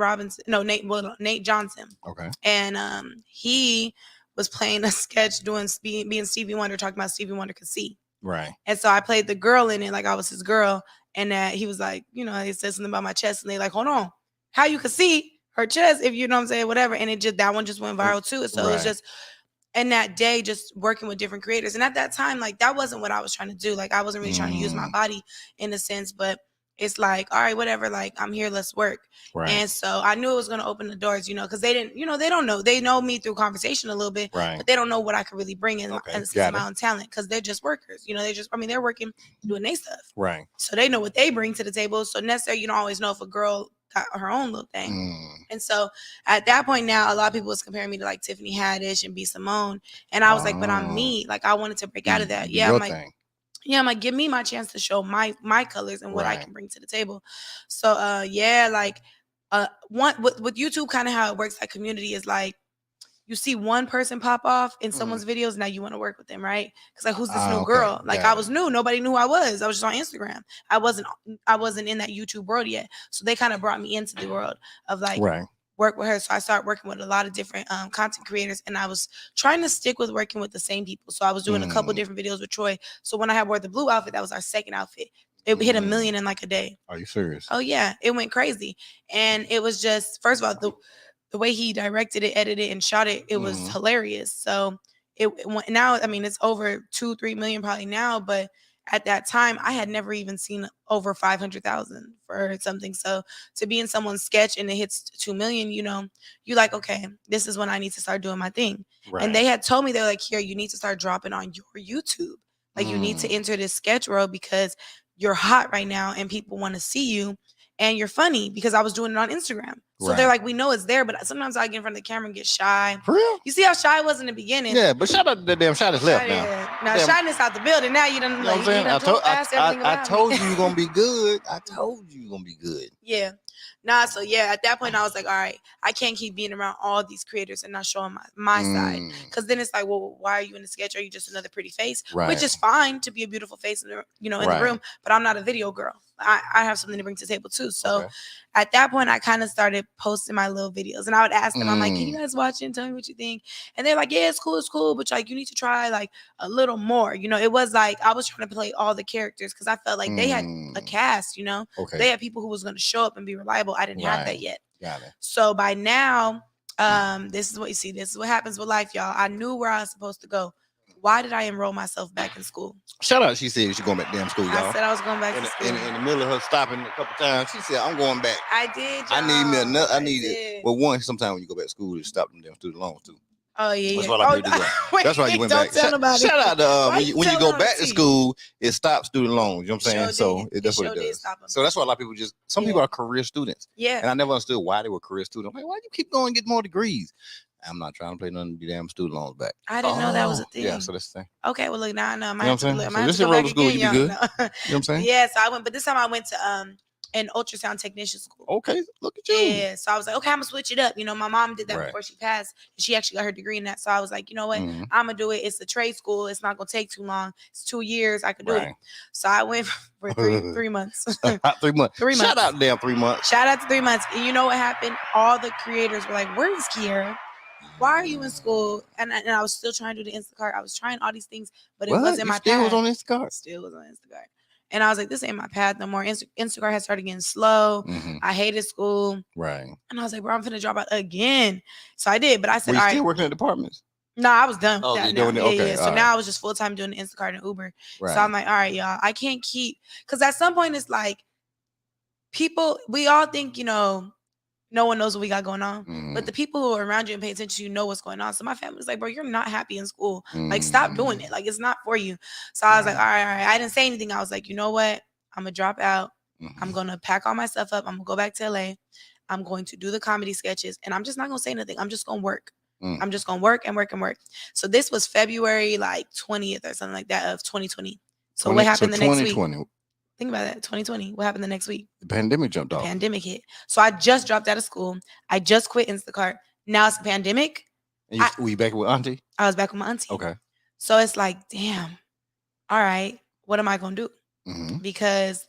Johnson.
Okay.
And he was playing a sketch being Stevie Wonder, talking about Stevie Wonder could see.
Right.
And so I played the girl in it, like I was his girl. And he was like, he said something about my chest. And they like, hold on, how you could see her chest if you know what I'm saying, whatever. And that one just went viral too. So it was just, and that day, just working with different creators. And at that time, like, that wasn't what I was trying to do. Like, I wasn't really trying to use my body in a sense, but it's like, all right, whatever, like, I'm here, let's work. Right. And so I knew it was going to open the doors, because they didn't, they don't know. They know me through conversation a little bit, but they don't know what I could really bring in my own talent, because they're just workers. They're working, doing their stuff. Right. So they know what they bring to the table. So necessarily, you don't always know if a girl got her own little thing. And so at that point now, a lot of people was comparing me to like Tiffany Haddish and B. Simone. And I was like, but I'm me. Like, I wanted to break out of that. Yeah, I'm like, give me my chance to show my colors and what I can bring to the table. So with YouTube, kind of how it works, like community is like, you see one person pop off in someone's videos, now you want to work with them, right? Because like, who's this new girl? Like, I was new, nobody knew who I was. I was just on Instagram. I wasn't in that YouTube world yet, so they kind of brought me into the world of like work with her. So I started working with a lot of different content creators, and I was trying to stick with working with the same people. So I was doing a couple different videos with Troy. So when I wore the blue outfit, that was our second outfit. It hit 1 million in like a day.
Are you serious?
Oh yeah, it went crazy, and it was just, first of all, the way he directed it, edited it, and shot it, it was hilarious. So it went, now, I mean, it's over 2-3 million probably now, but at that time I had never even seen over 500,000 for something. So to be in someone's sketch and it hits 2 million, you're like, okay, this is when I need to start doing my thing.
Right.
And they had told me, they're like, here, you need to start dropping on your YouTube. Like you need to enter this sketch world because you're hot right now and people want to see you. And you're funny, because I was doing it on Instagram. So they're like, we know it's there, but sometimes I get in front of the camera and get shy.
For real?
You see how shy I was in the beginning?
Yeah, but shout out to that damn shyness left now.
Now
Damn.
shyness out the building. Now you done,
You know what I'm saying? I told you you're going to be good. I told you you're going to be good.
Yeah. Nah, so yeah, at that point I was like, all right, I can't keep being around all these creators and not showing my side. Because then it's like, well, why are you in the sketch? Are you just another pretty face?
Right.
Which is fine to be a beautiful face in the, in the room, but I'm not a video girl. I have something to bring to the table too. So at that point, I kind of started posting my little videos, and I would ask them, I'm like, can you guys watch it and tell me what you think? And they're like, yeah, it's cool, but like, you need to try like a little more. It was like I was trying to play all the characters because I felt like they had a cast. They had people who was going to show up and be reliable. I didn't have that yet.
Got it.
So by now, this is what you see. This is what happens with life, y'all. I knew where I was supposed to go. Why did I enroll myself back in school?
Shout out, she said she's going back to damn school, y'all.
I said I was going back to school.
In the middle of her stopping a couple times, she said, I'm going back.
I did, y'all.
I need me another. I need it. Well, one, sometimes when you go back to school, you stop them damn student loans too.
Oh, yeah.
That's what I heard you do. That's why you went back. Shout out to when you go back to school, it stops student loans. You know what I'm saying? So that's what it does. So that's why a lot of people some people are career students.
Yeah.
And I never understood why they were career students. I'm like, why do you keep going and get more degrees? I'm not trying to pay none of the damn student loans back.
I didn't know that was a thing.
Yeah, so that's the thing.
Okay, well, look, now I know.
You know what I'm saying?
So
just enroll to school, you be good. You know what I'm saying?
Yeah, so I went, but this time I went to an ultrasound technician school.
Okay, look at you.
Yeah, so I was like, okay, I'm gonna switch it up. My mom did that before she passed. She actually got her degree in that. So I was like, you know what? I'm gonna do it. It's a trade school. It's not gonna take too long. It's 2 years. I could do it. So I went for 3 months.
3 months.
3 months.
Shout out to damn 3 months.
Shout out to 3 months. And you know what happened? All the creators were like, where is Kiera? Why are you in school? And I was still trying to do the Instacart. I was trying all these things, but it wasn't my path.
Still was on Instacart?
Still was on Instacart. And I was like, this ain't my path no more. Instacart had started getting slow. I hated school.
Right.
And I was like, bro, I'm finna drop out again. So I did, but I said,
were you
all right.
still working at departments?
No, I was done with
that.
that.
Doing it? Okay.
Yeah. So now I was just full-time doing the Instacart and Uber.
Right.
So I'm like, all right, y'all, I can't keep, because at some point it's like, we all think, no one knows what we got going on. But the people who are around you and pay attention to you know what's going on. So my family was like, bro, you're not happy in school. Like, stop doing it. Like, it's not for you. So I was like, all right. I didn't say anything. I was like, you know what? I'm going to drop out. I'm going to pack all my stuff up. I'm going to go back to LA. I'm going to do the comedy sketches. And I'm just not going to say nothing. I'm just going to work. I'm just going to work and work and work. So this was February, like, 20th or something like that of 2020. So what happened the next week? Think about that. 2020. What happened the next week?
The pandemic jumped off.
Pandemic hit. So I just dropped out of school. I just quit Instacart. Now it's a pandemic.
And were you back with auntie?
I was back with my auntie.
Okay.
So it's like, damn. All right. What am I going to do? Because,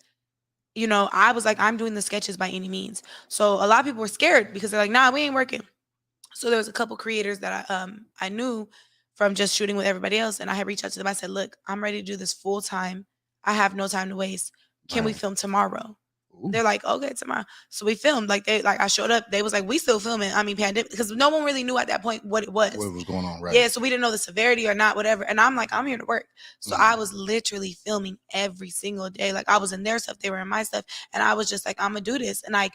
I was like, I'm doing the sketches by any means. So a lot of people were scared because they're like, nah, we ain't working. So there was a couple creators that I knew from just shooting with everybody else. And I had reached out to them. I said, look, I'm ready to do this full time. I have no time to waste. Can we film tomorrow? Ooh. They're like, okay, tomorrow. So we filmed. I showed up. They was like, we still filming. I mean, pandemic, because no one really knew at that point what it was.
What was going on, right?
Yeah, so we didn't know the severity or not, whatever. And I'm like, I'm here to work. So I was literally filming every single day. Like, I was in their stuff, they were in my stuff, and I was just like, I'm gonna do this. And like,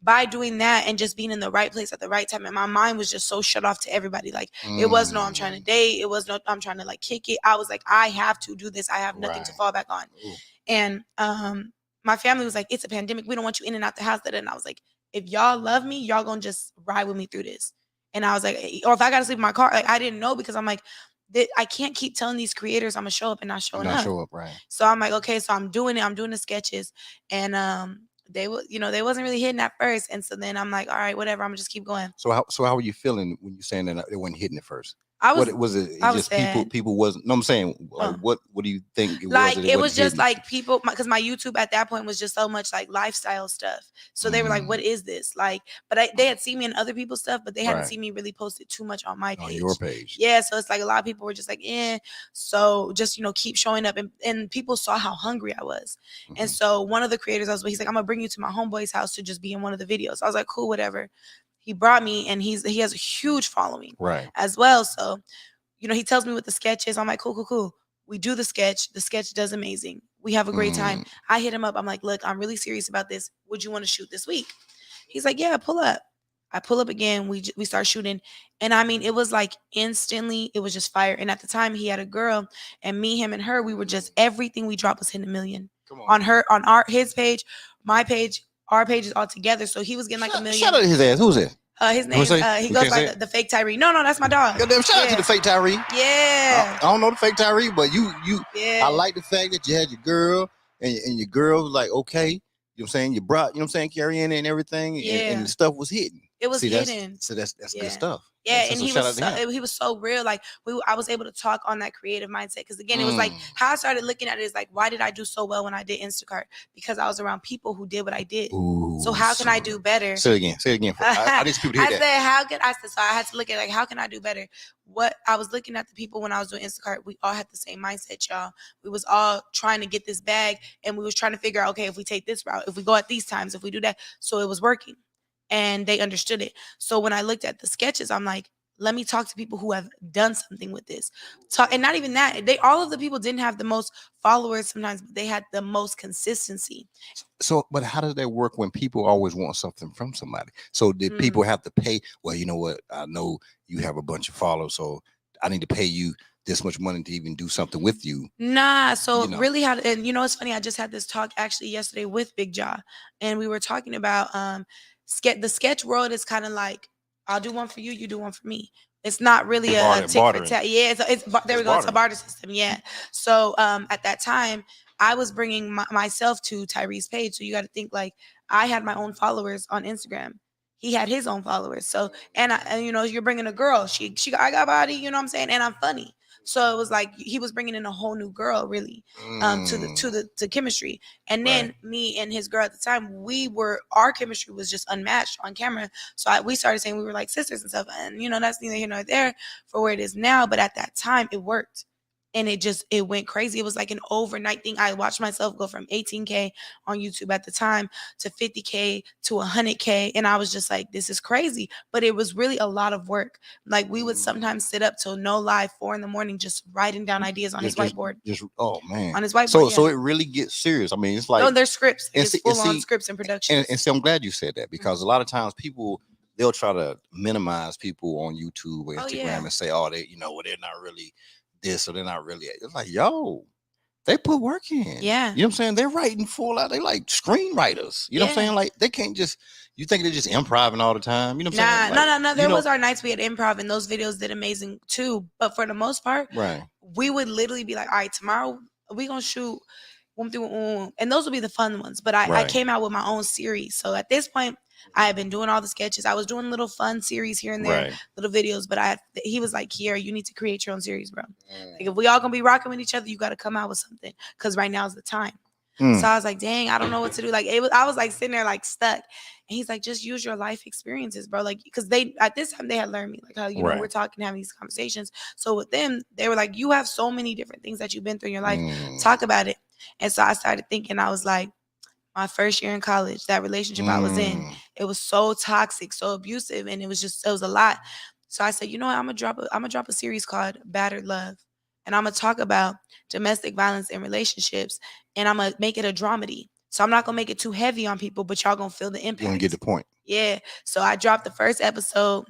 by doing that and just being in the right place at the right time, and my mind was just so shut off to everybody. Like, it was no, I'm trying to date. It was no, I'm trying to like kick it. I was like, I have to do this. I have nothing to fall back on. Ooh. And my family was like, it's a pandemic. We don't want you in and out the house. And I was like, if y'all love me, y'all gonna just ride with me through this. And I was like, or if I gotta sleep in my car, like, I didn't know, because I'm like, I can't keep telling these creators I'm gonna show up and not showing up.
Right.
So I'm like, okay, so I'm doing it. I'm doing the sketches. And they wasn't really hitting at first. And so then I'm like, all right, whatever, I'm gonna just keep going.
So how were you feeling when you saying that they weren't hitting at first?
I was,
what was it?
I
just
was
people wasn't. No, I'm saying, like, what do you think it
like?
was?
It was just like people, because my YouTube at that point was just so much like lifestyle stuff. So they were like, "What is this?" Like, but they had seen me in other people's stuff, but they hadn't seen me really post it too much on my page.
On your page,
yeah. So it's like a lot of people were just like, "Eh." So just keep showing up, and people saw how hungry I was, and so one of the creators I was with, he's like, "I'm gonna bring you to my homeboy's house to just be in one of the videos." I was like, "Cool, whatever." he brought me, and he has a huge following
Right.
as well. So, he tells me what the sketch is. I'm like, cool, cool, cool. We do the sketch. The sketch does amazing. We have a great time.
Mm.
I hit him up. I'm like, look, I'm really serious about this. Would you want to shoot this week? He's like, yeah, pull up. I pull up again. We start shooting, and I mean, it was like instantly, it was just fire. And at the time, he had a girl, and me, him, and her, we were just everything we dropped was hitting a million
Come
on her, on our his page, my page, our pages all together. So he was getting like a million.
Shout out to his ass. Who's it?
His name, he
We
goes
can't
by
say
the fake Tyree. No, that's my dog.
Goddamn, shout out to
Yeah.
the fake Tyree.
Yeah.
I don't know the fake Tyree, but you
Yeah.
I like the fact that you had your girl and your girl was like, okay, you know what I'm saying? You brought, you know what I'm saying, carrying and everything,
Yeah.
and the stuff was hitting.
It was
See,
hidden.
That's
Yeah.
good stuff.
Yeah,
So
and he
shout
was
out to him.
he was so real. Like I was able to talk on that creative mindset because again, it was like how I started looking at it is like, why did I do so well when I did Instacart? Because I was around people who did what I did.
Ooh,
So how can I do better?
Say it again. Say it again. I need people to hear
I
that.
said, how can I said so I had to look at like how can I do better? What I was looking at the people when I was doing Instacart, we all had the same mindset, y'all. We was all trying to get this bag, and we was trying to figure out, okay, if we take this route, if we go at these times, if we do that. So it was working. And they understood it. So when I looked at the sketches, I'm like, let me talk to people who have done something with this. And not even that, all of the people didn't have the most followers sometimes, but they had the most consistency.
So, but how does that work when people always want something from somebody? So did people have to pay? Well, you know what? I know you have a bunch of followers, so I need to pay you this much money to even do something with you.
Nah, so really how, and it's funny, I just had this talk actually yesterday with Big Jaw, and we were talking about the sketch world is kind of like, I'll do one for you, you do one for me. It's not really a tick for tat. Yeah, there we go. It's a barter system. Yeah. So at that time, I was bringing myself to Tyree's page. So you got to think like I had my own followers on Instagram. He had his own followers. So and you're bringing a girl. I got body. You know what I'm saying? And I'm funny. So it was like he was bringing in a whole new girl, really, to chemistry. And then me and his girl at the time, our chemistry was just unmatched on camera. So we started saying we were like sisters and stuff. And that's neither here nor there for where it is now. But at that time, it worked. And it went crazy. It was like an overnight thing. I watched myself go from 18K on YouTube at the time to 50K to 100K. And I was just like, this is crazy. But it was really a lot of work. Like we would sometimes sit up till no lie 4 a.m. just writing down ideas on his whiteboard.
Oh man.
On his whiteboard.
So it really gets serious. I mean, it's like,
no, there's scripts. It's full on scripts and production.
And so I'm glad you said that because a lot of times they'll try to minimize people on YouTube or Instagram and say, oh, they're not really this or they're not really. It's like, yo, they put work in.
Yeah.
You know what I'm saying? They're writing full out. They like screenwriters. You know what I'm saying? Like they can't just, you think they're just improvising all the time. You know what I'm saying?
No. There was our nights we had improv and those videos did amazing too. But for the most part, we would literally be like, all right, tomorrow we gonna shoot and those would be the fun ones. But I came out with my own series. So at this point, I had been doing all the sketches. I was doing little fun series here and there, little videos. But he was like, Kiera, you need to create your own series, bro. Like if we all gonna be rocking with each other, you got to come out with something because right now is the time. So I was like, dang, I don't know what to do. Like I was like sitting there like stuck. And he's like, just use your life experiences, bro. Like because at this time they had learned me, like how we're talking, having these conversations. So with them, they were like, you have so many different things that you've been through in your life. Talk about it. And so I started thinking, I was like, my first year in college, that relationship I was in, it was so toxic, so abusive, and it was a lot. So I said, you know what, I'm gonna drop a series called Battered Love. And I'm gonna talk about domestic violence in relationships, and I'm gonna make it a dramedy. So I'm not gonna make it too heavy on people, but y'all gonna feel the impact.
You gonna get the point.
Yeah. So I dropped the first episode,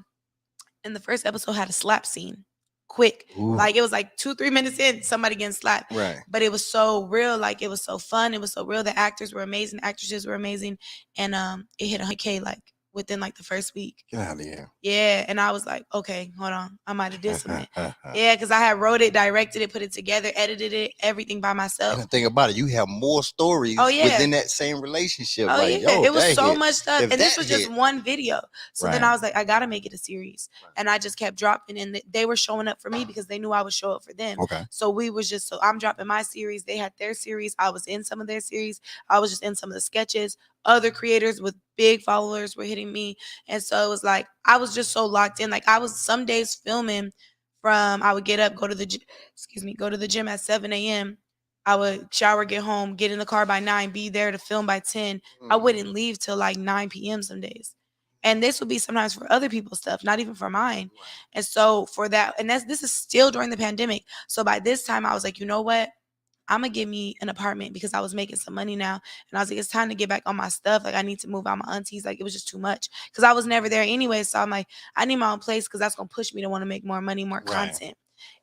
and the first episode had a slap scene. Quick. Ooh. Like it was like 2-3 minutes in, somebody getting slapped.
Right.
But it was so real, like it was so fun. It was so real. The actors were amazing, actresses were amazing. And it hit 100K like within like the first week.
Get out of here.
Yeah. And I was like, okay, hold on. I might have did something. Yeah, because I had wrote it, directed it, put it together, edited it, everything by myself.
And the thing about it, you have more stories within that same relationship.
Oh, like, yeah. It was so much stuff. And this was just one video. So then I was like, I got to make it a series. And I just kept dropping. And they were showing up for me because they knew I would show up for them.
Okay.
So I'm dropping my series. They had their series. I was in some of their series. I was just in some of the sketches. Other creators with big followers were hitting me. And so it was like, I was just so locked in. Like I was some days filming I would get up, go to the gym at 7 a.m. I would shower, get home, get in the car by 9, be there to film by 10. I wouldn't leave till like 9 p.m. some days. And this would be sometimes for other people's stuff, not even for mine. And so for that, and this is still during the pandemic. So by this time I was like, you know what? I'm gonna give me an apartment because I was making some money now. And I was like, it's time to get back on my stuff. Like I need to move out my aunties. Like it was just too much. Cause I was never there anyway. So I'm like, I need my own place because that's gonna push me to want to make more money, more
Right.
content.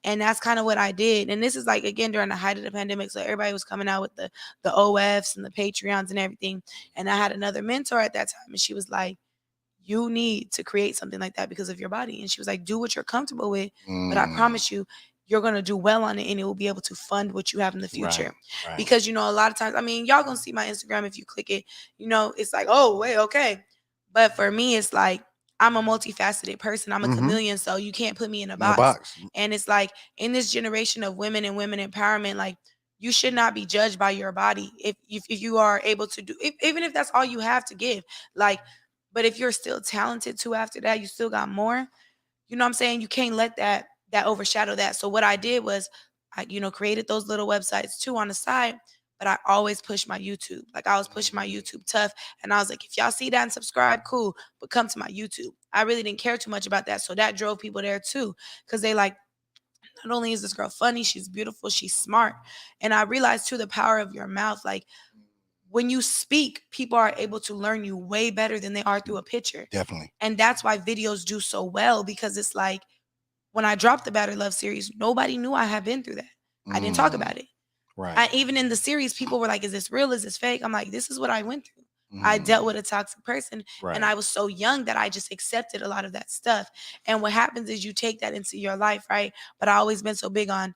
And that's kind of what I did. And this is like again during the height of the pandemic. So everybody was coming out with the OFs and the Patreons and everything. And I had another mentor at that time, and she was like, you need to create something like that because of your body. And she was like, do what you're comfortable with, but I promise you, you're going to do well on it and it will be able to fund what you have in the future.
Right.
Because, you know, a lot of times, I mean, y'all going to see my Instagram if you click it, you know, it's like, oh, wait, okay. But for me, it's like, I'm a multifaceted person. I'm a chameleon. So you can't put me in a
In a
box.
box.
And it's like in this generation of women and women empowerment, like you should not be judged by your body. If you are able to do, even if that's all you have to give, like, but if you're still talented too after that, you still got more. You know what I'm saying? You can't let that overshadow that. So what I did was I, you know, created those little websites too on the side, but I always push my YouTube. Like I was pushing my YouTube tough. And I was like, if y'all see that and subscribe, cool. But come to my YouTube. I really didn't care too much about that. So that drove people there too. Cause they like, not only is this girl funny, she's beautiful, she's smart. And I realized too the power of your mouth. Like when you speak, people are able to learn you way better than they are through a picture.
Definitely.
And that's why videos do so well because it's like when I dropped the Battered Love series, nobody knew I had been through that. I didn't talk about it.
Right.
Even in the series, people were like, is this real? Is this fake? I'm like, this is what I went through. I dealt with a toxic person and I was so young that I just accepted a lot of that stuff. And what happens is you take that into your life, right? But I always been so big on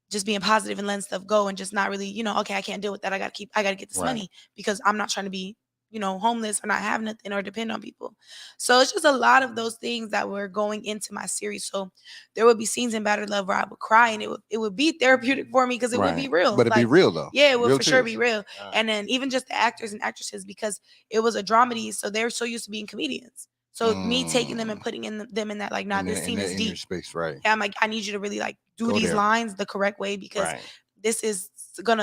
just being positive and letting stuff go and just not really, you know, okay, I can't deal with that. I gotta get this money because I'm not trying to be, you know, homeless or not have nothing or depend on people. So it's just a lot of those things that were going into my series. So there would be scenes in Battered Love where I would cry and it would be therapeutic for me because it would be real.
But it'd be real though.
Yeah, it would
Real
for sure
tears.
be real. And then even just the actors and actresses, because it was a dramedy, so they're so used to being comedians. So me taking them and putting them in that, like, nah, this scene is
in
deep.
your space, right?
Yeah, I'm like, I need you to really like do
Go
these
there.
lines the correct way because this is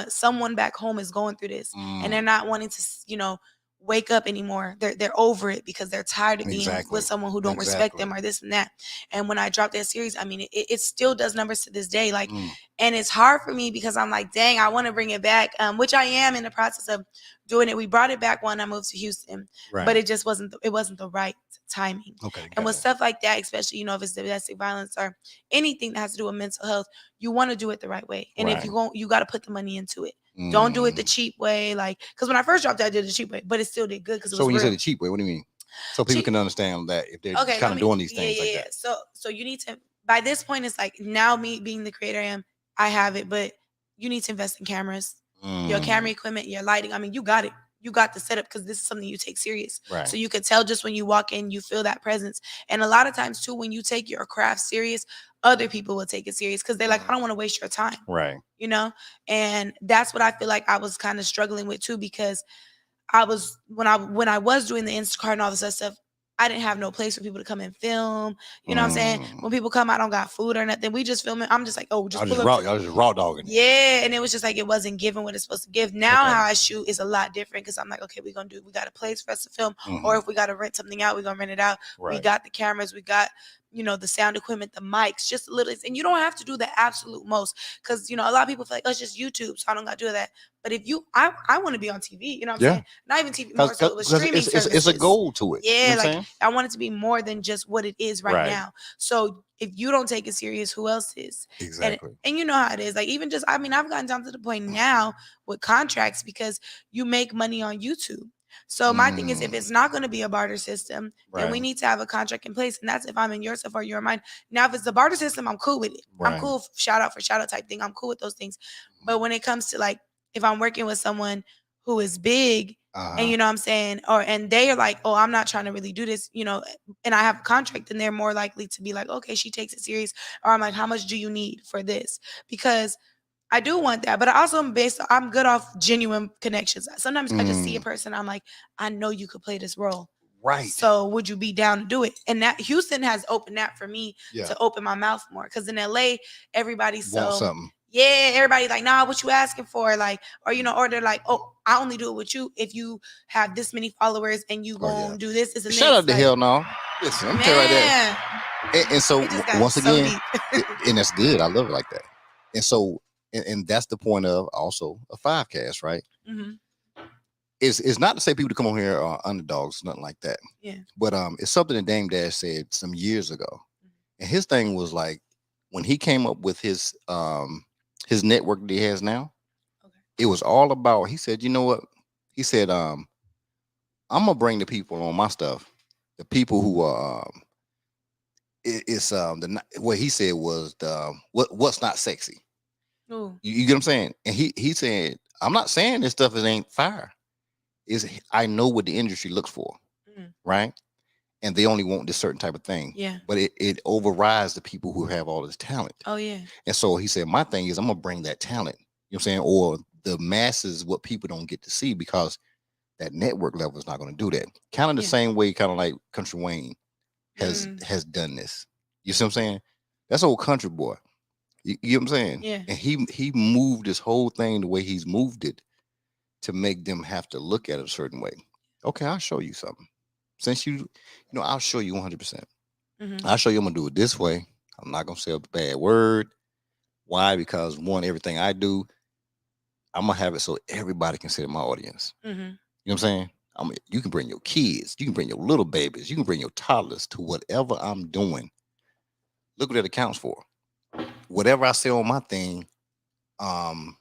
someone back home is going through this and they're not wanting to, you know, wake up anymore. They're over it because they're tired of being with someone who don't respect them or this and that. And when I dropped that series, I mean, it still does numbers to this day. Like, and it's hard for me because I'm like, dang, I want to bring it back, which I am in the process of doing it. We brought it back when I moved to Houston, but it just wasn't the right timing.
Okay.
And with stuff like that, especially, you know, if it's domestic violence or anything that has to do with mental health, you want to do it the right way. And if you won't, you got to put the money into it. Don't do it the cheap way. Like, because when I first dropped it, I did it the cheap way, but it still did good because it was
So when you
real.
say the cheap way, what do you mean? So people can understand that if they're kind of doing these things like that.
So you need to, by this point, it's like now me being the creator I have it, but you need to invest in cameras, your camera equipment, your lighting. I mean, you got it. You got the setup because this is something you take serious.
Right.
So you could tell just when you walk in, you feel that presence. And a lot of times too, when you take your craft serious, other people will take it serious because they're like, I don't want to waste your time.
Right.
You know? And that's what I feel like I was kind of struggling with too, because I was when I was doing the Instacart and all this other stuff, I didn't have no place for people to come and film. You know what I'm saying? When people come, I don't got food or nothing. We just filming. I'm just like, oh, just pull up.
Y'all just raw dogging.
Yeah, and it was just like it wasn't giving what it's supposed to give. Now how I shoot is a lot different because I'm like, okay, we got a place for us to film, or if we got to rent something out, we're gonna rent it out. We got the cameras, we got, you know, the sound equipment, the mics, just a little. And you don't have to do the absolute most because, you know, a lot of people feel like, oh, it's just YouTube, so I don't got to do that. But if you, I want to be on TV, you know what I'm saying? Not even TV, more so with streaming services.
It's a goal to it.
Yeah,
you know
like I want it to be more than just what it is right now. So if you don't take it serious, who else is?
Exactly.
And you know how it is. Like even just, I mean, I've gotten down to the point now with contracts because you make money on YouTube. So my thing is, if it's not going to be a barter system, then we need to have a contract in place. And that's if I'm in your stuff or you're in mine. Now, if it's a barter system, I'm cool with it. I'm cool, shout out for shout out type thing. I'm cool with those things. But when it comes to like, if I'm working with someone who is big and you know what I'm saying, and they are like, oh, I'm not trying to really do this, you know, and I have a contract, then they're more likely to be like, okay, she takes it serious. Or I'm like, how much do you need for this? Because I do want that, but I also I'm good off genuine connections. Sometimes I just see a person, I'm like, I know you could play this role.
Right.
So would you be down to do it? And that Houston has opened that for me to open my mouth more. Because in LA, everybody's so Yeah, everybody like, nah, what you asking for? Like, or or they're like, oh, I only do it with you if you have this many followers and you
Oh yeah.
gonna do this, and
Shout
this.
out to
Like,
Hell No. Listen, I'm tell you right there.
man,
And so
it just got
once
so
again,
deep.
and that's good. I love it like that. And so, and that's the point of also a 5cast, right?
Hmm.
It's not to say people to come on here are underdogs, nothing like that.
Yeah.
But it's something that Dame Dash said some years ago. And his thing was like when he came up with his network that he has now,
Okay.
it was all about, he said, you know what? He said, I'm gonna bring the people on my stuff, the people who are it's what he said was the what's not sexy.
Ooh.
You get what I'm saying? And he said, I'm not saying this stuff is ain't fire. Is I know what the industry looks for,
Mm.
right? And they only want this certain type of thing.
Yeah.
But it overrides the people who have all this talent.
Oh yeah.
And so he said, my thing is I'm gonna bring that talent, you know what I'm saying? Or the masses, what people don't get to see because that network level is not gonna do that. Kind of the
Yeah.
same way, kind of like Country Wayne
Mm.
has done this. You see what I'm saying? That's old country boy. You know what I'm saying?
Yeah.
And he moved this whole thing the way he's moved it to make them have to look at it a certain way. Okay, I'll show you something. Since I'll show you 100%.
Hmm.
I'll show you I'm gonna do it this way. I'm not gonna say a bad word. Why? Because one, everything I do, I'm gonna have it so everybody can sit in my audience.
Hmm.
You know what I'm saying? You can bring your kids, you can bring your little babies, you can bring your toddlers to whatever I'm doing. Look what it accounts for. Whatever I say on my thing, um,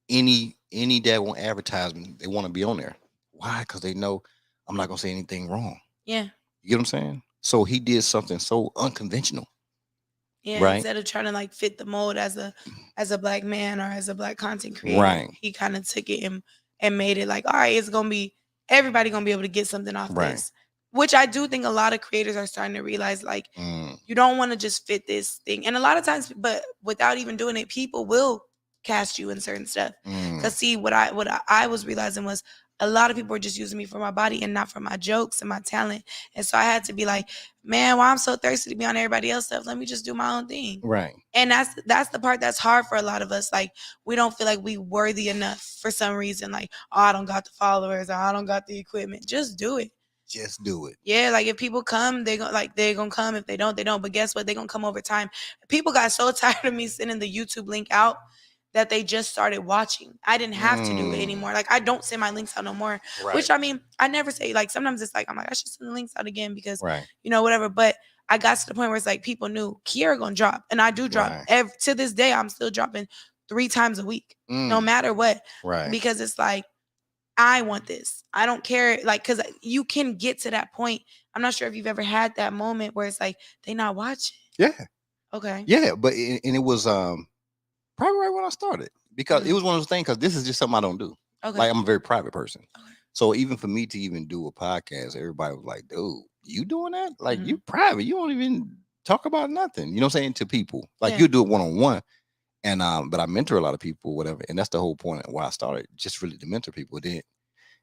any daggone advertisement, they want to be on there. Why? Because they know I'm not gonna say anything wrong.
Yeah.
You get what I'm saying? So he did something so unconventional,
Yeah.
right?
Instead of trying to like fit the mold as a black man or as a black content creator,
Right,
he kind of took it and made it like, all right, it's gonna be everybody gonna be able to get something off
right.
this. Which I do think a lot of creators are starting to realize, like,
Mm,
you don't want to just fit this thing. And a lot of times, but without even doing it, people will cast you in certain stuff.
mm,
Cause see, what I was realizing was a lot of people were just using me for my body and not for my jokes and my talent. And so I had to be like, man, why I'm so thirsty to be on everybody else's stuff, let me just do my own thing.
right.
And that's the part that's hard for a lot of us. Like, we don't feel like we worthy enough for some reason. Like, oh, I don't got the followers, or I don't got the equipment. Just do it.
Just do it.
Yeah, like if people come, they're gonna come. If they don't, they don't. But guess what? They're gonna come over time. People got so tired of me sending the YouTube link out that they just started watching. I didn't have to do it
Mm,
anymore. Like, I don't send my links out no more.
right,
Which, I mean, I never say, like, sometimes it's like I'm like, I should send the links out again because
right,
whatever. But I got to the point where it's like people knew Kiera gonna drop, and I do drop.
right.
To this day, I'm still dropping 3 times a week, no
Mm,
matter what,
right.
because it's like, I want this. I don't care. Like, cause you can get to that point. I'm not sure if you've ever had that moment where it's like they not watching.
Yeah,
Okay.
yeah. But and it was probably right when I started because it
Mhm.
was one of those things. Because this is just something I don't do.
Okay.
Like I'm a very private person.
Okay.
So even for me to even do a podcast, everybody was like, "Dude, you doing that? Like
Mhm.
you private? You don't even talk about nothing. You know what I'm saying to people? Like
Yeah.
you do it one on one." And but I mentor a lot of people, whatever. And that's the whole point of why I started, just really to mentor people. Then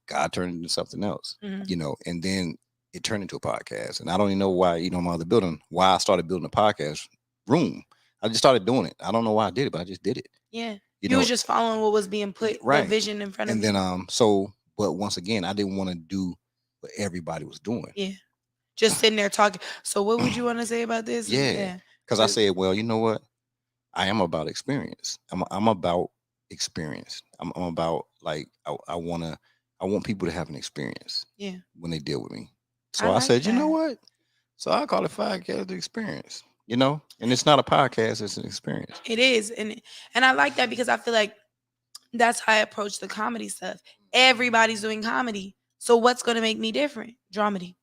God turned it into something else,
Mhm.
and then it turned into a podcast. And I don't even know why, my other building, why I started building a podcast room. I just started doing it. I don't know why I did it, but I just did it.
Yeah.
You
You
know,
was just following what was being put, the
right.
vision in front of
And
you.
then but once again, I didn't want to do what everybody was doing.
Yeah. Just sitting there talking. So what would you want to say about this?
Yeah.
Yeah.
Because I said, well, you know what? I am about experience. I'm about experience. I'm about like I want people to have an experience
Yeah.
when they deal with me.
I
So I
like
said, you know
that.
what? So I call it 5K the experience. And it's not a podcast, it's an experience.
It is. And I like that because I feel like that's how I approach the comedy stuff. Everybody's doing comedy. So what's gonna make me different? Dramedy.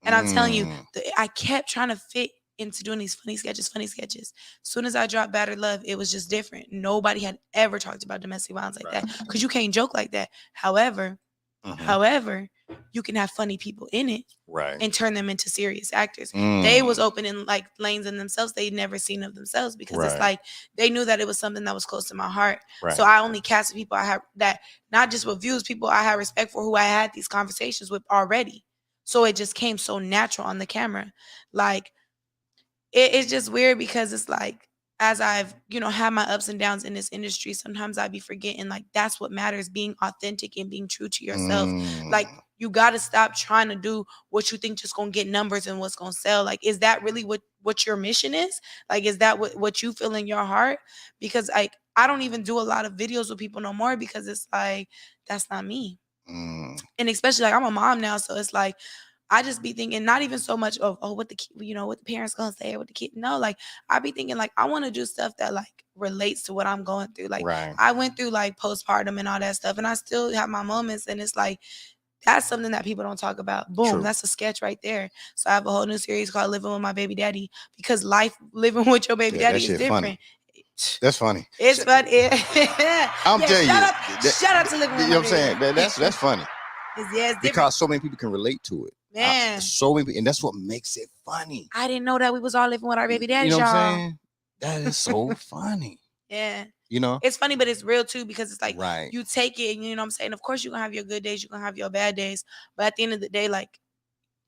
And I'm telling you,
Mm,
I kept trying to fit into doing these funny sketches, funny sketches. As soon as I dropped Battered Love, it was just different. Nobody had ever talked about domestic violence like that because you can't joke like that. However,
mhm,
however, you can have funny people in it
right.
and turn them into serious actors. They was
Mm,
opening like lanes in themselves they'd never seen of themselves because it's
right.
like they knew that it was something that was close to my heart.
Right.
So I only casted people I had that, not just with views, people I had respect for, who I had these conversations with already. So it just came so natural on the camera. Like, it's just weird because it's like as I've, had my ups and downs in this industry, sometimes I be forgetting like that's what matters, being authentic and being true to yourself. Like
Mm,
you got to stop trying to do what you think just going to get numbers and what's going to sell. Like is that really what your mission is? Like is that what you feel in your heart? Because like I don't even do a lot of videos with people no more because it's like that's not me.
mm,
And especially like I'm a mom now, so it's like I just be thinking not even so much of what the what the parents gonna say or what the kid. No, like I be thinking like I want to do stuff that like relates to what I'm going through. Like
right.
I went through like postpartum and all that stuff, and I still have my moments, and it's like that's something that people don't talk about. Boom,
True.
that's a sketch right there. So I have a whole new series called Living with My Baby Daddy because life living with your baby
Yeah, that
daddy is
shit
different.
funny. That's funny.
It's fun.
I'm
Yeah,
telling you,
shout out to Living
you
with
know
My
what I'm
Baby
saying?
Daddy.
That's funny
It's different.
because so many people can relate to it.
Man,
So many, and that's what makes it funny.
I didn't know that we was all living with our baby
You
daddies,
know what I'm
y'all.
saying? That is so funny.
Yeah.
You know?
It's funny, but it's real too because it's like
Right.
you take it and you know what I'm saying? Of course you're gonna have your good days, you're gonna have your bad days. But at the end of the day, like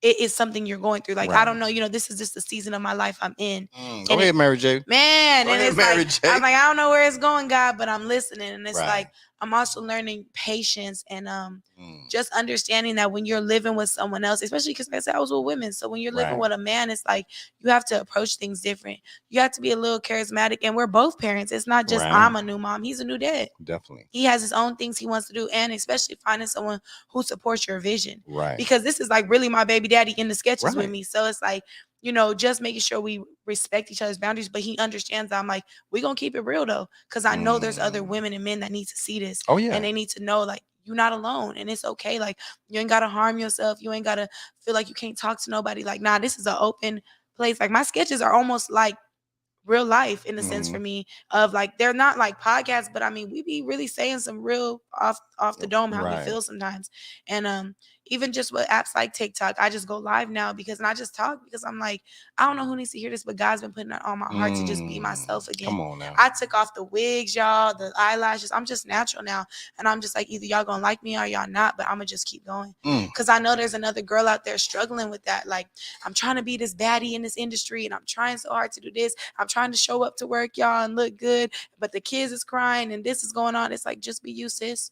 it is something you're going through. Like I
Right.
don't know, this is just the season of my life I'm in.
Go
And
ahead, Mary J.
man,
Go
and
ahead,
it's
Mary
like
J.
I'm like, I don't know where it's going, God, but I'm listening. And it's
Right.
like I'm also learning patience and
Mm,
just understanding that when you're living with someone else, especially because like I said I was with women. So when you're living
right.
with a man, it's like you have to approach things different. You have to be a little charismatic. And we're both parents. It's not just
Right.
I'm a new mom, he's a new dad.
Definitely.
He has his own things he wants to do, and especially finding someone who supports your vision.
Right.
Because this is like really my baby daddy in the sketches with
Right.
me. So it's like, just making sure we respect each other's boundaries, but he understands that I'm like, we're gonna keep it real though. Cause I know there's other
Mm.
women and men that need to see this.
Oh yeah.
And they need to know like you're not alone and it's okay. Like you ain't gotta harm yourself. You ain't gotta feel like you can't talk to nobody. Like, nah, this is an open place. Like my sketches are almost like real life in a sense for
Mhm.
me of like they're not like podcasts, but I mean we be really saying some real off the dome how we
Right.
feel sometimes. And even just with apps like TikTok, I just go live now because and I just talk because I'm like, I don't know who needs to hear this, but God's been putting it on my heart to just be myself again.
Come on now.
I took off the wigs, y'all, the eyelashes. I'm just natural now. And I'm just like, either y'all gonna like me or y'all not, but I'm gonna just keep going.
Mm.
Cause I know there's another girl out there struggling with that. Like, I'm trying to be this baddie in this industry and I'm trying so hard to do this. I'm trying to show up to work, y'all, and look good, but the kids is crying and this is going on. It's like, just be you, sis.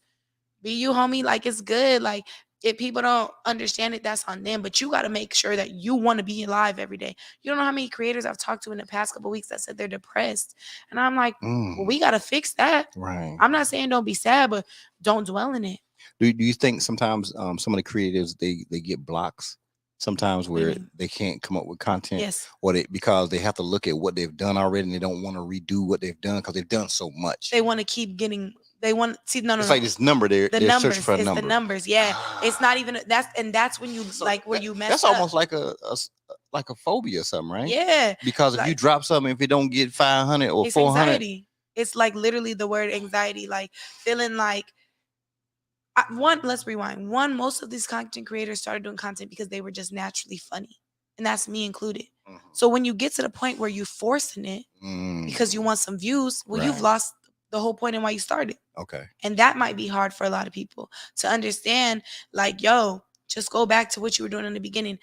Be you, homie. Like, it's good. Like, if people don't understand it, that's on them. But you got to make sure that you want to be alive every day. You don't know how many creators I've talked to in the past couple of weeks that said they're depressed. And I'm like, well, we got to fix that.
Right.
I'm not saying don't be sad, but don't dwell in it.
Do you think sometimes some of the creatives they get blocks sometimes
What do you
where
mean?
they can't come up with content
Yes.
or because they have to look at what they've done already and they don't want to redo what they've done because they've done so much.
They want to keep getting, they want, see, no,
It's like this number they're searching
numbers.
for a
It's the
number.
numbers. Yeah. It's not even, that's when you
So
like where you mess
that's
up.
almost like like a phobia or something, right?
Yeah.
Because if you
Like,
drop something, if it don't get 500 or
it's
400,
anxiety. It's like literally the word anxiety, like feeling like let's rewind. One, most of these content creators started doing content because they were just naturally funny. And that's me included.
Mhm.
So when you get to the point where you're forcing it because you want some views, well, you've
Right.
lost the whole point in why you started.
Okay.
And that might be hard for a lot of people to understand, like, yo, just go back to what you were doing in the beginning.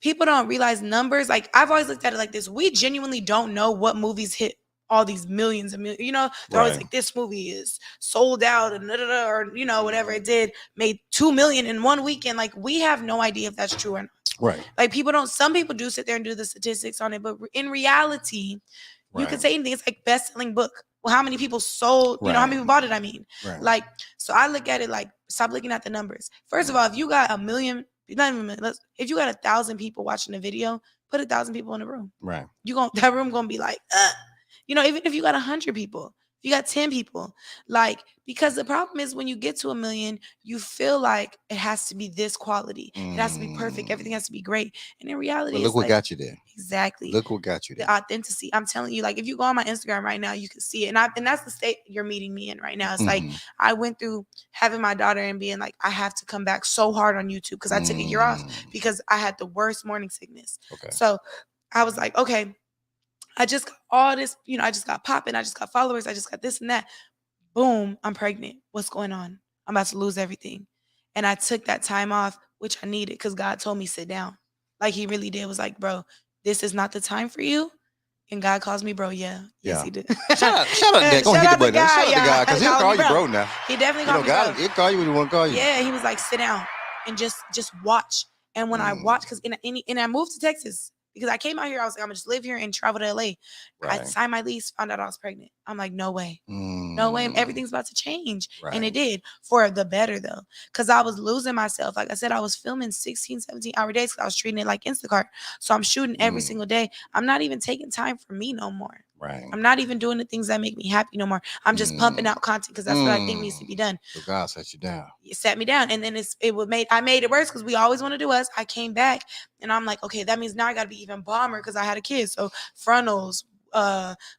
People don't realize numbers. Like, I've always looked at it like this. We genuinely don't know what movies hit all these millions and millions. They're always
Right.
like, this movie is sold out and or whatever it did, made 2 million in one weekend. Like, we have no idea if that's true or not.
Right.
Like, some people do sit there and do the statistics on it, but in reality, you could
Right.
say anything. It's like best-selling book. Well, how many people sold, how many
Right.
people bought it? I mean,
Right.
like, so I look at it like, stop looking at the numbers. First of all, if you got a million, not even a million, if you got 1,000 people watching the video, put 1,000 people in the room.
Right.
That room gonna be like, even if you got 100 people, if you got 10 people, like, because the problem is when you get to 1 million, you feel like it has to be this quality. It has to be perfect. Everything has to be great. And in reality,
But look
it's
what
like,
got you there.
exactly.
Look what got you there.
The authenticity. I'm telling you, like, if you go on my Instagram right now, you can see it. And that's the state you're meeting me in right now. It's like I went through having my daughter and being like, I have to come back so hard on YouTube because I took a year off because I had the worst morning sickness.
Okay.
So I was like, okay, I just got all this, I just got popping, I just got followers, I just got this and that. Boom, I'm pregnant. What's going on? I'm about to lose everything. And I took that time off, which I needed because God told me sit down. Like he really did. Was like, bro, this is not the time for you. And God calls me bro. Yeah. Yes,
Yeah.
he did.
Shout out that. Go
Shout
hit the
out to
button.
God.
Shout out to
Yeah.
God because he'll
Call
call
me
you bro now.
He definitely
You
called
know,
me bro.
God, he'll call you when he want to call you.
Yeah, he was like, sit down and just watch. And when I watched, because I moved to Texas because I came out here, I was like, I'm gonna just live here and travel to LA. I
Right.
signed my lease, found out I was pregnant. I'm like, no way. No way. Everything's about to change. And it did for the better though. Cause I was losing myself. Like I said, I was filming 16, 17-hour days because I was treating it like Instacart. So I'm shooting every single day. I'm not even taking time for me no more.
Right.
I'm not even doing the things that make me happy no more. I'm just pumping out content because that's what I think needs to be done.
So God set you down.
It set me down. And then I made it worse because we always want to do us. I came back and I'm like, okay, that means now I gotta be even bomber because I had a kid. So frontals,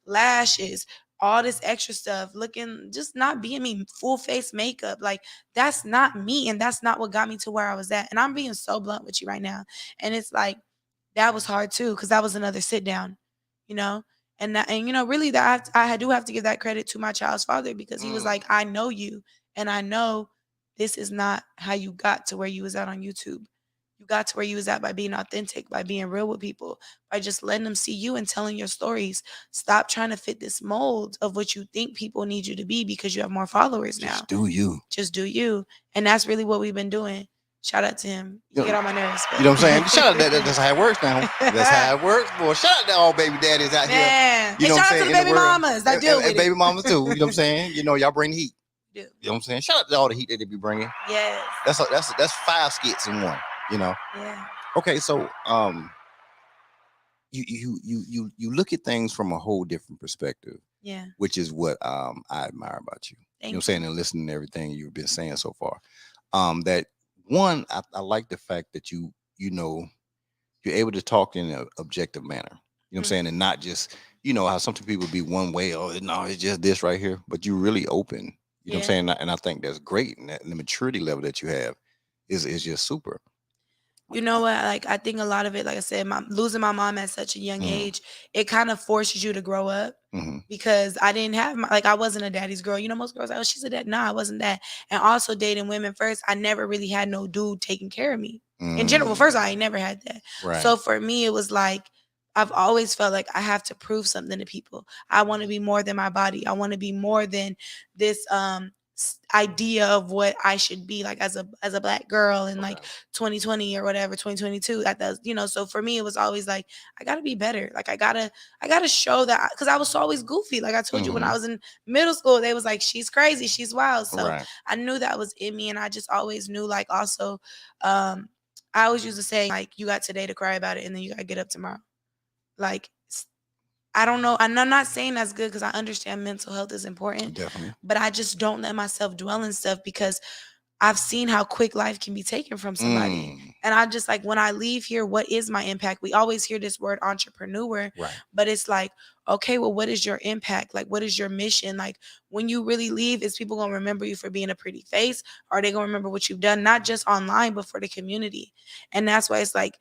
lashes, all this extra stuff, looking just not being me, full face makeup. Like that's not me. And that's not what got me to where I was at. And I'm being so blunt with you right now. And it's like that was hard too, because that was another sit down, you know. And really that I do have to give that credit to my child's father because he was like, I know you, and I know this is not how you got to where you was at on YouTube. You got to where you was at by being authentic, by being real with people, by just letting them see you and telling your stories. Stop trying to fit this mold of what you think people need you to be because you have more followers now.
Just do you.
Just do you. And that's really what we've been doing. Shout out to him. You get on my nerves.
You know what I'm saying? Shout out that's how it works now. That's how it works, boy. Shout out to all baby daddies out here.
You know what I'm saying? Shout out to the baby mamas that deal with it.
Baby mamas too. You know what I'm saying? You know, y'all bring the heat.
Do.
You know what I'm saying? Shout out to all the heat that they be bringing.
Yes.
That's 5 skits in one. You know.
Yeah.
Okay, so you look at things from a whole different perspective.
Yeah.
Which is what I admire about you. You know what I'm saying? And listening to everything you've been saying so far. That one, I like the fact that you know you're able to talk in an objective manner. You know what I'm saying? And not just, you know, how some people be one way, oh no, it's just this right here. But you're really open. You know what I'm saying? And I think that's great. And the maturity level that you have is just super.
You know what? Like I think a lot of it, like I said, losing my mom at such a young age, it kind of forces you to grow up because I didn't have I wasn't a daddy's girl. You know, most girls, oh, she's a dad. No, I wasn't that. And also dating women first, I never really had no dude taking care of me. In general, first I ain't never had that.
Right.
So for me, it was like I've always felt like I have to prove something to people. I want to be more than my body. I want to be more than this idea of what I should be like as a black girl in like 2020 or whatever, 2022 at the, you know. So for me it was always like I gotta be better. Like I gotta show that, because I was always goofy. Like I told you, when I was in middle school, they was like, she's crazy, she's wild. So I knew that was in me, and I just always knew, like, also I always used to say, like, you got today to cry about it and then you gotta get up tomorrow. Like, I don't know. And I'm not saying that's good because I understand mental health is important.
Definitely.
But I just don't let myself dwell in stuff because I've seen how quick life can be taken from somebody. And I just, like, when I leave here, what is my impact? We always hear this word entrepreneur, but it's like, okay, well, what is your impact? Like, what is your mission? Like, when you really leave, is people going to remember you for being a pretty face? Or are they going to remember what you've done, not just online, but for the community? And that's why it's like,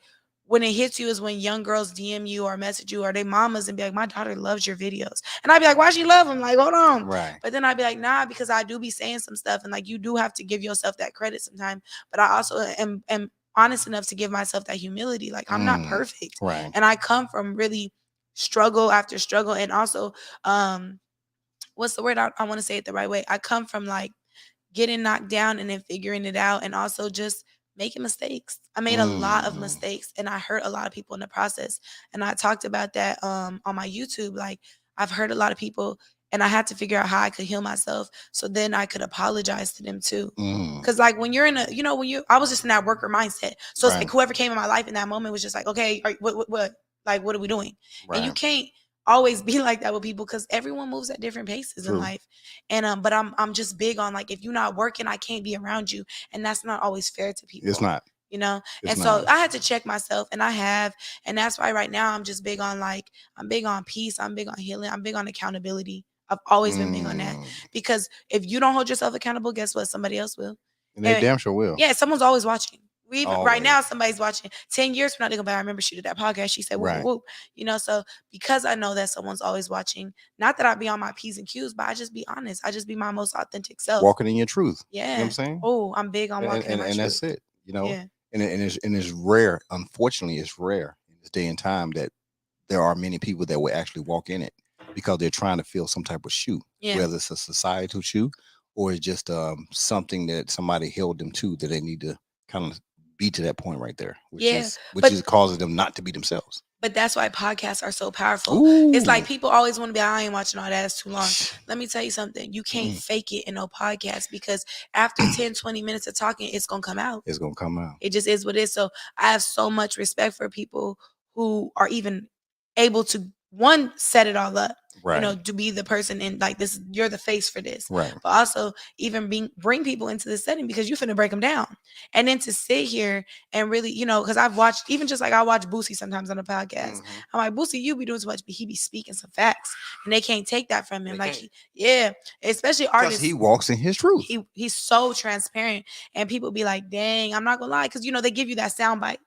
when it hits you is when young girls DM you or message you or they mamas and be like, my daughter loves your videos. And I'd be like, why she love them? Like, hold on. But then I'd be like, nah, because I do be saying some stuff. And like, you do have to give yourself that credit sometimes. But I also am honest enough to give myself that humility. Like, I'm not perfect. And I come from really struggle after struggle. And also, what's the word? I want to say it the right way. I come from like getting knocked down and then figuring it out. And also just making mistakes. I made a lot of mistakes and I hurt a lot of people in the process. And I talked about that on my YouTube. Like, I've hurt a lot of people and I had to figure out how I could heal myself so then I could apologize to them too. Because like when you're in a, you know, I was just in that worker mindset. So it's like whoever came in my life in that moment was just like, okay, what are we doing? And you can't always be like that with people because everyone moves at different paces in life. And but I'm just big on, like, if you're not working, I can't be around you. And that's not always fair to people.
It's not.
You know?
It's
so
not.
I had to check myself, and I have. And that's why right now I'm just big on, like, I'm big on peace. I'm big on healing. I'm big on accountability. I've always been big on that. Because if you don't hold yourself accountable, guess what? Somebody else will.
And they damn sure will.
Yeah, someone's always watching. Right now, somebody's watching. 10 years from now, they're gonna be, I remember she did that podcast. She said, whoop, whoop. You know, so because I know that someone's always watching, not that I be on my P's and Q's, but I just be honest. I just be my most authentic self.
Walking in your truth.
Yeah.
You know what I'm saying?
Oh, I'm big on walking in my truth.
And that's it. You know? Yeah. And it's rare. Unfortunately, it's rare in this day and time that there are many people that will actually walk in it because they're trying to fill some type of shoe,
Yeah.
whether it's a societal shoe or it's just something that somebody held them to that they need to kind of be to that point right there, which
Yeah,
is which
but
is causing them not to be themselves.
but that's why podcasts are so powerful.
Ooh.
It's like people always want to be, I ain't watching all that, it's too long. Let me tell you something. You can't
Mm.
fake it in no podcast because after 10, 20 minutes of talking, it's going to come out.
It's gonna come out.
It just is what it is. So I have so much respect for people who are even able to, one, set it all up.
Right.
You know, to be the person in like this, you're the face for this.
Right.
But also even bring people into this setting because you're finna break them down. And then to sit here and really, you know, because I've watched, even just like I watch Boosie sometimes on a podcast.
Mhm.
I'm like, Boosie, you be doing too much, but he be speaking some facts. And they can't take that from him.
They
Like,
can't.
yeah, especially
Because
artists.
he walks in his truth.
He's so transparent. And people be like, dang, I'm not gonna lie. Because, you know, they give you that soundbite.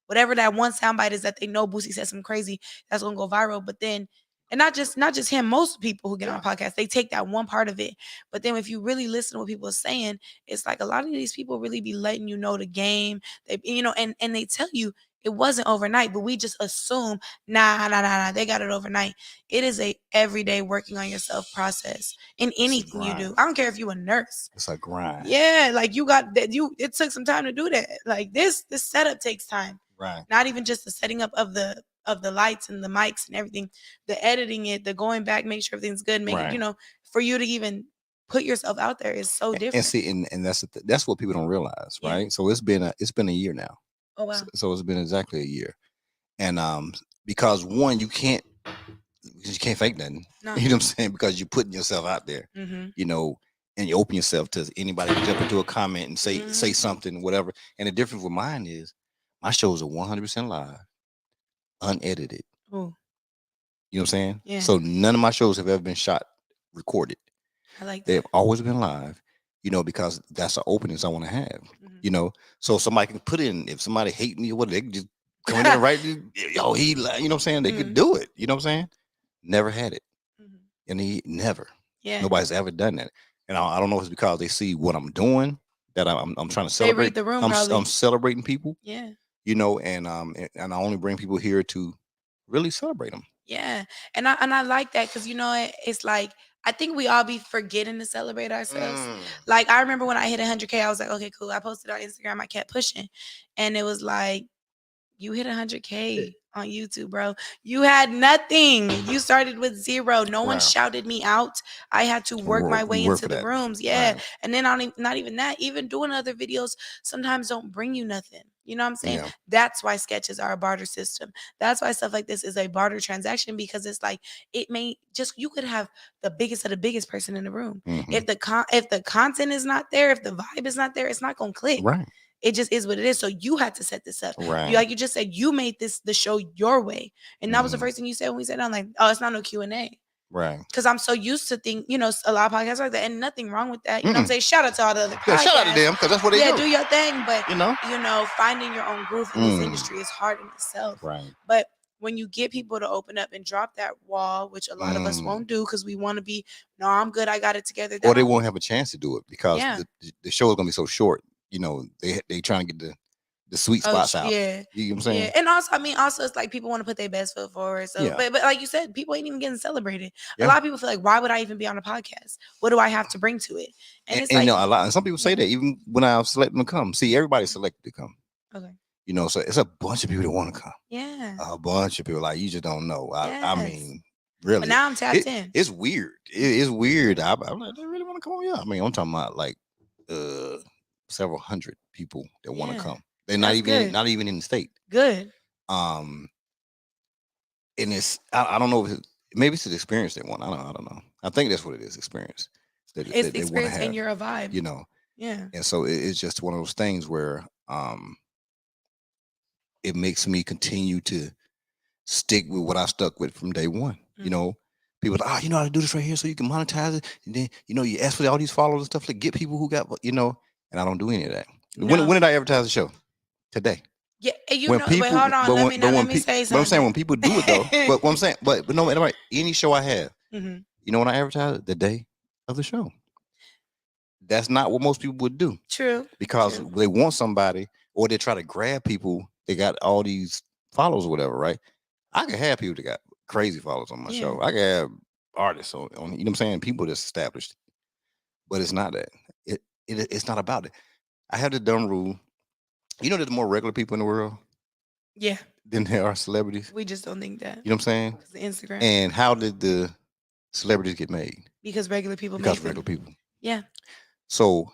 Whatever that one soundbite is that they know Boosie said something crazy, that's gonna go viral. But then, and not just him, most people who get on podcasts, they take that one part of it. But then if you really listen to what people are saying, it's like a lot of these people really be letting you know the game. They, you know, and they tell you it wasn't overnight, but we just assume, nah, they got it overnight. It is a everyday working on yourself process in anything you do. I don't care if you a nurse.
It's a grind.
Yeah, like you got that. It took some time to do that. Like this setup takes time.
Right.
Not even just the setting up of the lights and the mics and everything, the editing it, the going back, make sure everything's good, make it, you know, for you to even put yourself out there is so different.
And see, and that's what people don't realize, right?
Yeah.
So it's been a year now.
Oh wow.
So it's been exactly a year, and because one, you can't fake nothing.
No.
You know what I'm saying? Because you're putting yourself out there.
Mm-hmm.
You know, and you open yourself to anybody to jump into a comment and say something, whatever. And the difference with mine is my shows are 100% live, unedited.
Oh.
You know what I'm saying?
Yeah.
So none of my shows have ever been shot, recorded.
I like that.
They've always been live, you know, because that's the openings I want to have.
Mm-hmm.
You know, so somebody can put in, if somebody hate me or whatever, they can just come in there right, you know what I'm saying? They could do it. You know what I'm saying? Never had it.
Mm-hmm.
And he never.
Yeah.
Nobody's ever done that. And I don't know if it's because they see what I'm doing, that I'm trying to celebrate.
They read the room,
I'm celebrating people.
Yeah.
You know, and I only bring people here to really celebrate them.
Yeah. And I like that because, you know, it's like, I think we all be forgetting to celebrate ourselves. Like, I remember when I hit 100K, I was like, okay, cool. I posted on Instagram. I kept pushing. And it was like, you hit 100K on YouTube, bro. You had nothing. You started with zero. No one shouted me out. I had to work my way into the rooms. Yeah. Right. And then not even that, even doing other videos sometimes don't bring you nothing. You know what I'm saying? Yeah. That's why sketches are a barter system. That's why stuff like this is a barter transaction, because it's like, it may just, you could have the biggest of the biggest person in the room. Mm-hmm. If the content is not there, if the vibe is not there, it's not going to click.
Right.
It just is what it is. So you had to set this up.
Right.
Like you just said, you made the show your way. And that was the first thing you said when we said, I'm like, oh, it's not no Q&A.
Right.
Because I'm so used to think, you know, a lot of podcasts like that, and nothing wrong with that. You know what I'm saying? Shout out to all the other podcasts.
Yeah, shout out to them, because that's what they do.
Yeah, do your thing. But,
you know,
finding your own groove in this industry is hard in itself.
Right.
But when you get people to open up and drop that wall, which a lot of us won't do because we want to be, no, I'm good, I got it together.
Or they won't have a chance to do it because the show is going to be so short. You know, they trying to get the sweet spots out.
Yeah.
You know what I'm saying?
Yeah. And also, it's like people want to put their best foot forward. So, but like you said, people ain't even getting celebrated. Yeah. A lot of people feel like, why would I even be on a podcast? What do I have to bring to it? And it's like,
you know, a lot. And some people say that even when I select them to come. See, everybody's selected to come.
Okay.
You know, so it's a bunch of people that want to come.
Yeah.
A bunch of people, like, you just don't know. I mean, really.
But now I'm tapped in.
It's weird. It's weird. I'm like, they really want to come on? Yeah. I mean, I'm talking about like several hundred people that want to come. They're not even in the state.
Good.
And it's I don't know if maybe it's the experience they want. I don't know. I think that's what it is. Experience.
It's the experience, and you're a vibe.
You know.
Yeah.
And so it's just one of those things where it makes me continue to stick with what I stuck with from day one. Mm-hmm. You know, people like, you know how to do this right here so you can monetize it. And then, you know, you ask for all these followers and stuff to get people who got, you know, and I don't do any of that. No. When did I advertise the show? Today.
Yeah, wait, hold on. Let me say something.
But I'm saying when people do it though, but what I'm saying, but no, any show I have, you know, when I advertise the day of the show, that's not what most people would do.
True.
Because they want somebody, or they try to grab people. They got all these followers or whatever, right? I can have people that got crazy followers on my
Yeah.
show. I can have artists on, you know what I'm saying? People that's established, but it's not that. It's not about it. I have the dumb rule. You know, there's more regular people in the world
Yeah.
than there are celebrities.
We just don't think that.
You know what I'm saying?
Because the Instagram.
And how did the celebrities get made?
Because regular people
Because
make
regular
them.
people.
Yeah.
So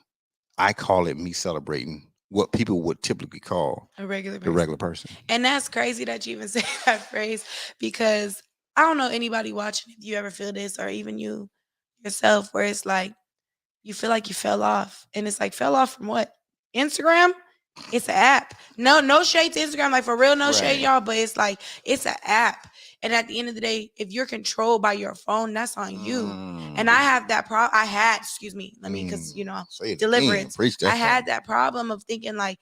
I call it me celebrating what people would typically call
A regular
the
person.
regular person.
And that's crazy that you even say that phrase because I don't know anybody watching if you ever feel this or even you yourself where it's like you feel like you fell off. And it's like fell off from what? Instagram? It's an app. No shade to Instagram, like for real, no shade,
Right.
y'all. But it's like it's an app. And at the end of the day, if you're controlled by your phone, that's on you. And I have that problem. I had, excuse me, let me, because you know,
Say it again.
deliverance.
Preach that
I had
thing.
that problem of thinking like,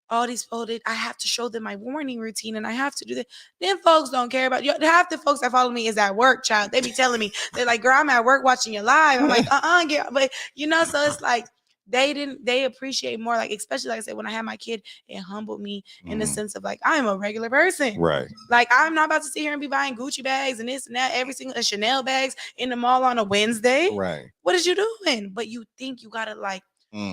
all these folks, I have to show them my morning routine and I have to do that. Then folks don't care about you. Half the folks that follow me is at work, child. They be telling me, they're like, girl, I'm at work watching your live. I'm like, girl. But you know, so it's like they appreciate more, like, especially like I said, when I had my kid, it humbled me in the sense of like, I'm a regular person.
Right.
Like, I'm not about to sit here and be buying Gucci bags and this and that, every single Chanel bags in the mall on a Wednesday.
Right.
What is you doing? But you think you gotta like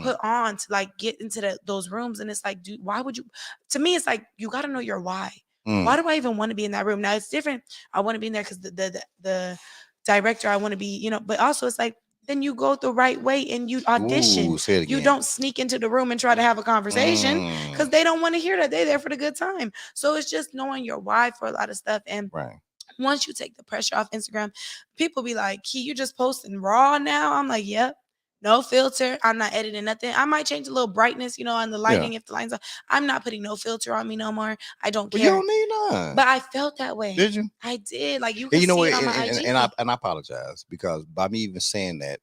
put on to like get into those rooms, and it's like, dude, why would you? To me, it's like you got to know your why. Why do I even want to be in that room? Now it's different. I want to be in there because the director, I want to be, you know. But also, it's like then you go the right way and you audition.
Ooh, say it
You
again.
don't sneak into the room and try to have a conversation because they don't want to hear that. They're there for the good time. So it's just knowing your why for a lot of stuff. And
Right.
once you take the pressure off Instagram, people be like, Key, you just posting raw now? I'm like, yep. No filter. I'm not editing nothing. I might change a little brightness, you know, on the lighting if the lights are. I'm not putting no filter on me no more. I don't care.
You don't need none.
But I felt that way.
Did you?
I did. Like you
And
can
you know
see
what?
it on my IG.
And I apologize because by me even saying that,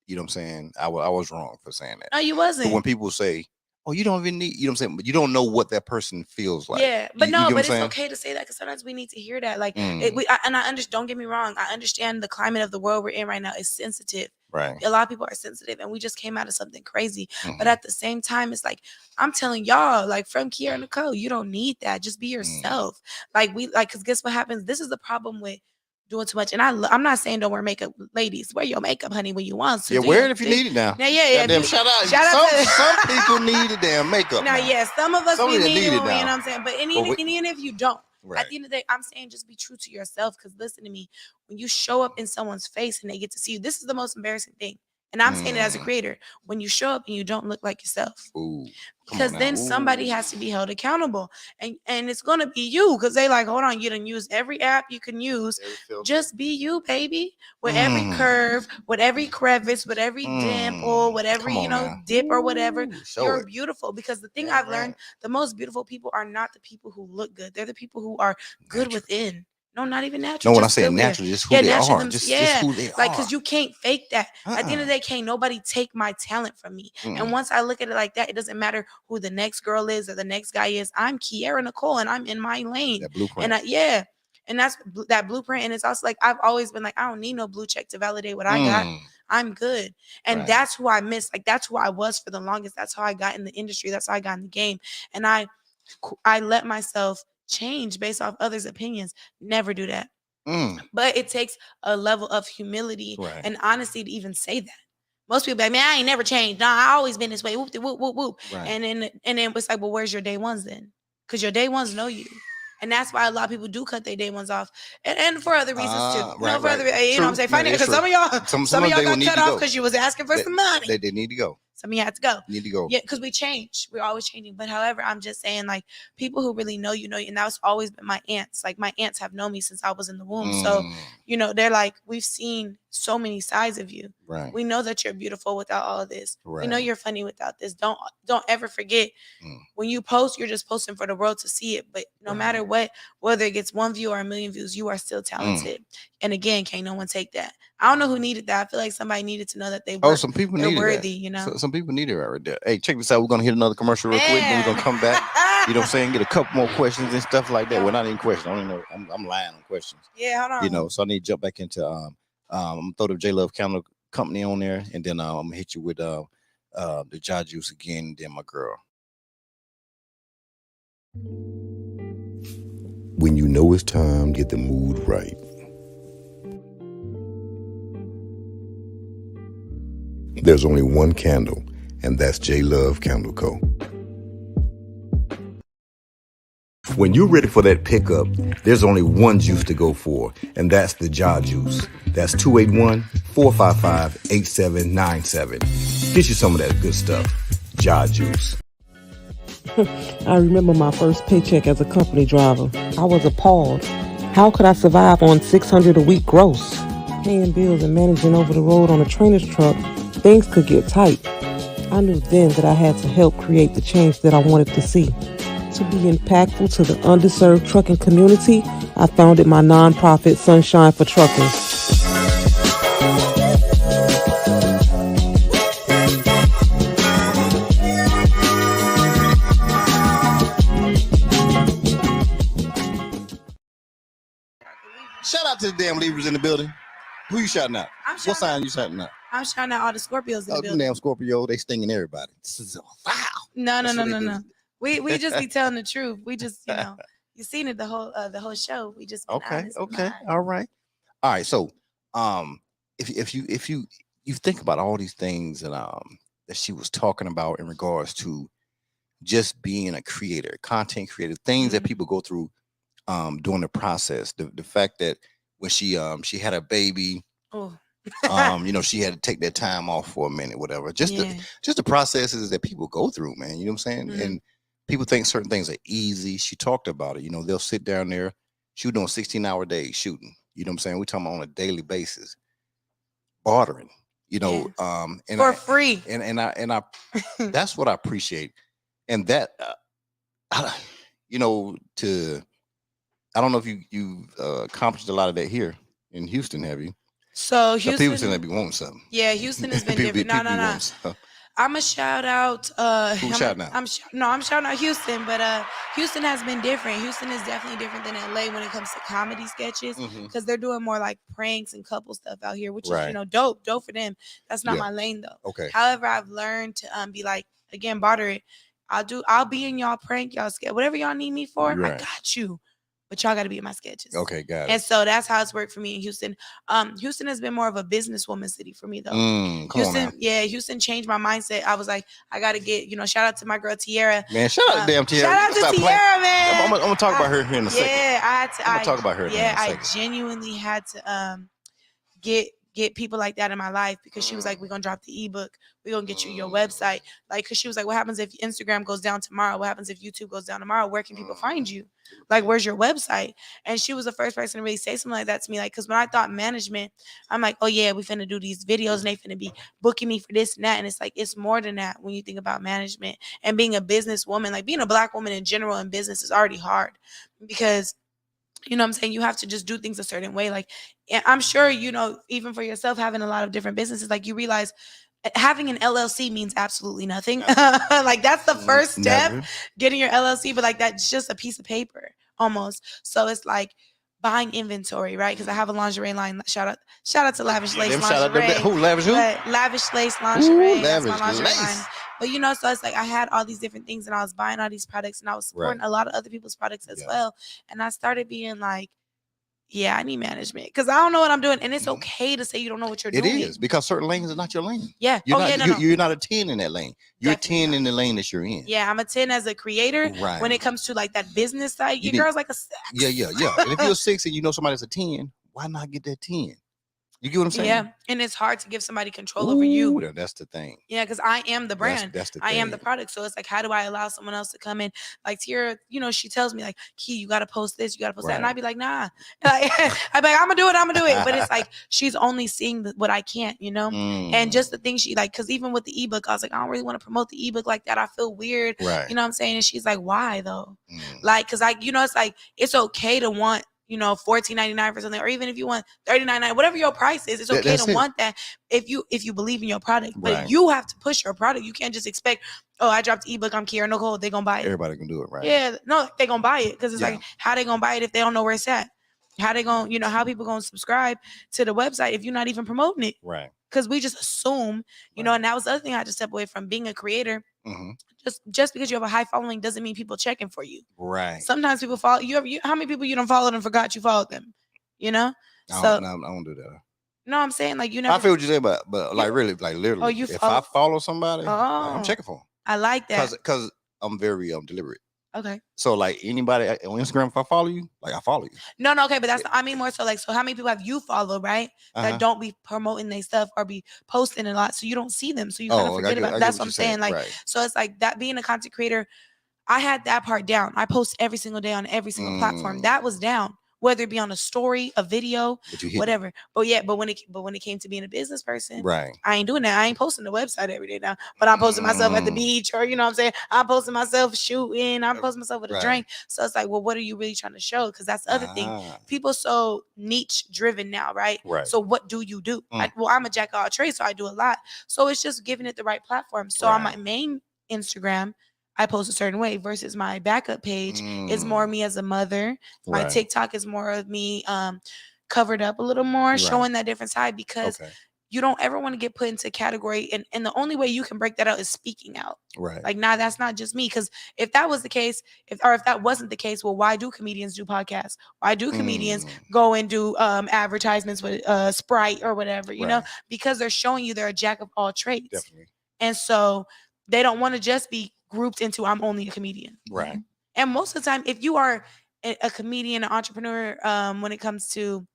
you know what I'm saying, I was wrong for saying that.
No, you
So
wasn't.
when people say, "Oh, you don't even need," you know what I'm saying, but you don't know what that person feels like.
Yeah, but
you
no,
get what
but
I'm
it's
saying?
okay to say that because sometimes we need to hear that. Like,
Mm.
and I understand. Don't get me wrong. I understand the climate of the world we're in right now is sensitive.
Right.
A lot of people are sensitive, and we just came out of something crazy. But at the same time, it's like I'm telling y'all, like from Kiera and Nicole, you don't need that. Just be yourself. Like because guess what happens? This is the problem with doing too much. And I'm not saying don't wear makeup, ladies. Wear your makeup, honey, when you want to.
Yeah, wear it if you need it now.
Yeah.
Goddamn, shout out. Some people need the damn makeup.
Now, yes, some of us we need it, you know
now.
what I'm saying? But even if you don't,
Right.
at the end of the day, I'm saying just be true to yourself. Because listen to me, when you show up in someone's face and they get to see you, this is the most embarrassing thing. And I'm saying it as a creator. When you show up and you don't look like yourself.
Ooh,
because then somebody has to be held accountable. And it's going to be you. Because they like, hold on, you done use every app you can use. Just be you, baby. With every curve, with every crevice, with every dimple, with every, dip or whatever. You're beautiful. Because the thing I've learned, the most beautiful people are not the people who look good. They're the people who are good within. No, not even natural.
No, when I say natural, just who they are. Just who they are.
Like, because you can't fake that. At the end of the day, can't nobody take my talent from me. And once I look at it like that, it doesn't matter who the next girl is or the next guy is. I'm Kiera Nicole, and I'm in my lane.
That blueprint.
And and that's that blueprint. And it's also like I've always been like, I don't need no blue check to validate what I got. I'm good. And that's who I miss. Like, that's who I was for the longest. That's how I got in the industry. That's how I got in the game. And I let myself change based off others' opinions. Never do that. But it takes a level of humility and honesty to even say that. Most people be like, man, I ain't never changed. Nah, I always been this way. Whoop, whoop, whoop, whoop.
Right.
And then it's like, well, where's your day ones then? Because your day ones know you. And that's why a lot of people do cut their day ones off, and for other reasons too. You know what I'm saying? Because some of y'all, some of y'all got cut off because you was asking for some money.
They need to go.
Some of you had to go.
Need to go.
Yeah, because we change. We're always changing. But however, I'm just saying, like, people who really know you. And that's always been my aunts. Like, my aunts have known me since I was in the womb. So, they're like, we've seen so many sides of you.
Right.
We know that you're beautiful without all of this.
Right.
We know you're funny without this. Don't ever forget when you post, you're just posting for the world to see it. But no matter what, whether it gets 1 view or 1,000,000 views, you are still talented. And again, can't no one take that. I don't know who needed that. I feel like somebody needed to know that they were
some people needed
worthy,
that. Some people need it right there. Hey, check this out. We're gonna hit another commercial real quick, then we're gonna come back. You know what I'm saying? Get a couple more questions and stuff like that. Well, not even questions. I don't even know. I'm lying on questions.
Yeah, hold on.
So I need to jump back into I'm gonna throw the J Love Counter Company on there, and then I'm gonna hit you with the Jaw Juice again, and then my girl. when you know it's time to get the mood right. There's only one candle, and that's J Love Candle Co. When you're ready for that pickup, there's only one juice to go for, and that's the Jaw Juice. That's 281-455-8797. Get you some of that good stuff. Jaw Juice.
I remember my first paycheck as a company driver. I was appalled. How could I survive on $600 a week gross? Paying bills and managing over the road on a trainer's truck, things could get tight. I knew then that I had to help create the change that I wanted to see. To be impactful to the underserved trucking community, I founded my nonprofit Sunshine for Truckers.
Shout out to the damn Libras in the building. Who you shouting out? What sign you shouting out?
I'm shouting out all the Scorpios in the
Oh,
building.
damn Scorpio, they stinging everybody. This is wow.
No. We just be telling the truth. We just, you seen it the whole show. We just been honest and lied.
All right. So, if you think about all these things that she was talking about in regards to just being a creator, content creator, things that people go through during the process. The fact that when she had a baby, she had to take that time off for a minute, whatever. Just the processes that people go through, man. You know what I'm saying? And people think certain things are easy. She talked about it. They'll sit down there shooting on 16-hour days shooting. You know what I'm saying? We're talking about on a daily basis, bartering. And
for free.
And I that's what I appreciate. And that I don't know if you accomplished a lot of that here in Houston, have you?
So Houston,
people seem to be wanting something.
Yeah, Houston has been different. No. I'm a shout out.
Who's shouting out?
I'm shouting out Houston, but Houston has been different. Houston is definitely different than LA when it comes to comedy sketches because they're doing more like pranks and couple stuff out here, which is dope for them. That's not my lane though.
Okay.
However, I've learned to be like again, barter it. I'll be in y'all prank, y'all sketch, whatever y'all need me for. I got you. But y'all got to be in my sketches.
Okay, got it.
And so that's how it's worked for me in Houston. Houston has been more of a businesswoman city for me, though. Houston changed my mindset. I was like, I got to get, shout out to my girl, Tiara.
Man, shout out to damn Tiara.
Shout out to Tiara, man.
I'm going to talk about her here in a second.
Yeah, I had to.
I'm going to talk about her in a second.
I genuinely had to get people like that in my life because she was like, we're going to drop the ebook. We're going to get you your website. Like, because she was like, what happens if Instagram goes down tomorrow? What happens if YouTube goes down tomorrow? Where can people find you? Like, where's your website? And she was the first person to really say something like that to me. Like, because when I thought management, I'm like, oh, yeah, we finna do these videos and they finna be booking me for this and that. And it's like, it's more than that when you think about management and being a businesswoman. Like, being a Black woman in general in business is already hard because you know what I'm saying? You have to just do things a certain way. Like, I'm sure, even for yourself, having a lot of different businesses, like you realize having an LLC means absolutely nothing. Like that's the first step, getting your LLC, but like that's just a piece of paper almost. So it's like buying inventory, right? Because I have a lingerie line. Shout out to Lavish Lace Lingerie.
Who? Lavish who?
Lavish Lace Lingerie.
Ooh,
that's my
Lavish
lingerie
Lace.
line. But so it's like I had all these different things and I was buying all these products and I was supporting a lot of other people's products as well. And I started being like, yeah, I need management because I don't know what I'm doing. And it's okay to say you don't know what you're doing.
It is because certain lanes are not your lane.
Yeah.
You're not a 10 in that lane. You're Definitely 10 in the lane that you're in.
Yeah, I'm a 10 as a creator. Right. When it comes to like that business side, your girl's like a 6.
Yeah. And if you're a 6 and you know somebody's a 10, why not get that 10? You get what I'm saying?
Yeah, and it's hard to give somebody control over you.
That's the thing.
Yeah, because I am the brand.
That's the thing.
I am the product. So it's like, how do I allow someone else to come in? Like Kiera, she tells me like, Key, you got to post this, you got to post that. And I'd be like, nah. Like, I'd be like, I'm going to do it. But it's like, she's only seeing what I can't, And just the thing she like, because even with the ebook, I was like, I don't really want to promote the ebook like that. I feel weird.
Right.
You know what I'm saying? And she's like, why though? Like, because it's like, it's okay to want $14.99 for something, or even if you want $39.99, whatever your price is, it's okay to want that if you believe in your product. But you have to push your product. You can't just expect, oh, I dropped the ebook, I'm Kiera Nicole, they're gonna buy it.
Everybody can do it, right?
Yeah, no, they're gonna buy it because it's like, how they gonna buy it if they don't know where it's at? How they gonna, how people gonna subscribe to the website if you're not even promoting it?
Right.
Because we just assume, and that was the other thing I had to step away from being a creator. Just because you have a high following doesn't mean people checking for you.
Right.
Sometimes people follow you. How many people you don't follow and forgot you followed them? You know.
I don't do that.
No, I'm saying like you never.
I feel what you say, but like really, like literally,
Oh, you
if I follow somebody, like, I'm
Oh,
checking for them.
I like that.
Because I'm very deliberate.
Okay.
So like anybody on Instagram, if I follow you, like I follow you.
No, okay, but that's I mean more so like so how many people have you followed, right? That don't be promoting their stuff or be posting a lot, so you don't see them, so you kind of forget about. That's what I'm saying. Like so, it's like that being a content creator. I had that part down. I post every single day on every single platform. That was down. Whether it be on a story, a video, whatever. But when it came to being a business person,
right?
I ain't doing that. I ain't posting the website every day now. But I'm posting myself at the beach, or you know what I'm saying. I'm posting myself shooting. I'm posting myself with a drink. So it's like, well, what are you really trying to show? Because that's the other thing. People so niche driven now, right? So what do you do? I'm a jack of all trades, so I do a lot. So it's just giving it the right platform. So on my main Instagram, I post a certain way versus my backup page is more me as a mother. My TikTok is more of me covered up a little more, showing that different side because you don't ever want to get put into a category. And the only way you can break that out is speaking out. Right. Like, nah, that's not just me. Because if that was the case, if that wasn't the case, well, why do comedians do podcasts? Why do comedians go and do advertisements with Sprite or whatever, you know? Because they're showing you they're a jack of all trades. Definitely. And so they don't want to just be grouped into I'm only a comedian. Right. And most of the time, if you are a comedian, an entrepreneur, when it comes to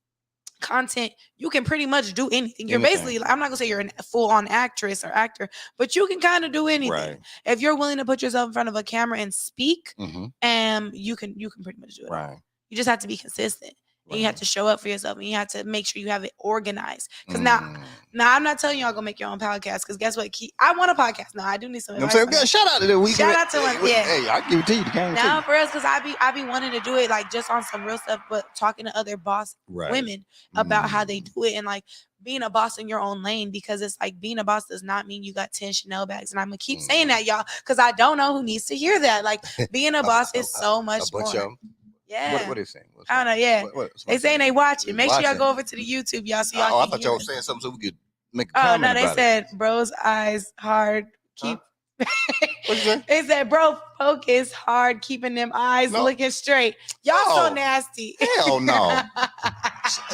content, you can pretty much do anything. You're basically, I'm not gonna say you're a full-on actress or actor, but you can kind of do anything. Right. If you're willing to put yourself in front of a camera and speak, and you can pretty much do it. Right. You just have to be consistent. And you have to show up for yourself, and you have to make sure you have it organized. Because now I'm not telling y'all go make your own podcast. Because guess what? I want a podcast. No, I do need some advice.
I'm saying, shout out to the
shout out to one. Yeah.
Hey, I give it to you.
Now for us, because I be wanting to do it like just on some real stuff, but talking to other boss women about how they do it and like being a boss in your own lane. Because it's like being a boss does not mean you got 10 Chanel bags. And I'm gonna keep saying that, y'all, because I don't know who needs to hear that. Like being a boss is so much more. Yeah. What are they saying? I don't know. Yeah. They saying they watching. Make sure y'all go over to the YouTube, y'all. So y'all.
I thought y'all were saying something so we could make a
Oh
comment.
no, they said bro's eyes hard. Keep. What you say? They said bro focus hard, keeping them eyes looking straight. Y'all so nasty.
Hell no.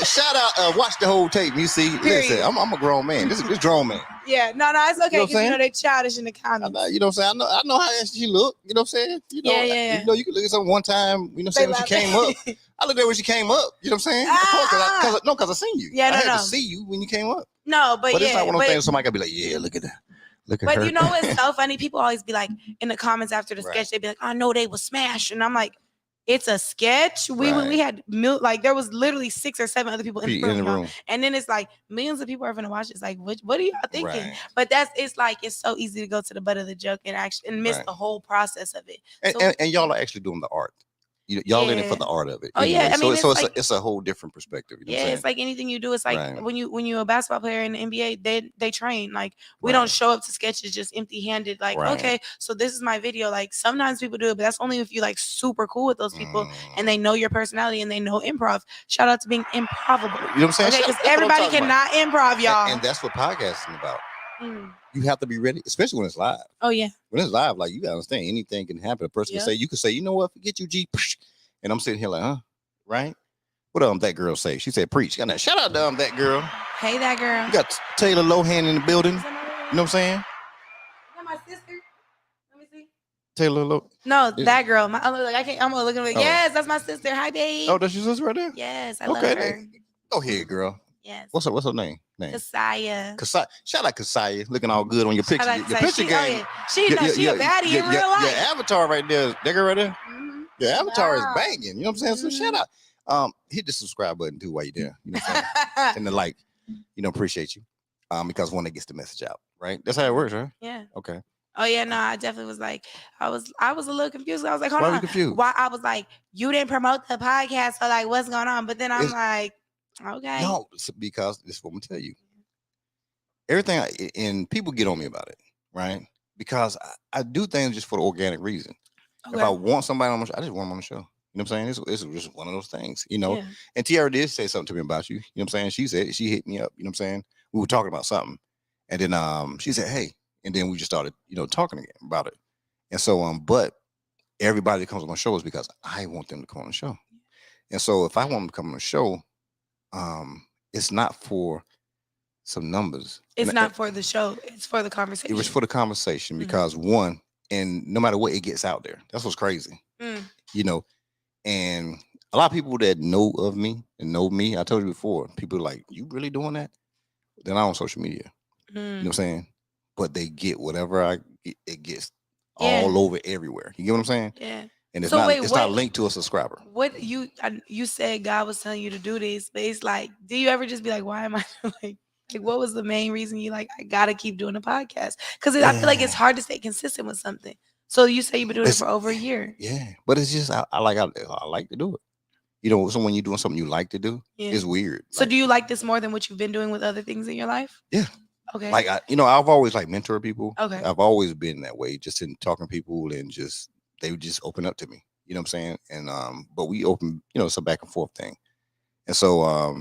Shout out. Watch the whole tape. You see. Listen, I'm a grown man. This grown man.
Yeah, no, it's okay because you know they're childish in the comments.
You know what I'm saying? I know how she look. You know what I'm saying? You know,
yeah.
You know, you can look at something one time. You know what I'm saying? When she came up, I looked at when she came up. You know what I'm saying? Because I seen you. Yeah, I had to see you when you came up.
No, but
it's like one of those things. Somebody could be like, yeah, look at that.
But her. You know what's so funny? People always be like in the comments after the sketch, they be like, I know they was smashed. And I'm like, it's a sketch. We had like there was literally 6 or 7 other people in the room. And then it's like millions of people are gonna watch. It's like, what are y'all thinking? Right. But it's so easy to go to the butt of the joke and miss the whole process of it.
And y'all are actually doing the art. Y'all in it for the art of it.
Oh anyway. Yeah, I mean,
it's a whole different perspective. You know
it's like anything you do. It's like when you're a basketball player in the NBA, they train. Like we don't show up to sketches just empty-handed. Like okay, so this is my video. Like sometimes people do it, but that's only if you like super cool with those people and they know your personality and they know improv. Shout out to being improvable.
You know what I'm saying?
Okay, because everybody cannot improv, y'all.
And that's what podcasting about. You have to be ready, especially when it's live.
Oh yeah.
When it's live, like you gotta understand anything can happen. A person can say, you can say, you know what, forget you, G. And I'm sitting here like, huh? Right? What that girl say? She said, preach. Shout out to that girl.
Hey, that girl.
You got Taylor Lohan in the building. You know what I'm saying?
Is that my sister? Let me see.
Taylor Lohan.
No, that girl. I'm gonna look at her. Yes, that's my sister. Hi, babe.
Oh, that's your sister right there?
Yes, I love her.
Go ahead, girl.
Yes.
What's her name?
Kasaya.
Shout out Kasaya. Looking all good on your picture. Your picture game.
She a baddie in real life.
Your avatar right there. That girl right there. Your avatar is banging. You know what I'm saying? So shout out. Hit the subscribe button too while you're there. You know what I'm saying? And the like. Appreciate you. Because one that gets the message out, right? That's how it works, right?
Yeah.
Okay.
Oh yeah, no, I definitely was like, I was a little confused. I was like, hold on.
Confused?
Why? I was like, you didn't promote the podcast, so like, what's going on? But then I'm like, okay.
No, because this is what I'm gonna tell you. Everything, and people get on me about it, right? Because I do things just for the organic reason. Okay. If I want somebody on my show, I just want them on the show. You know what I'm saying? It's just one of those things, Yeah. And Kiara did say something to me about you. You know what I'm saying? She said, she hit me up. You know what I'm saying? We were talking about something. And then she said, hey, and then we just started, talking again about it. And so, but everybody that comes on the show is because I want them to come on the show. And so, if I want them to come on the show, it's not for some numbers.
It's
And
not for the show. It's for the
it
conversation.
was for the conversation
Mhm.
because one, and no matter what, it gets out there. That's what's crazy,
Mm.
And a lot of people that know of me and know me, I told you before, people are like, you really doing that? They're not on social media. You know what I'm saying? But they get whatever I get, it gets
Yeah.
all over everywhere. You get what I'm saying?
Yeah.
And it's
So
not
wait,
it's
what-
not linked to a subscriber.
What you said God was telling you to do this, but it's like, do you ever just be like, why am I like what was the main reason you like I gotta keep doing a podcast? Because I feel like it's
Yeah.
hard to stay consistent with something. So you say you've been doing it
It's-
for over a year.
Yeah, but it's just I like to do it. So when you're doing something you like to do,
Yeah.
it's weird.
So do you like this more than what you've been doing with other things in your life?
Yeah.
Okay.
Like I've always like mentored people.
Okay.
I've always been that way, just in talking to people and just they would just open up to me. You know what I'm saying? And but we open, it's a back and forth thing. And so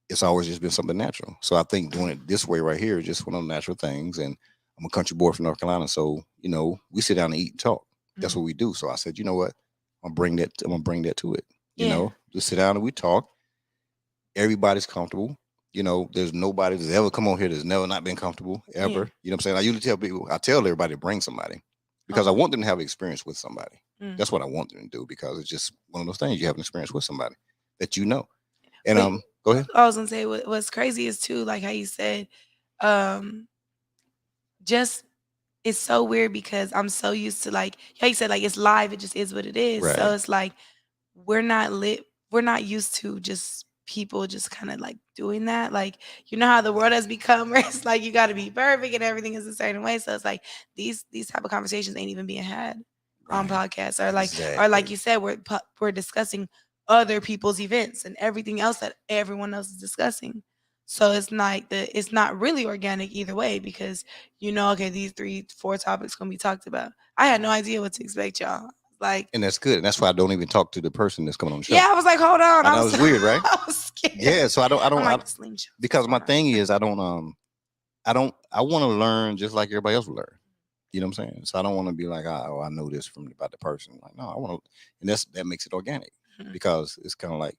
it's always just been something natural. So I think doing it this way right here is just one of the natural things. And I'm a country boy from North Carolina, so we sit down and eat and talk. That's
Mhm.
what we do. So I said, you know what? I'm gonna bring that to it.
Yeah.
Just sit down and we talk. Everybody's comfortable. There's nobody that's ever come on here that's never not been comfortable ever.
Yeah.
You know what I'm saying? I usually tell people, I tell everybody to bring somebody because I
Okay.
want them to have experience with somebody.
Mm.
That's what I want them to do because it's just one of those things. You have an experience with somebody that you know. And
Wait.
go ahead.
I was gonna say what's crazy is too, like how you said, just it's so weird because I'm so used to like how you said like it's live, it just is what it is. So
Right.
it's like we're not used to just people just kind of like doing that. Like how the world has become where it's like you gotta be perfect and everything is a certain way. So it's like these type of conversations ain't even being had on
Right.
podcasts or like
Exactly.
you said, we're discussing other people's events and everything else that everyone else is discussing. So it's like it's not really organic either way because okay, these 3-4 topics gonna be talked about. I had no idea what to expect, y'all. Like,
And that's good. And that's why I don't even talk to the person that's coming on the show.
yeah, I was like, hold on.
I know it's weird, right?
I was scared.
Yeah. So I don't
I'm like, slingshot.
because my thing is I want to learn just like everybody else will learn. You know what I'm saying? So I don't want to be like, oh, I know this from about the person. Like, no, I want to, and that makes it organic because it's kind of like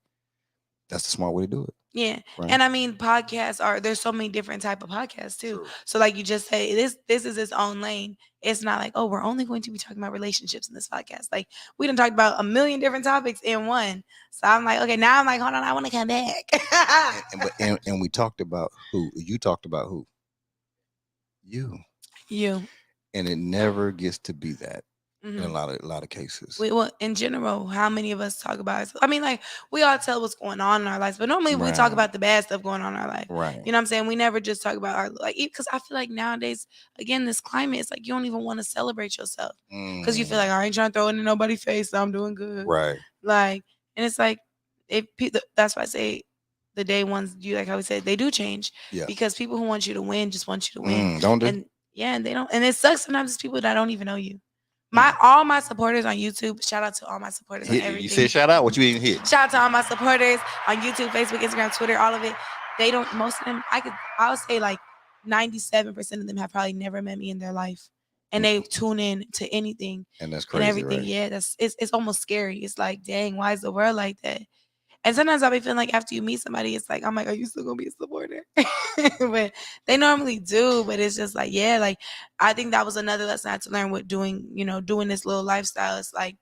that's the smart way to do it.
Yeah.
Right.
And I mean, there's so many different type of podcasts too.
True.
So like you just say, this is its own lane. It's not like, oh, we're only going to be talking about relationships in this podcast. Like we done talked about a million different topics in one. So I'm like, okay, now I'm like, hold on, I want to come back.
and we talked about who? You talked about who? You. And it never gets to be that in a lot of cases.
Well, in general, how many of us talk about it? I mean, like we all tell what's going on in our lives, but normally we talk
Right.
about the bad stuff going on in our life.
Right.
You know what I'm saying? We never just talk about our because I feel like nowadays, again, this climate, it's like you don't even want to celebrate yourself because you feel like I ain't trying to throw it in nobody's face. So I'm doing good.
Right.
Like, and it's like that's why I say the day ones, you like how we said, they do change.
Yeah.
Because people who want you to win just want you to win.
Don't they?
And yeah, and they don't. And it sucks sometimes. It's people that don't even know you. All my supporters on YouTube. Shout out to all my supporters on everything.
You said shout out. What you even hit?
Shout out to all my supporters on YouTube, Facebook, Instagram, Twitter, all of it. They don't. Most of them, I'll say like 97% of them have probably never met me in their life, and they tune in to anything
And that's crazy.
and everything.
Right?
Yeah, it's almost scary. It's like, dang, why is the world like that? And sometimes I'll be feeling like after you meet somebody, it's like, I'm like, are you still gonna be a supporter? But they normally do. But it's just like, yeah, like I think that was another lesson I had to learn with doing this little lifestyle. It's like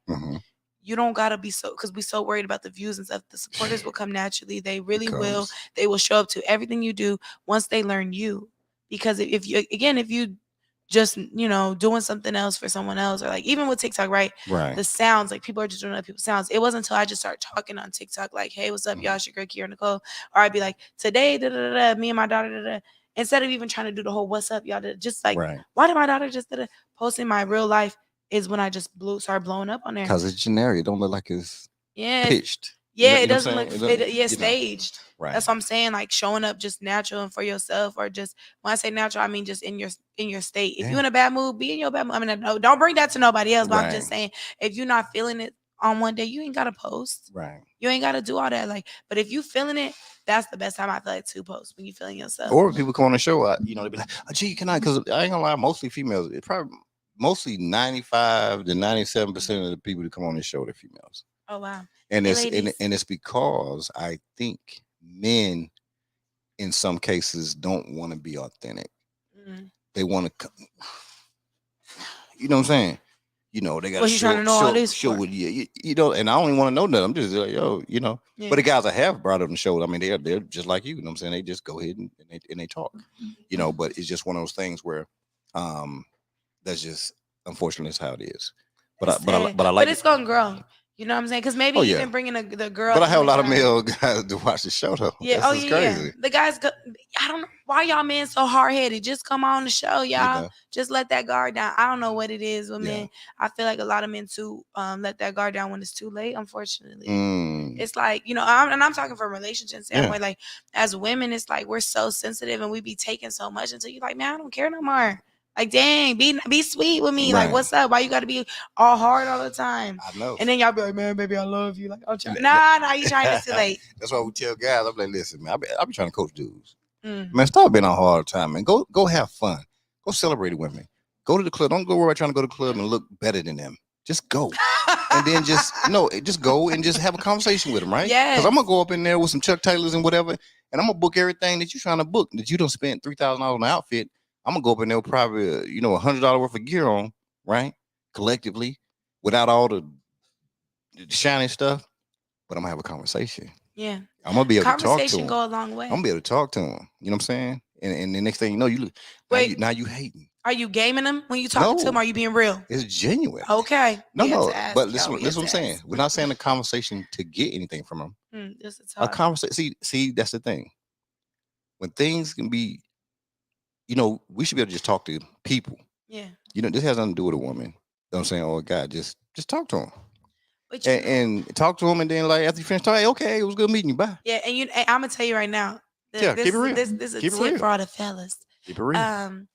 you don't gotta be because we're so worried about the views and stuff. The supporters will come naturally. They really will. They will show up to everything you do once they learn you. Because if you just doing something else for someone else, or like even with TikTok, right? The sounds, like people are just doing other people's sounds. It wasn't until I just started talking on TikTok, like, hey, what's up, y'all? It's your girl Kiera Nicole, or I'd be like, today, me and my daughter, instead of even trying to do the whole what's up, y'all, just like, why did my daughter just posting my real life is when I just started blowing up on there
because it's generic. It don't look like it's pitched.
Yeah, it doesn't look staged.
Right.
That's what I'm saying. Like showing up just natural and for yourself, or just when I say natural, I mean just in your state. If you're in a bad mood, be in your bad mood. I mean, don't bring that to nobody else. But I'm just saying, if you're not feeling it on one day. You ain't gotta post.
Right.
You ain't gotta do all that. Like, but if you feeling it, that's the best time I feel like to post when you feeling yourself.
Or people come on the show, they be like, oh, gee, can I? Because I ain't gonna lie, mostly females. It probably mostly 95 to 97% of the people that come on this show are females.
Oh wow.
And
Hey
it's
ladies.
and it's because I think men in some cases don't want to be authentic.
Mm.
They want to, you know what I'm saying? They got to
What you trying to know all this
show
for?
with and I don't even want to know nothing. I'm just like, yo.
Yeah.
But the guys I have brought on the show, I mean, they're just like you know what I'm saying? They just go ahead and they talk, but it's just one of those things where, that's just unfortunately is how it is. But
It's sad.
I like
But it's gonna grow. You know what I'm saying? Because maybe
Oh, yeah.
even bringing the girl.
But I have a
in
lot of
with her.
male guys to watch the show though.
Yeah.
That's
Oh
just
yeah. Yeah.
crazy.
The guys. I don't know why y'all men so hard headed. Just come on the show, y'all.
know.
Just let that guard down. I don't know what it is with
Yeah.
men. I feel like a lot of men too let that guard down when it's too late. Unfortunately,
Mm.
it's like I'm talking from a relationship standpoint.
Yeah.
Like as women, it's like we're so sensitive and we be taking so much until you're like, man, I don't care no more. Like, dang, be sweet with me. Like,
Right.
what's up? Why you got to be all hard all the time?
I know.
And then y'all be like, man, baby, I love you. Like, I'm trying. Nah, you trying to too late.
That's why we tell guys. I'm like, listen, man, I be trying to coach dudes.
Mm.
Man, stop being on hard time, man. Go have fun. Go celebrate with me. Go to the club. Don't go where I'm trying to go to the club and look better than them. Just go. And then just go and just have a conversation with them, right?
Yes.
Because I'm gonna go up in there with some Chuck Taylors and whatever, and I'm gonna book everything that you're trying to book. That you don't spend $3,000 on an outfit. I'm gonna go up in there with probably $100 worth of gear on, right? Collectively, without all the shiny stuff. But I'm gonna have a conversation.
Yeah.
I'm gonna be able to talk to
Conversation
him.
go a long way.
I'm gonna be able to talk to him. You know what I'm saying? And the next thing you know, you look.
Wait.
Now you hating.
Are you gaming them when you talking to them? Are you being real?
It's genuine.
Okay.
No. But this is what I'm saying. We're not saying a conversation to get anything from them.
Just to
A
talk.
conversation. See, that's the thing. When things can be, we should be able to just talk to people.
Yeah.
This has nothing to do with a woman. You know what I'm saying? Or a guy. Just talk to him.
But
and talk to him, and then like after you finish talking, hey, okay, it was good meeting you. Bye.
Yeah, and I'm gonna tell you right now.
Keep it real.
This is a tip for all the fellas.
Keep it real.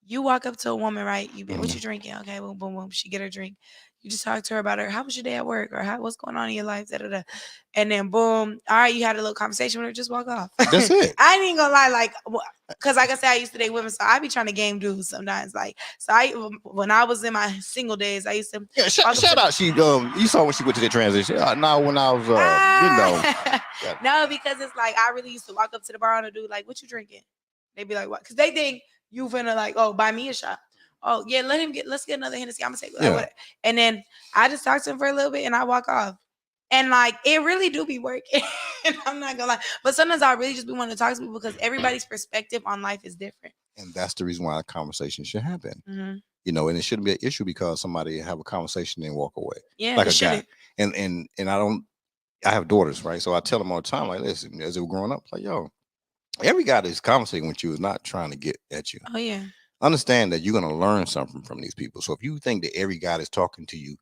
You walk up to a woman, right? What
Mhm.
you drinking? Okay, boom, boom, boom. She get her drink. You just talk to her about how was your day at work, or what's going on in your life, and then boom, all right, you had a little conversation with her. Just walk off.
That's it.
I ain't even gonna lie, because like I said, I used to date women, so I be trying to game dudes sometimes. When I was in my single days, I used to.
Yeah, shout out. She you saw when she went to the transition. No, when I was
No, because it's like I really used to walk up to the bar and dude like, what you drinking? They be like, what? Because they think you finna like, oh, buy me a shot. Oh yeah, let's get another Hennessy. I'm gonna take whatever. And then I just talk to him for a little bit and I walk off. And like it really do be working. And I'm not gonna lie. But sometimes I really just be wanting to talk to people because everybody's perspective on life is different.
And that's the reason why a conversation should happen.
Mm-hmm.
And it shouldn't be an issue because somebody have a conversation and walk away.
Yeah,
like a guy. And I have daughters, right? So I tell them all the time, like, listen, as they were growing up, like, yo, every guy that's conversating with you is not trying to get at you.
Oh yeah.
Understand that you're gonna learn something from these people. So if you think that every guy that's talking to you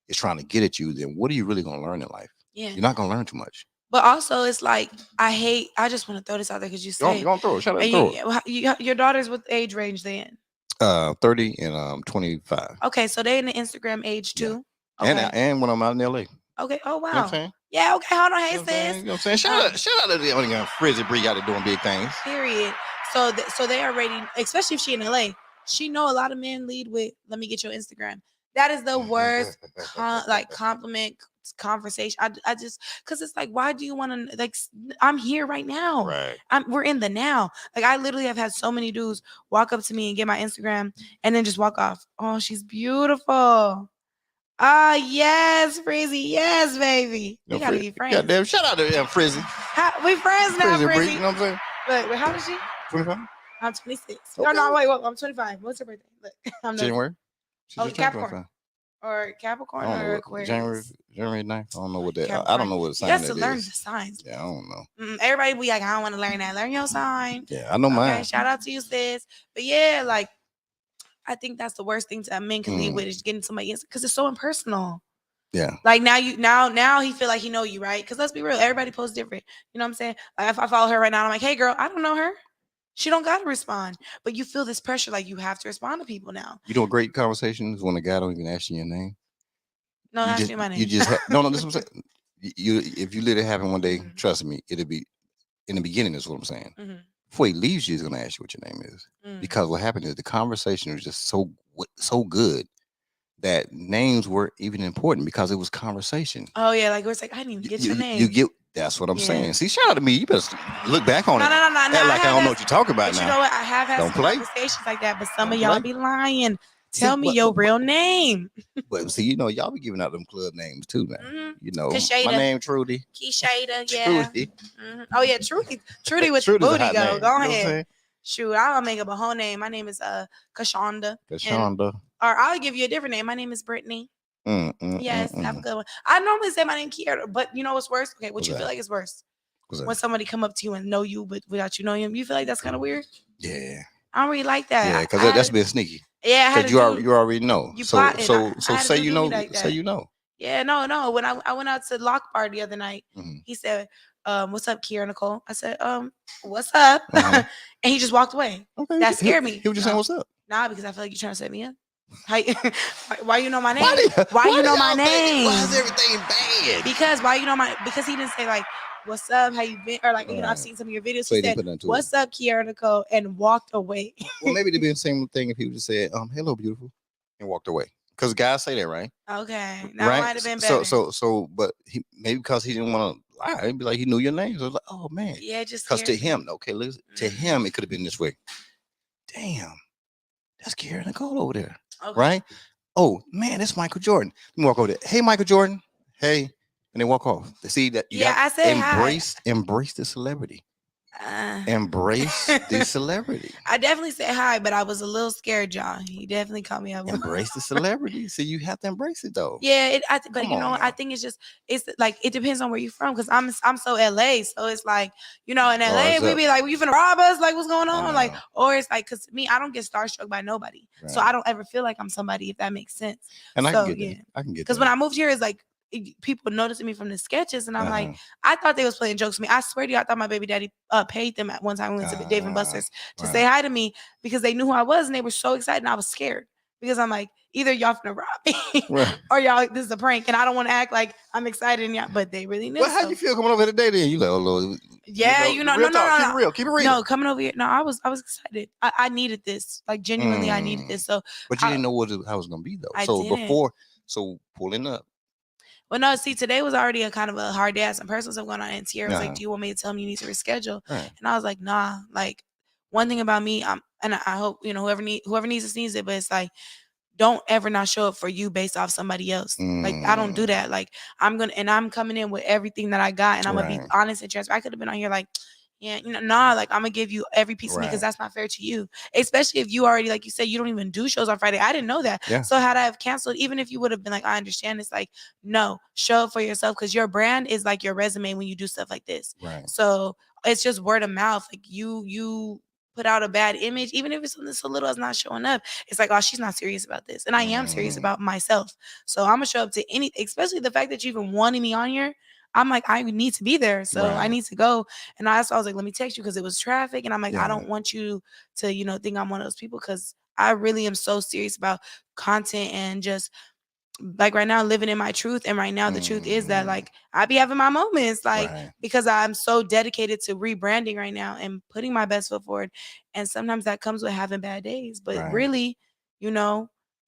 is trying to get at you, then what are you really gonna learn in life?
Yeah.
You're not gonna learn too much.
But also, it's like I just want to throw this out there because you say
don't throw it. Shout out, throw
it. Your daughters, what age range they in?
30 and 25.
Okay, so they in the Instagram age too.
Yeah.
Okay.
And when I'm out in LA.
Okay. Oh wow.
You know what I'm saying?
Yeah. Okay. Hold on. Hey, sis.
You know what I'm saying? Shout out to the young Frizzy Bree out there doing big things.
Period. So they already, especially if she in LA, she know a lot of men lead with, "Let me get your Instagram." That is the worst compliment conversation. I just because it's like, why do you want to I'm here right now.
Right.
We're in the now. Like I literally have had so many dudes walk up to me and get my Instagram and then just walk off. Oh, she's beautiful. Ah, yes, Frizzy. Yes, baby. We gotta be friends.
Goddamn, shout out to Frizzy.
We friends now, Frizzy.
You know what I'm saying?
Wait, how old is she?
25.
I'm 26.
Okay.
No, wait, I'm 25. What's her birthday? Look, I'm
January.
Capricorn. Or Capricorn or Aquarius.
January 9th. I don't know what that. I don't know what sign that is.
You have to learn the signs.
Yeah, I don't know.
Everybody be like, I don't want to learn that. Learn your sign.
Yeah, I know mine.
Shout out to you, sis. But yeah, like I think that's the worst thing to men can lead with is getting somebody because it's so impersonal.
Yeah.
Like now he feel like he know you, right? Because let's be real, everybody posts different. You know what I'm saying? Like if I follow her right now, I'm like, hey girl, I don't know her. She don't gotta respond. But you feel this pressure like you have to respond to people now.
You know, great conversations when a guy don't even ask you your name.
No,
You
ask
just
me my
you
name.
just no, this is what I'm saying. You if you let it happen one day,
Mhm.
trust me, it'll be in the beginning. Is what I'm saying.
Mhm.
Before he leaves, you, he's gonna ask you what your name is
Mm.
because what happened is the conversation was just so good that names weren't even important because it was conversation.
Oh yeah, like it's like I didn't even get your
You
name.
get that's what I'm
Yeah.
saying. See, shout out to me. You better look back on
No,
it.
no, no, no, no.
Act
I
like I
have
don't know
had,
what you're talking about
but you
now.
know what? I have had
Don't
some
play.
conversations like that, but some
Don't
of y'all
play.
be lying.
See,
Tell me your real name.
but see, y'all be giving out them club names too now.
Mm-hmm.
My
Kashada,
name Trudy.
Keyshada, yeah.
Trudy.
Oh yeah, Trudy with the
Trudy's a
booty
hot
go.
name.
Go
You know what I'm
ahead.
saying?
Shoot, I'll make up a whole name. My name is Kashonda, and
Kashonda.
or I'll give you a different name. My name is Brittany. Yes, have a
Mm.
good one. I normally say my name Kiera, but you know what's worse? Okay, what
What's
you feel
that?
like is worse?
What's
When
that?
somebody come up to you and know you, but without you knowing him, you feel like that's kind of weird.
Yeah.
I don't really like
Yeah,
that.
because
I had
that's
a,
being sneaky.
yeah, I had
Because
a dude.
you already know.
You
So
plotting.
so
I
so
had a
say
dude
you
do me
know.
like
Say
that.
you know.
Yeah, no. When I went out to Lock Bar the other night,
Mm-hmm.
he said, "What's up, Kiera Nicole?" I said, what's up?"
Uh-huh.
And he just walked away.
Okay.
That scared me.
He was just saying
No,
what's up.
nah, because I feel like you're trying to set me up. How, why you know my name?
Why do
Why you know my
y'all think? Why
name?
is everything bad?
Because why you know my? Because he didn't say like, "What's up? How you been?" Or like, I've
Right.
seen some of your videos.
So
He
he didn't
said,
put nothing to it.
"What's up, Kiera Nicole?" and walked away.
Well, maybe it'd be the same thing if he just said, hello, beautiful, and walked away. Because guys say that, right?
Okay, that
Right.
might have been better.
But he maybe because he didn't want to lie, he'd be like he knew your name. So I was like, oh man.
Yeah, it just
Because to
scared me.
him, okay, listen, to him, it could have been this way. Damn, that's Kiera Nicole over there,
Okay.
right? Oh man, that's Michael Jordan. Let me walk over there. Hey, Michael Jordan. Hey, and then walk off. See that you
Yeah,
got
I said hi.
embrace the celebrity.
Uh,
Embrace the celebrity.
I definitely said hi, but I was a little scared, y'all. He definitely called me up.
Embrace the celebrity. See, you have to embrace it though.
Yeah, but
Come
you know,
on
I
now.
think it's like it depends on where you're from because I'm so LA, so it's like in LA
Guards
we
up.
be like, you finna rob us? Like what's going
I
on? Like
know.
or it's like because me, I don't get starstruck by nobody, so
Right.
I don't ever feel like I'm somebody if that makes sense.
And I can
So
get
yeah,
that. I can get
because
that.
when I moved here, it's like people noticing me from the sketches, and I'm like,
Uh-huh.
I thought they was playing jokes with me. I swear to you, I thought my baby daddy paid them at one time. We went to Dave and Buster's to say hi to me because they knew who I was and they were so excited, and I was scared because I'm like, either y'all finna rob me
Right.
or y'all this is a prank, and I don't want to act like I'm excited, and y'all, but they really knew.
Well, how
So.
you feel coming over here today? Then you like, oh Lord.
Yeah,
No,
no,
real talk. Keep
no.
it real. Keep it real.
No, coming over here. No, I was excited. I needed this. Like genuinely, I needed this. So,
But you didn't know how it was gonna be though.
I
So
didn't.
so pulling up.
Well, no, see, today was already a kind of a hard day. I had some personal stuff going on, and Kiera was like,
Uh-huh.
"Do you want me to tell him you need to reschedule?"
Right.
And I was like, "Nah." Like, one thing about me, and I hope whoever needs this needs it, but it's like, don't ever not show up for you based off somebody else. Like, I don't do that. Like, I'm coming in with everything that I got, and I'm gonna be
Right.
honest and transparent. I could have been on here like, yeah, nah, like I'm gonna give you every piece of me because
Right.
that's not fair to you. Especially if you already, like you said, you don't even do shows on Friday. I didn't know that.
Yeah.
So had I have canceled, even if you would have been like, I understand, it's like, no, show up for yourself because your brand is like your resume when you do stuff like this.
Right.
So it's just word of mouth. Like you put out a bad image, even if it's something so little as not showing up, it's like, oh, she's not serious about this. And I am serious about myself. So I'm gonna show up to especially the fact that you even wanted me on here. I'm like, I need to be there. So I
Right.
need to go. And I was like, let me text you because it was traffic. And I'm like, I
Yeah.
don't want you to, think I'm one of those people because I really am so serious about content and just like right now living in my truth. And right now the truth is that like I be having my moments like
Right.
because I'm so dedicated to rebranding right now and putting my best foot forward. And sometimes that comes with having bad days. But
Right.
really, you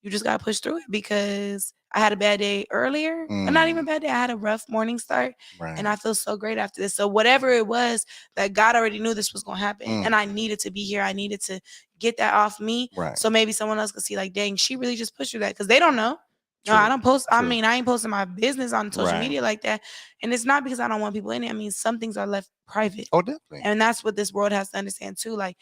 just gotta push through it because I had a bad day earlier. But not even a bad day. I had a rough morning start.
Right.
And I feel so great after this. So whatever it was that God already knew this was gonna happen. And I needed to be here. I needed to get that off me.
Right.
So maybe someone else could see, like, dang, she really just pushed through that. Because they don't know. No,
True.
I don't post. I
True.
mean, I ain't posting my business on social
Right.
media like that. And it's not because I don't want people in it. I mean, some things are left private.
Oh, definitely.
And that's what this world has to understand too. Like,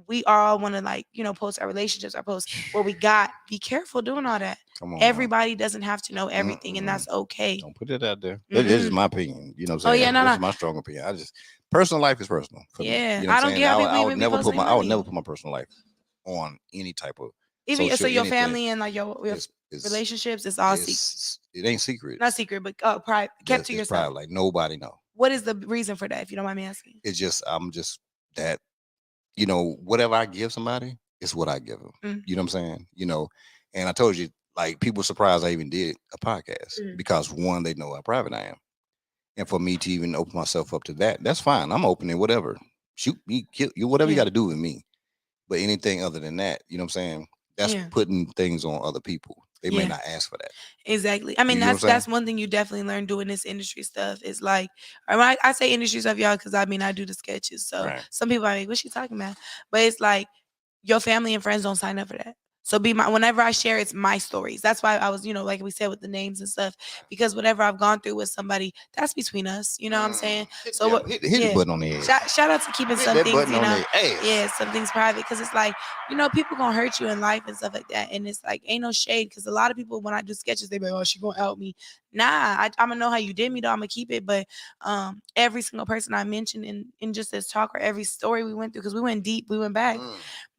we all want to post our relationships, our posts, what we got. Be careful doing all that.
Come on.
Everybody doesn't have to know everything, and that's okay.
Don't put it out there. This is my opinion. You know what I'm saying?
Oh yeah, no,
This
no.
is my strong opinion. I just personal life is personal for me.
Yeah,
You know what
I
I'm
don't
saying?
get how people
I would
even be
never
posting
I would
money.
never put my personal life on any type of
Even
social
so, your
anything.
family and like your
It's
relationships, it's all secret.
it ain't secret.
Not secret, but private, kept to
It's
yourself.
private. Like nobody know.
What is the reason for that, if you don't mind me asking?
It's just I'm just that whatever I give somebody is what I give them. You know what I'm saying? And I told you like people surprised I even did a podcast because one, they know how private I am. And for me to even open myself up to that, that's fine. I'm opening whatever. Shoot me, kill you, whatever you got to do with me. But anything other than that, you know what I'm saying? That's putting things on other people. They may not ask for that.
Exactly. I mean, that's one thing you definitely learn doing this industry stuff is like, I say industry stuff, y'all, because I mean, I do the sketches. So some people are like, what's she talking about? But it's like, your family and friends don't sign up for that. So whenever I share, it's my stories. That's why I was, like we said with the names and stuff, because whatever I've gone through with somebody, that's between us. You know what I'm saying? So
hit the button on the head.
Shout out to keeping some things, some things private, because it's like, people gonna hurt you in life and stuff like that, and it's like ain't no shade, because a lot of people when I do sketches, they be like, oh, she gonna out me. Nah, I'm gonna know how you did me though. I'm gonna keep it, but every single person I mentioned in just this talk or every story we went through, because we went deep, we went back.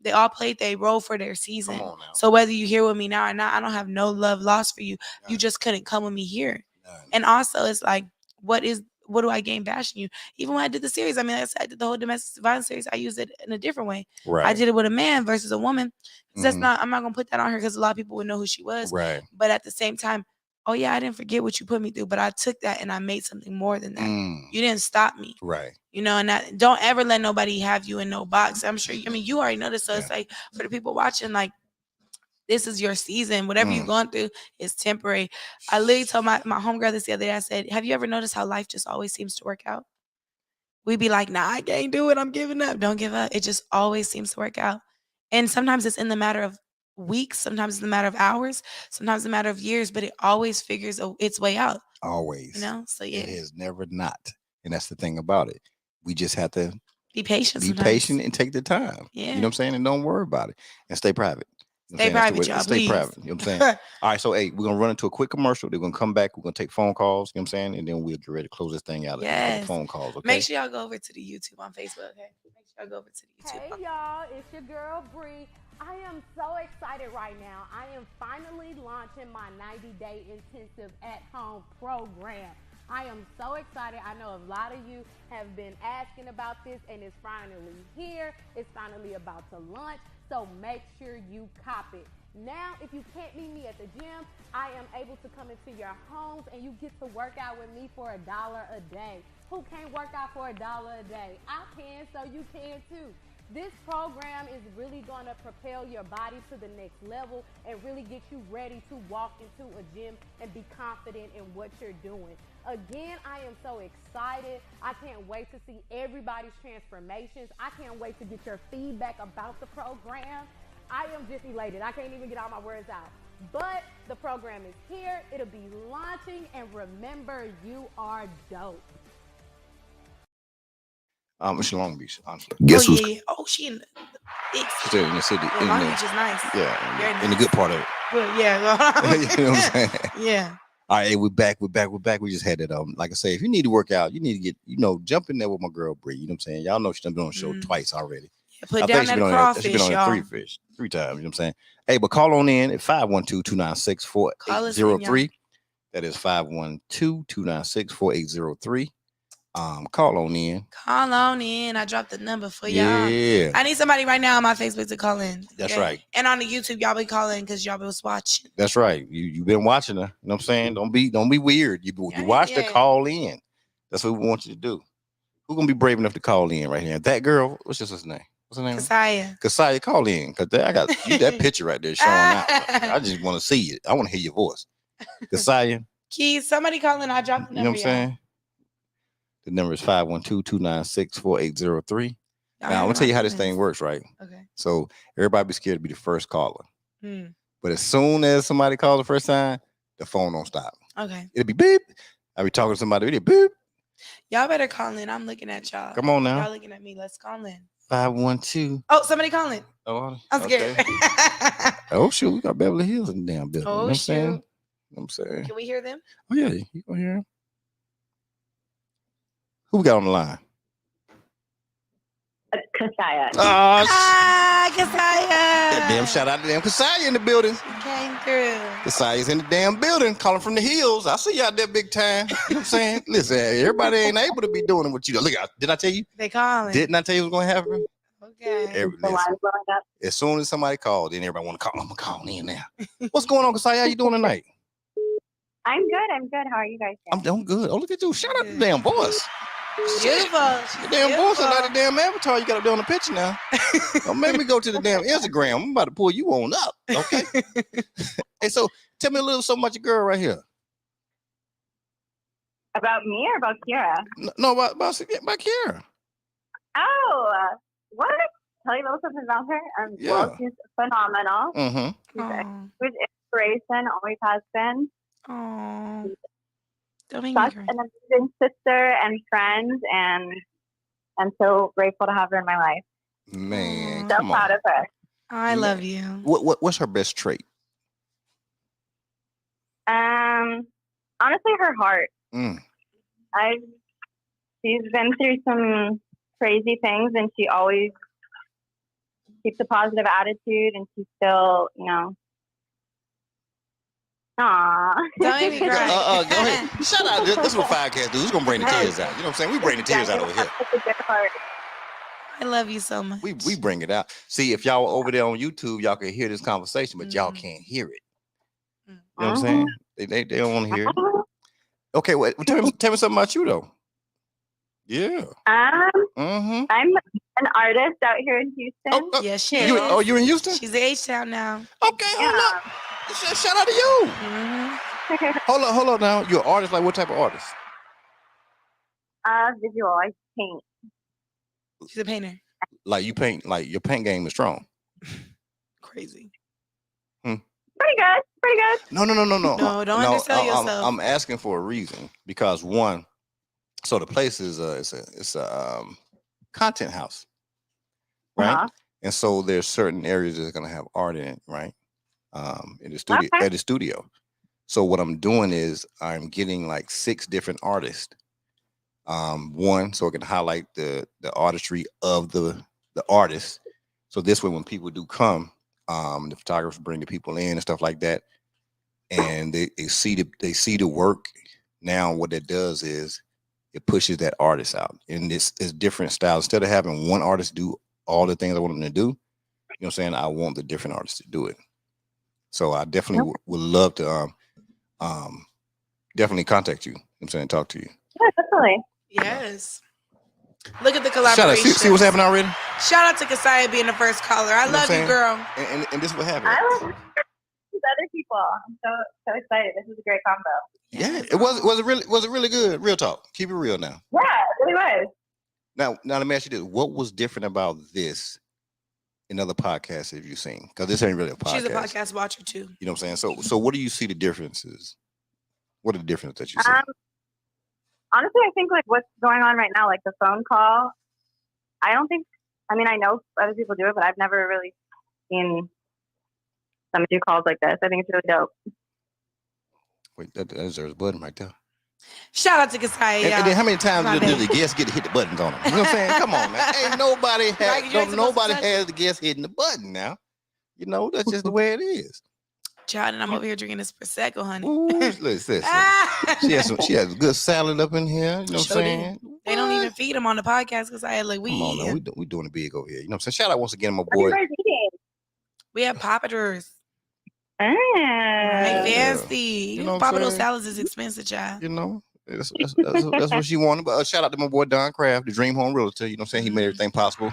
They all played their role for their season. So whether you here with me now or not, I don't have no love lost for you. You just couldn't come with me here. And also, it's like, what do I gain bashing you? Even when I did the series, I mean, like I said, I did the whole domestic violence series. I used it in a different way. I did it with a man versus a woman. That's not. I'm not gonna put that on her because a lot of people would know who she was. But at the same time, oh yeah, I didn't forget what you put me through, but I took that and I made something more than that. You didn't stop me. And that, don't ever let nobody have you in no box. I'm sure, you already know this. So it's like, for the people watching, like, this is your season. Whatever you're going through is temporary. I literally told my homegirl this the other day, I said, have you ever noticed how life just always seems to work out? We'd be like, nah, I can't do it. I'm giving up. Don't give up. It just always seems to work out. And sometimes it's in the matter of weeks, sometimes it's a matter of hours, sometimes a matter of years, but it always figures its way out.
Always.
So yeah.
It is never not. And that's the thing about it. We just have to
be patient.
Be patient and take the time.
Yeah.
You know what I'm saying? And don't worry about it. And stay private.
Stay private, y'all.
Stay private. You know what I'm saying? All right, so hey, we're gonna run into a quick commercial. They're gonna come back. We're gonna take phone calls. You know what I'm saying? And then we'll get ready to close this thing out.
Yes.
Phone calls. Okay.
Make sure y'all go over to the YouTube on Facebook. Okay. Make sure y'all go over to the YouTube.
Hey y'all, it's your girl Bree. I am so excited right now. I am finally launching my 90-day intensive at-home program. I am so excited. I know a lot of you have been asking about this, and it's finally here. It's finally about to launch, so make sure you cop it. Now, if you can't meet me at the gym, I am able to come into your homes, and you get to work out with me for $1 a day. Who can't work out for $1 a day? I can, so you can too. This program is really going to propel your body to the next level and really get you ready to walk into a gym and be confident in what you're doing. Again, I am so excited. I can't wait to see everybody's transformations. I can't wait to get your feedback about the program. I am just elated. I can't even get all my words out. But the program is here. It'll be launching. And remember, you are dope.
It's Long Beach, honestly.
Guess who's? Yeah. Oh, she in the big
city. She's in the city.
Well, Long Beach is nice.
Yeah, in the good part of it.
Good, yeah.
You know what I'm saying?
Yeah.
All right, we're back. We just had it. Like I say, if you need to work out, you need to get, jump in there with my girl Bree. You know what I'm saying? Y'all know she's been on the show twice already.
Yeah, put down that crawfish,
she's been on there three times. You know what I'm saying? Hey, but call on in at 512-296-4803. That is 512-296-4803. Call on in. I dropped the number for y'all. Yeah.
I need somebody right now on my Facebook to call in.
That's right.
And on the YouTube, y'all be calling because y'all was watching.
That's right. You've been watching her. You know what I'm saying? Don't be weird. You watch the call in. That's what we want you to do. Who's gonna be brave enough to call in right here? That girl, what's his name? What's her name? Kasaya, call in. Cause I got that picture right there showing out. I just want to see it. I want to hear your voice. Kasaya.
Keys, somebody calling. I dropped the number.
You know what I'm saying? The number is 512-296-4803. Now, I'm going to tell you how this thing works, right?
Okay.
So, everybody be scared to be the first caller. But as soon as somebody calls the first time, the phone don't stop.
Okay.
It'll be beep. I'll be talking to somebody. It'll be beep.
Y'all better call in. I'm looking at y'all.
Come on now.
Y'all looking at me. Let's call in.
512.
Oh, somebody calling.
Oh,
I'm scared.
Oh, shoot. We got Beverly Hills in the damn building.
Oh, shoot.
You know what I'm saying?
Can we hear them?
Oh, yeah. You can hear them. Who we got on the line?
Kasaya.
Kasaya.
Damn, shout out to damn Kasaya in the building.
Came through.
Kasaya's in the damn building, calling from the hills. I see y'all there big time. You know what I'm saying? Listen, everybody ain't able to be doing what you do. Look, did I tell you?
They calling.
Didn't I tell you what's going to happen?
Okay.
Every,
The
listen,
line blowing up.
as soon as somebody calls, then everybody want to call. I'm gonna call in now. What's going on, Kasaya? How you doing tonight?
I'm good. How are you guys
I'm
doing?
good. Oh, look at you. Shout out to the damn voice.
Beautiful.
The damn voice and not the damn avatar you got up there on the picture now. Don't make me go to the damn Instagram. I'm about to pull you on up. Okay. Hey, so tell me a little something about your girl right here.
About me or about Kiera?
No, about Kiera.
Oh, what? Tell you a little something about her? Well, she's phenomenal.
Mm-hmm.
She's a huge inspiration, always has been.
Oh, don't make me
Such
cry.
an amazing sister and friend, and I'm so grateful to have her in my life.
Man,
So
come
proud
on.
of her.
I love you.
What's her best trait?
Honestly, her heart. She's been through some crazy things, and she always keeps a positive attitude, and she's still, Aw.
Don't make me cry.
Go ahead. Shout out. This is what 5Cats do. Who's gonna bring the tears out? You know what I'm saying? We bring the tears out over here.
Such a good heart.
I love you so much.
We bring it out. See, if y'all were over there on YouTube, y'all can hear this conversation, but y'all can't hear it. You know what I'm saying? They don't want to hear it. Okay, well, tell me something about you though. Yeah.
I'm an artist out here in Houston.
Yes, she
is.
is.
You in Houston?
She's in H-Town now.
Okay, hold up. Shout out to you. Hold up now. You're an artist, like what type of artist?
Visual. I paint.
She's a painter.
Like you paint, like your paint game is strong.
Crazy.
Pretty good.
No.
No, don't undersell yourself.
I'm asking for a reason because one, so the place is it's a content house, right? And so there's certain areas that's gonna have art in it, right? In the studio, at the studio. So what I'm doing is I'm getting like 6 different artists. One, so it can highlight the artistry of the artist. So this way, when people do come, the photographers bring the people in and stuff like that, and they see the work. Now, what that does is it pushes that artist out, and this is different styles. Instead of having one artist do all the things I want them to do, you know what I'm saying? I want the different artists to do it. So I definitely would love to definitely contact you. I'm saying, talk to you.
Yeah, definitely.
Yes. Look at the collaboration.
Shout out. See what's happening already?
Shout out to Kasaya being the first caller. I love you, girl.
And this is what happened.
I love these other people. I'm so excited. This is a great combo.
Yeah, it was it really good. Real talk. Keep it real now.
Yeah, it really was.
Now let me ask you this: what was different about this in other podcasts that you've seen? Because this ain't really a podcast.
She's a podcast watcher too.
You know what I'm saying? So what do you see the differences? What are the differences that you see?
Honestly, I think like what's going on right now, like the phone call. I know other people do it, but I've never really seen someone do calls like this. I think it's really dope.
Wait, that deserves a button right there.
Shout out to Kasaya.
And then how many times do the guests get to hit the buttons on them? You know what I'm saying? Come on, man. Ain't nobody has the guest hitting the button now. You know, that's just the way it is.
Child, and I'm over here drinking this Prosecco, honey.
Ooh, listen. She has good salad up in here. You know what I'm saying?
They don't even feed them on the podcast because I had like
Come on, man. We doing it big over here. You know what I'm saying? Shout out once again, my boy.
We have poppers.
Ah.
Like fancy.
You know
Papa those salads is expensive, child.
You know, that's what she wanted. But shout out to my boy Don Craft, the Dream Home Realtor. You know what I'm saying? He made everything possible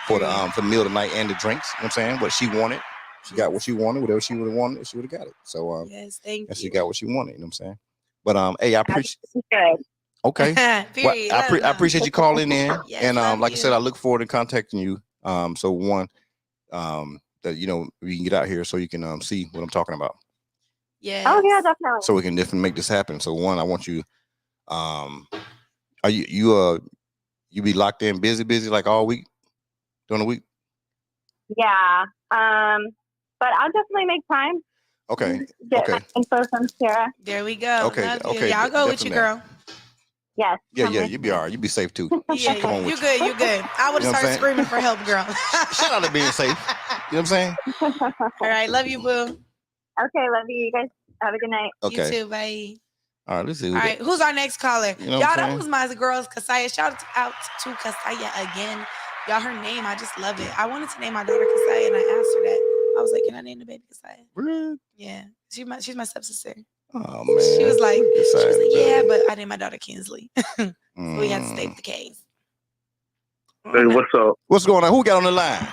for the meal tonight and the drinks. You know what I'm saying? What she wanted. She got what she wanted. Whatever she would have wanted, she would have got it. So
yes, thank you.
She got what she wanted. You know what I'm saying? But hey, I appreciate. Okay.
Period.
I appreciate you calling in,
Yes,
and like
you.
I said, I look forward to contacting you. So one, that we can get out here so you can see what I'm talking about.
Yeah.
Oh yeah, definitely.
So we can definitely make this happen. So one, I want you. Are you be locked in busy like all week during the week?
Yeah. But I'll definitely make time.
Okay.
Get my info from Kiera.
There we go.
Okay.
Yeah, I'll go with you, girl.
Yes.
Yeah. You be all right. You be safe too.
Yeah,
Come on
you
with
good. You good. I would have started screaming for help, girl.
Shout out to being safe. You know what I'm saying?
All right. Love you, boo.
Okay. Love you. You guys have a good night.
Okay.
You too. Bye.
All right. Let's see.
All right. Who's our next caller?
You know
Y'all, that was my girls, Kasaya. Shout out to Kasaya again. Y'all, her name, I just love it. I wanted to name my daughter Kasaya, and I asked her that. I was like, "Can I name the baby Kasaya?"
Really?
Yeah, she's my stepsister.
Oh man.
She was like, "Yeah,"
Good.
but I named my daughter Kinsley, so we had to stay with the K's.
Hey, what's up?
What's going on? Who got on the line?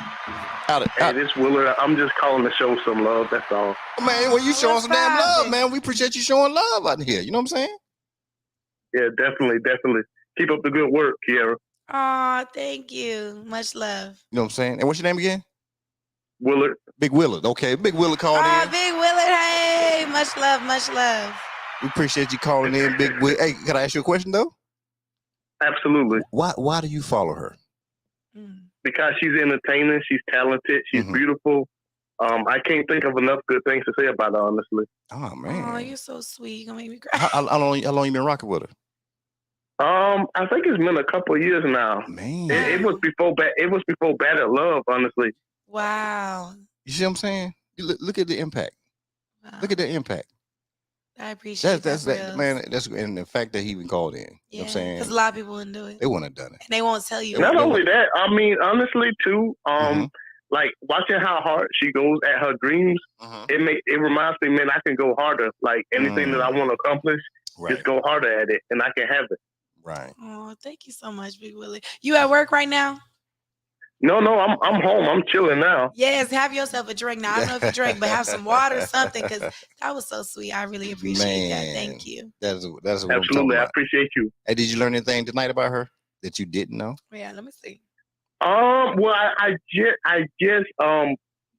Hey, this Willard. I'm just calling to show some love. That's all.
Man, well, you showing
what's
some damn love,
poppin'?
man. We appreciate you showing love out here. You know what I'm saying?
Yeah, definitely. Keep up the good work, Kiera.
Aw, thank you. Much love.
You know what I'm saying? And what's your name again?
Willard.
Big Willard. Okay, Big Willard called
Aw,
in.
Big Willard, hey, much love, much love.
We appreciate you calling in, Big Willard. Hey, can I ask you a question though?
Absolutely.
Why do you follow her?
Because she's entertaining, she's talented, she's beautiful. I can't think of enough good things to say about her, honestly.
Oh man.
Oh, you're so sweet. You're gonna make me cry.
How long you been rocking with her?
I think it's been a couple of years now.
Man.
It was before Battered Love, honestly.
Wow.
You see what I'm saying? Look at the impact.
Wow.
Look at the impact.
I appreciate
that,
that,
man. That's and the fact that he even called in. You know what I'm saying?
Because a lot of people wouldn't do it.
They wouldn't have done it.
And they won't tell you.
Not only that, I mean, honestly, too, like watching how hard she goes at her dreams, it reminds me, man, I can go harder. Like anything that I want to accomplish, just go harder at it, and I can have it.
Right.
Oh, thank you so much, Big Willie. You at work right now?
No, I'm home. I'm chilling now.
Yes, have yourself a drink. Now I don't know if you drink, but have some water or something, because that was so sweet. I really appreciate that. Thank you.
That's what I'm
Absolutely.
talking about.
I appreciate you.
Hey, did you learn anything tonight about her that you didn't know?
Yeah, let me see.
Well, I just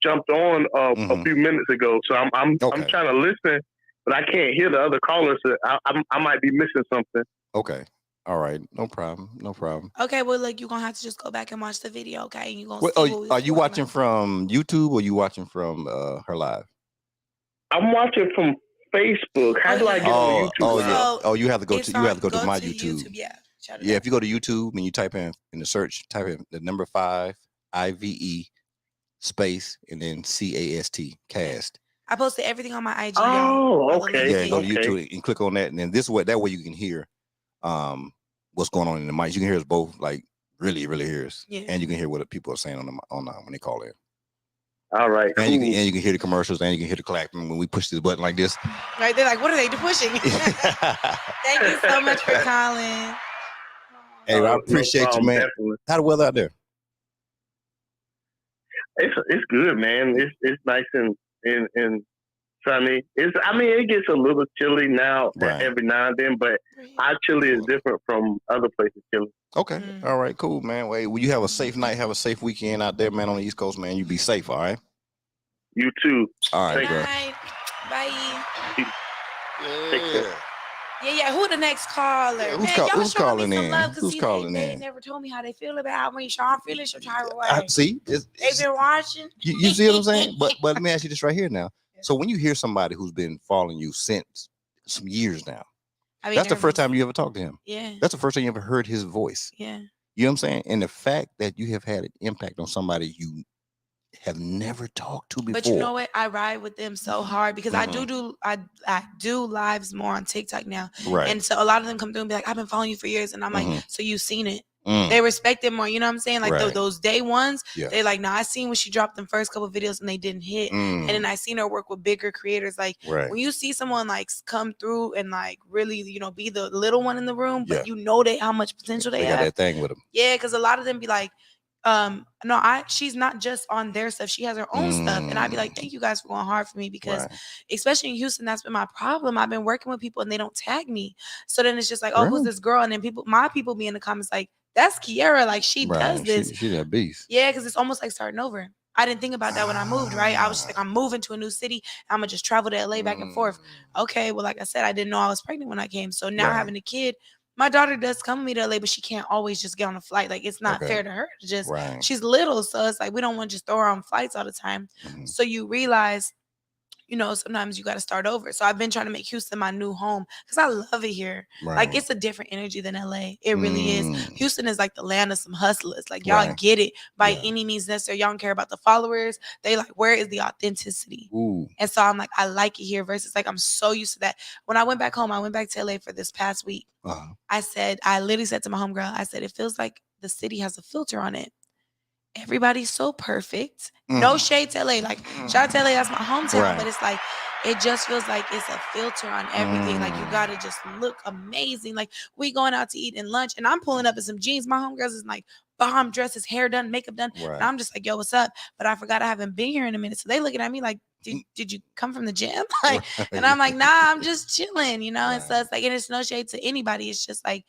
jumped on a few minutes ago, so I'm trying to listen, but I can't hear the other callers. So I might be missing something.
Okay. All right. No problem.
Okay, well, look, you're going to have to just go back and watch the video, okay? And you're going to
Well,
see what we
are you watching from YouTube or you watching from her live?
I'm watching from Facebook. How do I get on YouTube?
Oh, you have to go to my YouTube.
Yeah.
Yeah, if you go to YouTube and you type in the search, type in the number 5 IVE space and then CAST cast.
I posted everything on my IG.
Oh, okay.
Yeah, go to YouTube and click on that, and then that way you can hear what's going on in the mic. You can hear us both, like really hear us, and you can hear what people are saying on when they call in.
All right,
and you can hear the commercials, and you can hear the clapping when we push this button like this.
Right, they're like, "What are they pushing?" Thank you so much for calling.
Hey, I appreciate you, man.
Definitely.
How the weather out there?
It's good, man. It's nice and sunny. It gets a little chilly now every now and then, but our chilly is different from other places' chilly.
Okay. All right, cool, man. Well, you have a safe night, have a safe weekend out there, man, on the East Coast, man. You be safe, all right?
You too.
All right, bro.
Bye.
Take care.
Yeah. Who the next caller?
Who's calling in? Who's calling
they
in?
never told me how they feel about me. Sean feeling some type of way.
See,
they've been watching.
You see what I'm saying? But let me ask you this right here now. So when you hear somebody who's been following you since some years now, that's the first time you ever talked to him.
Yeah.
That's the first time you ever heard his voice.
Yeah.
You know what I'm saying? And the fact that you have had an impact on somebody you have never talked to before.
But you know what? I ride with them so hard because I do lives more on TikTok now.
Right.
And so a lot of them come through and be like, I've been following you for years. And I'm like, so you've seen it. They respect it more. You know what I'm saying? Like those day ones, they like, I seen when she dropped them first couple of videos and they didn't hit. And then I seen her work with bigger creators. Like when you see someone like come through and like really, be the little one in the room, but you know how much potential they have.
Got that thing with them.
Yeah, because a lot of them be like, she's not just on their stuff, she has her own stuff. And I'd be like, thank you guys for going hard for me, because especially in Houston, that's been my problem. I've been working with people and they don't tag me, so then it's just like, who's this girl? And then my people be in the comments like, that's Kiera, like she does this.
She that beast.
Yeah, because it's almost like starting over. I didn't think about that when I moved, right? I was just like, I'm moving to a new city, I'm gonna just travel to LA back and forth. Okay, well, like I said, I didn't know I was pregnant when I came, so now having a kid, my daughter does come with me to LA, but she can't always just get on a flight. Like, it's not fair to her to just, she's little. So it's like, we don't want to just throw her on flights all the time. So you realize, sometimes you got to start over. So I've been trying to make Houston my new home because I love it here. Like, it's a different energy than LA. It really is. Houston is like the land of some hustlers. Like, y'all get it by any means necessary. Y'all don't care about the followers. They like, where is the authenticity? And so I'm like, I like it here versus like, I'm so used to that. When I went back home, I went back to LA for this past week. I literally said to my homegirl, I said, it feels like the city has a filter on it. everybody's so perfect. No shade to LA. Like, shout out to LA, that's my hometown. But it's like, it just feels like it's a filter on everything. Like, you gotta just look amazing. Like, we going out to eat and lunch, and I'm pulling up in some jeans. My homegirls is like bomb dresses, hair done, makeup done. And I'm just like, yo, what's up? But I forgot I haven't been here in a minute. So they looking at me like, did you come from the gym? Like, and I'm like, nah, I'm just chilling, you know? And so it's like, and it's no shade to anybody. It's just like,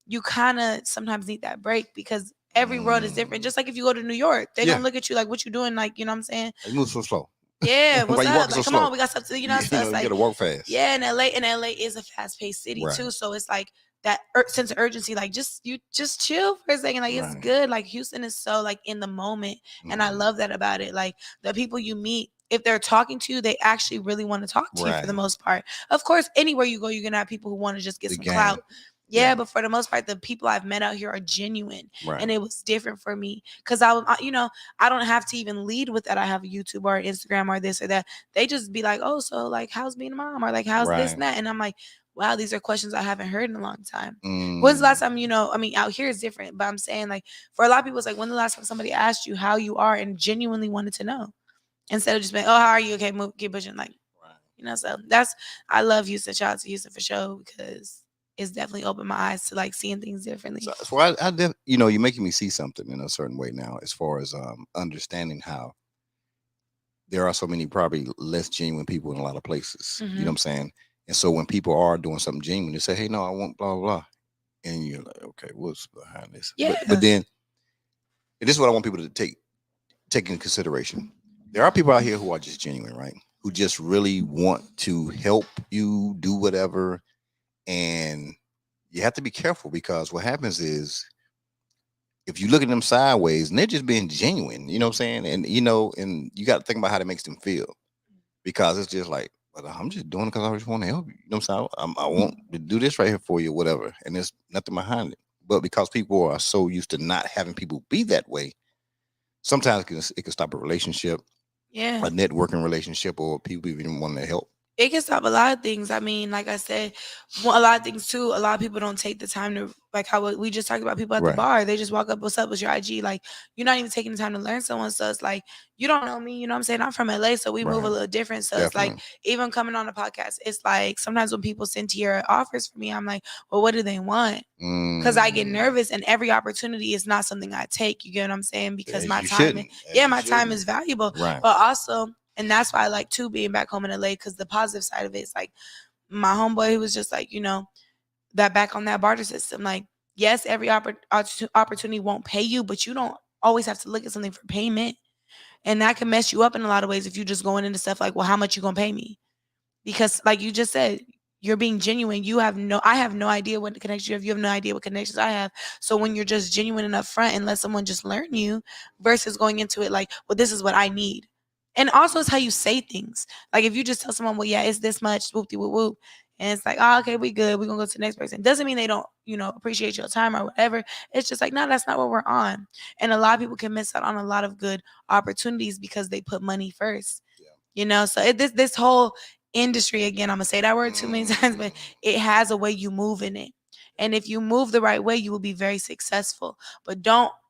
you kind of sometimes need that break because every world is different. Just like if you go to New York, they're gonna look at you like, what you doing? Like, you know what I'm saying?
You move so slow.
Yeah, what's
Why you
up?
walking
Like,
so
come
slow?
on, we got stuff to, you know. So it's
you
like,
gotta walk fast.
yeah, and LA is a fast paced city too. So it's like that sense of urgency. Like, just chill for a second. Like, it's good. Like, Houston is so like in the moment, and I love that about it. Like, the people you meet, if they're talking to you, they actually really want to talk to you for the most part. Of course, anywhere you go, you're gonna have people who want to just get some clout. Yeah, but for the most part, the people I've met out here are genuine, and it was different for me because you know, I don't have to even lead with that. I have a YouTube or an Instagram or this or that. They just be like, oh, so like, how's being a mom, or like, how's this and that, and I'm like, wow, these are questions I haven't heard in a long time. When's the last time, you know? I mean, out here is different, but I'm saying like for a lot of people, it's like, when the last time somebody asked you how you are and genuinely wanted to know, instead of just being, oh, how are you? Okay, move, keep pushing, like, you know. So I love Houston. Shout out to Houston for sure because it's definitely opened my eyes to like seeing things differently.
So you know, you're making me see something in a certain way now, as far as understanding how there are so many probably less genuine people in a lot of places. You know what I'm saying? And so when people are doing something genuine, they say, hey, no, I want blah, blah, blah. And you're like, okay, what's behind this?
Yeah.
But then, and this is what I want people to take into consideration. There are people out here who are just genuine, right? Who just really want to help you do whatever. And you have to be careful, because what happens is, if you look at them sideways and they're just being genuine, you know what I'm saying? And, you know, and you got to think about how that makes them feel, because it's just like, well, I'm just doing it because I just want to help you. You know what I'm saying? I want to do this right here for you, whatever. And there's nothing behind it. But because people are so used to not having people be that way, sometimes it can stop a relationship, a networking relationship, or people even wanting to help.
It can stop a lot of things. I mean, like I said, a lot of things too. A lot of people don't take the time to, like how we just talked about people at the bar. They just walk up, what's up, what's your IG? Like, you're not even taking the time to learn someone. So it's like, you don't know me, you know what I'm saying? I'm from LA, so we move a little different. So it's like, even coming on the podcast, it's like sometimes when people send Kiera offers for me, I'm like, well, what do they want? Because I get nervous, and every opportunity is not something I take. You get what I'm saying? Because my time, my time is valuable. But also, and that's why I like too being back home in LA, because the positive side of it is like my homeboy who was just like, you know, that back on that barter system. Like, yes, every opportunity won't pay you, but you don't always have to look at something for payment. And that can mess you up in a lot of ways if you're just going into stuff like, well, how much you gonna pay me? Because like you just said, you're being genuine. I have no idea what connections you have. You have no idea what connections I have. So when you're just genuine and upfront and let someone just learn you, versus going into it like, well, this is what I need. And also, it's how you say things. Like, if you just tell someone, well, yeah, it's this much, whoop-de whoop whoop, and it's like, oh, okay, we good, we're gonna go to the next person. Doesn't mean they don't, you know, appreciate your time or whatever. It's just like, no, that's not what we're on. And a lot of people can miss out on a lot of good opportunities because they put money first. You know, so this whole industry, again, I'm gonna say that word too many times, but it has a way you move in it. And if you move the right way, you will be very successful. But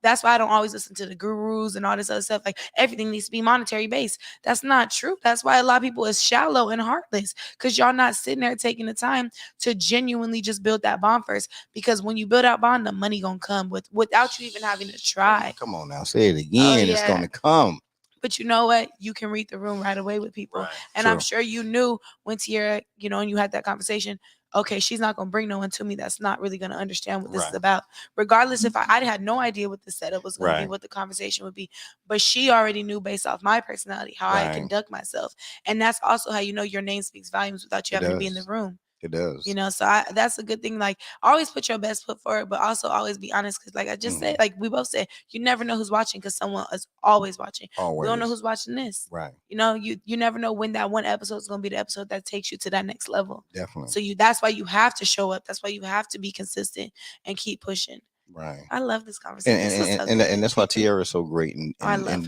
that's why I don't always listen to the gurus and all this other stuff. Like, everything needs to be monetary based. That's not true. That's why a lot of people is shallow and heartless, because y'all not sitting there taking the time to genuinely just build that bond first. Because when you build that bond, the money gonna come without you even having to try.
Come on now, say it again. It's gonna come.
But you know what? You can read the room right away with people. And I'm sure you knew when Kiera, you know, and you had that conversation, okay, she's not going to bring no one to me that's not really going to understand what this is about. Regardless if I had no idea what the setup was going to be, what the conversation would be. But she already knew based off my personality, how I conduct myself. And that's also how you know your name speaks volumes without you having to be in the room.
It does.
You know, so that's a good thing. Like, always put your best foot forward, but also always be honest. Because like I just said, like we both said, you never know who's watching, because someone is always watching. We don't know who's watching this.
Right.
You know, you never know when that one episode is going to be the episode that takes you to that next level.
Definitely.
So that's why you have to show up. That's why you have to be consistent and keep pushing.
Right.
I love this conversation.
And that's why Kiera is so great in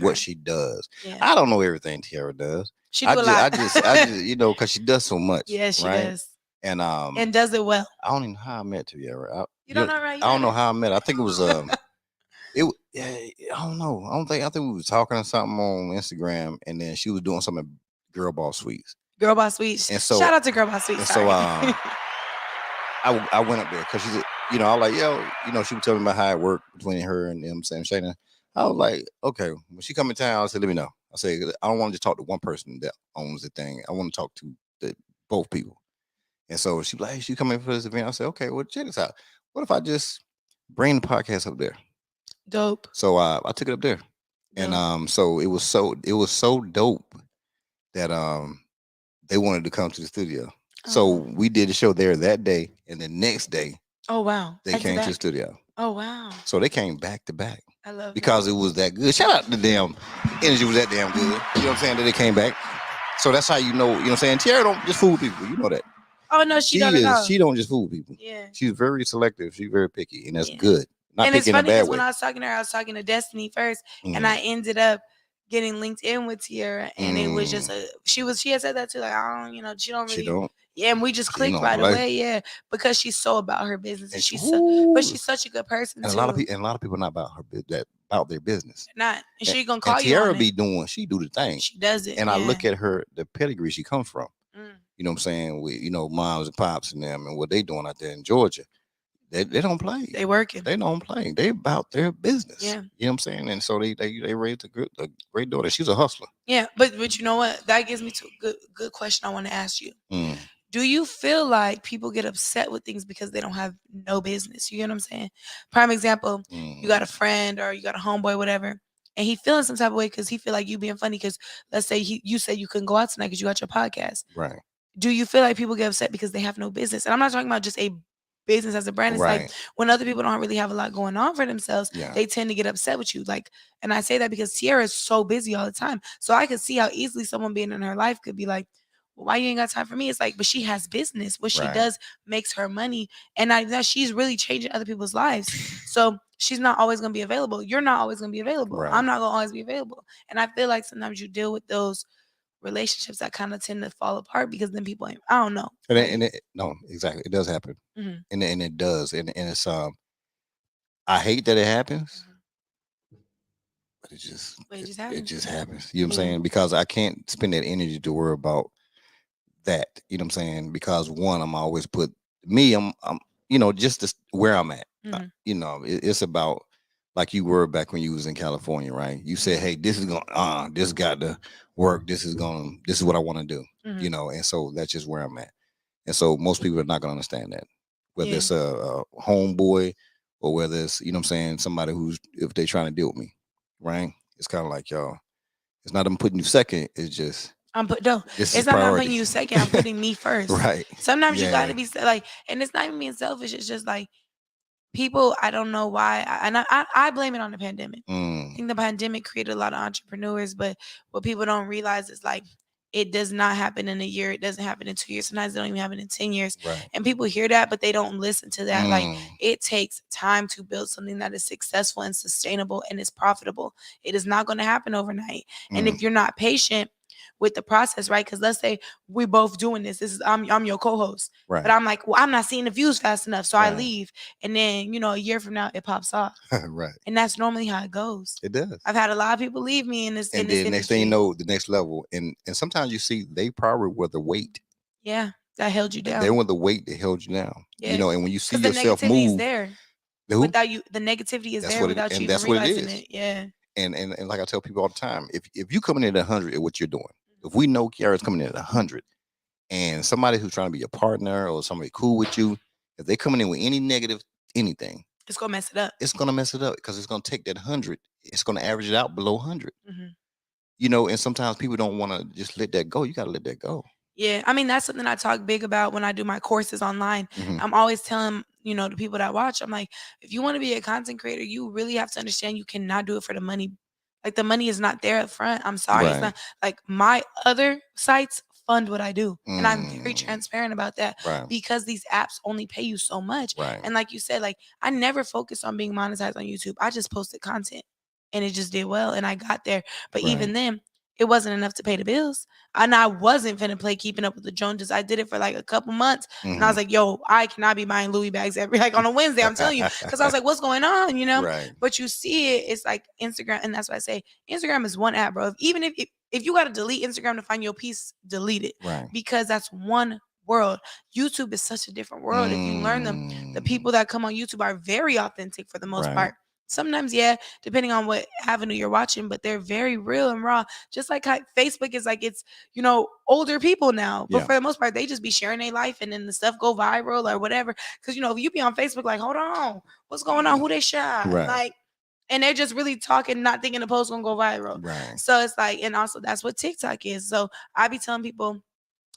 what she does. Yeah. I don't know everything Kiera does.
She do a lot.
I just you know, because she does so much.
Yeah, she does.
And
does it well.
I don't even know how I met Kiera.
You don't know, right?
I don't know how I met. I think it was I don't know. I think we was talking or something on Instagram, and then she was doing something at Girl Boss Sweets.
Girl Boss Sweets.
And so
Shout out to Girl Boss Sweets.
and
Sorry.
so I went up there because she's, I was like, yo, she was telling me about how it worked between her and them, Sam Shayna. I was like, okay, when she come in town, I said, let me know. I said, I don't want to just talk to one person that owns the thing. I want to talk to both people. And so she was like, hey, she coming for this event. I said, okay, well, check this out. What if I just bring the podcast up there?
Dope.
So I took it up there. Dope. And so it was so dope that they wanted to come to the studio. So we did the show there that day, and the next day,
oh wow,
they came to the studio.
Oh wow!
So they came back to back.
I love
because it was that good. Shout out to the damn energy was that damn good. You know what I'm saying? That they came back. So that's how you know. You know what I'm saying? Kiera don't just fool people. You know that.
Oh no, she don't.
She don't just fool people.
Yeah,
she's very selective. She's very picky, and that's good. Not
and it's funny
because
when I was talking to her, I was talking to Destiny first, and I ended up getting linked in with Kiera, and it was just she had said that too, like I don't, she don't really.
She don't.
Yeah, and we just clicked right away. Yeah, because she's so about her business, and but she's such a good person
and
too.
A lot of people not about about their business.
Not, and she gonna call you.
Kiera she do the thing.
She does it,
and I look at her, the pedigree she comes from. You know what I'm saying? With moms and pops and them, and what they doing out there in Georgia. They don't play.
They working.
They don't play. They about their business.
Yeah.
You know what I'm saying? And so they raised a great daughter. She's a hustler.
Yeah, but you know what? That gives me to a good question I want to ask you. Do you feel like people get upset with things because they don't have no business? You get what I'm saying? Prime example, you got a friend or you got a homeboy, whatever, and he feeling some type of way because he feel like you being funny because let's say you said you couldn't go out tonight because you got your podcast.
Right.
Do you feel like people get upset because they have no business? And I'm not talking about just a business as a brand. It's like when other people don't really have a lot going on for themselves, they tend to get upset with you. Like, and I say that because Kiera is so busy all the time. So I could see how easily someone being in her life could be like, well, why you ain't got time for me? It's like, but she has business. What she does makes her money. And she's really changing other people's lives. So she's not always going to be available. You're not always going to be available. I'm not going to always be available. And I feel like sometimes you deal with those relationships that kind of tend to fall apart because then people ain't, I don't know.
No, exactly. It does happen. And it does. And it's I hate that it happens. But it just happens. It just happens. You know what I'm saying? Because I can't spend that energy to worry about that. You know what I'm saying? Because one, I'm always put me, I'm just where I'm at. It's about like you were back when you was in California, right? You said, hey, this is going this got to work. This is what I want to do. And so that's just where I'm at. And so most people are not going to understand that. Whether it's a homeboy or whether it's, you know what I'm saying, somebody if they're trying to deal with me, right? It's kind of like, y'all, it's not I'm putting you second. It's just,
it's not I'm putting you second. I'm putting me first.
Right.
Sometimes you got to be like, and it's not even being selfish. It's just like people, I don't know why. I blame it on the pandemic. I think the pandemic created a lot of entrepreneurs, but what people don't realize is like, it does not happen in a year. It doesn't happen in 2 years. Sometimes it don't even happen in 10 years.
Right.
And people hear that, but they don't listen to that. Like it takes time to build something that is successful and sustainable and is profitable. It is not going to happen overnight. And if you're not patient with the process, right? Because let's say we both doing this. I'm your co-host.
Right.
But I'm like, well, I'm not seeing the views fast enough. So I leave. And then, a year from now, it pops off.
Right.
And that's normally how it goes.
It does.
I've had a lot of people leave me in this.
And then next thing you know, the next level. And sometimes you see they probably were the weight.
Yeah. That held you down.
They were the weight that held you down.
Yeah.
And when you see yourself move.
Is there. Without you, the negativity is there without you even realizing it. Yeah.
And like I tell people all the time, if you coming in at 100 at what you're doing, if we know Kiara's coming in at 100, and somebody who's trying to be a partner or somebody cool with you, if they coming in with any negative anything,
it's gonna mess it up.
It's gonna mess it up because it's gonna take that 100. It's gonna average it out below 100. And sometimes people don't want to just let that go. You gotta let that go.
Yeah, I mean that's something I talk big about when I do my courses online. I'm always telling the people that watch, I'm like, if you want to be a content creator, you really have to understand you cannot do it for the money. Like the money is not there up front. I'm sorry, It's not like my other sites fund what I do, and I'm very transparent about that because these apps only pay you so much. And like you said, like I never focused on being monetized on YouTube. I just posted content, and it just did well, and I got there. But even then, it wasn't enough to pay the bills. And I wasn't finna play Keeping Up with the Joneses. I did it for like a couple months. And I was like, yo, I cannot be buying Louis bags every like on a Wednesday. I'm telling you. Because I was like, what's going on? You know?
Right.
But you see it, it's like Instagram. And that's why I say Instagram is one app, bro. Even if you gotta delete Instagram to find your piece, delete it.
Right.
Because that's one world. YouTube is such a different world. If you learn them, the people that come on YouTube are very authentic for the most part. Sometimes, yeah, depending on what avenue you're watching, but they're very real and raw. Just like how Facebook is like, it's, you know, older people now. But for the most part, they just be sharing their life and then the stuff go viral or whatever. Because, you know, if you be on Facebook, like, hold on, what's going on? Who they shot? Like, and they're just really talking, not thinking the post gonna go viral. So it's like, and also that's what TikTok is. So I be telling people,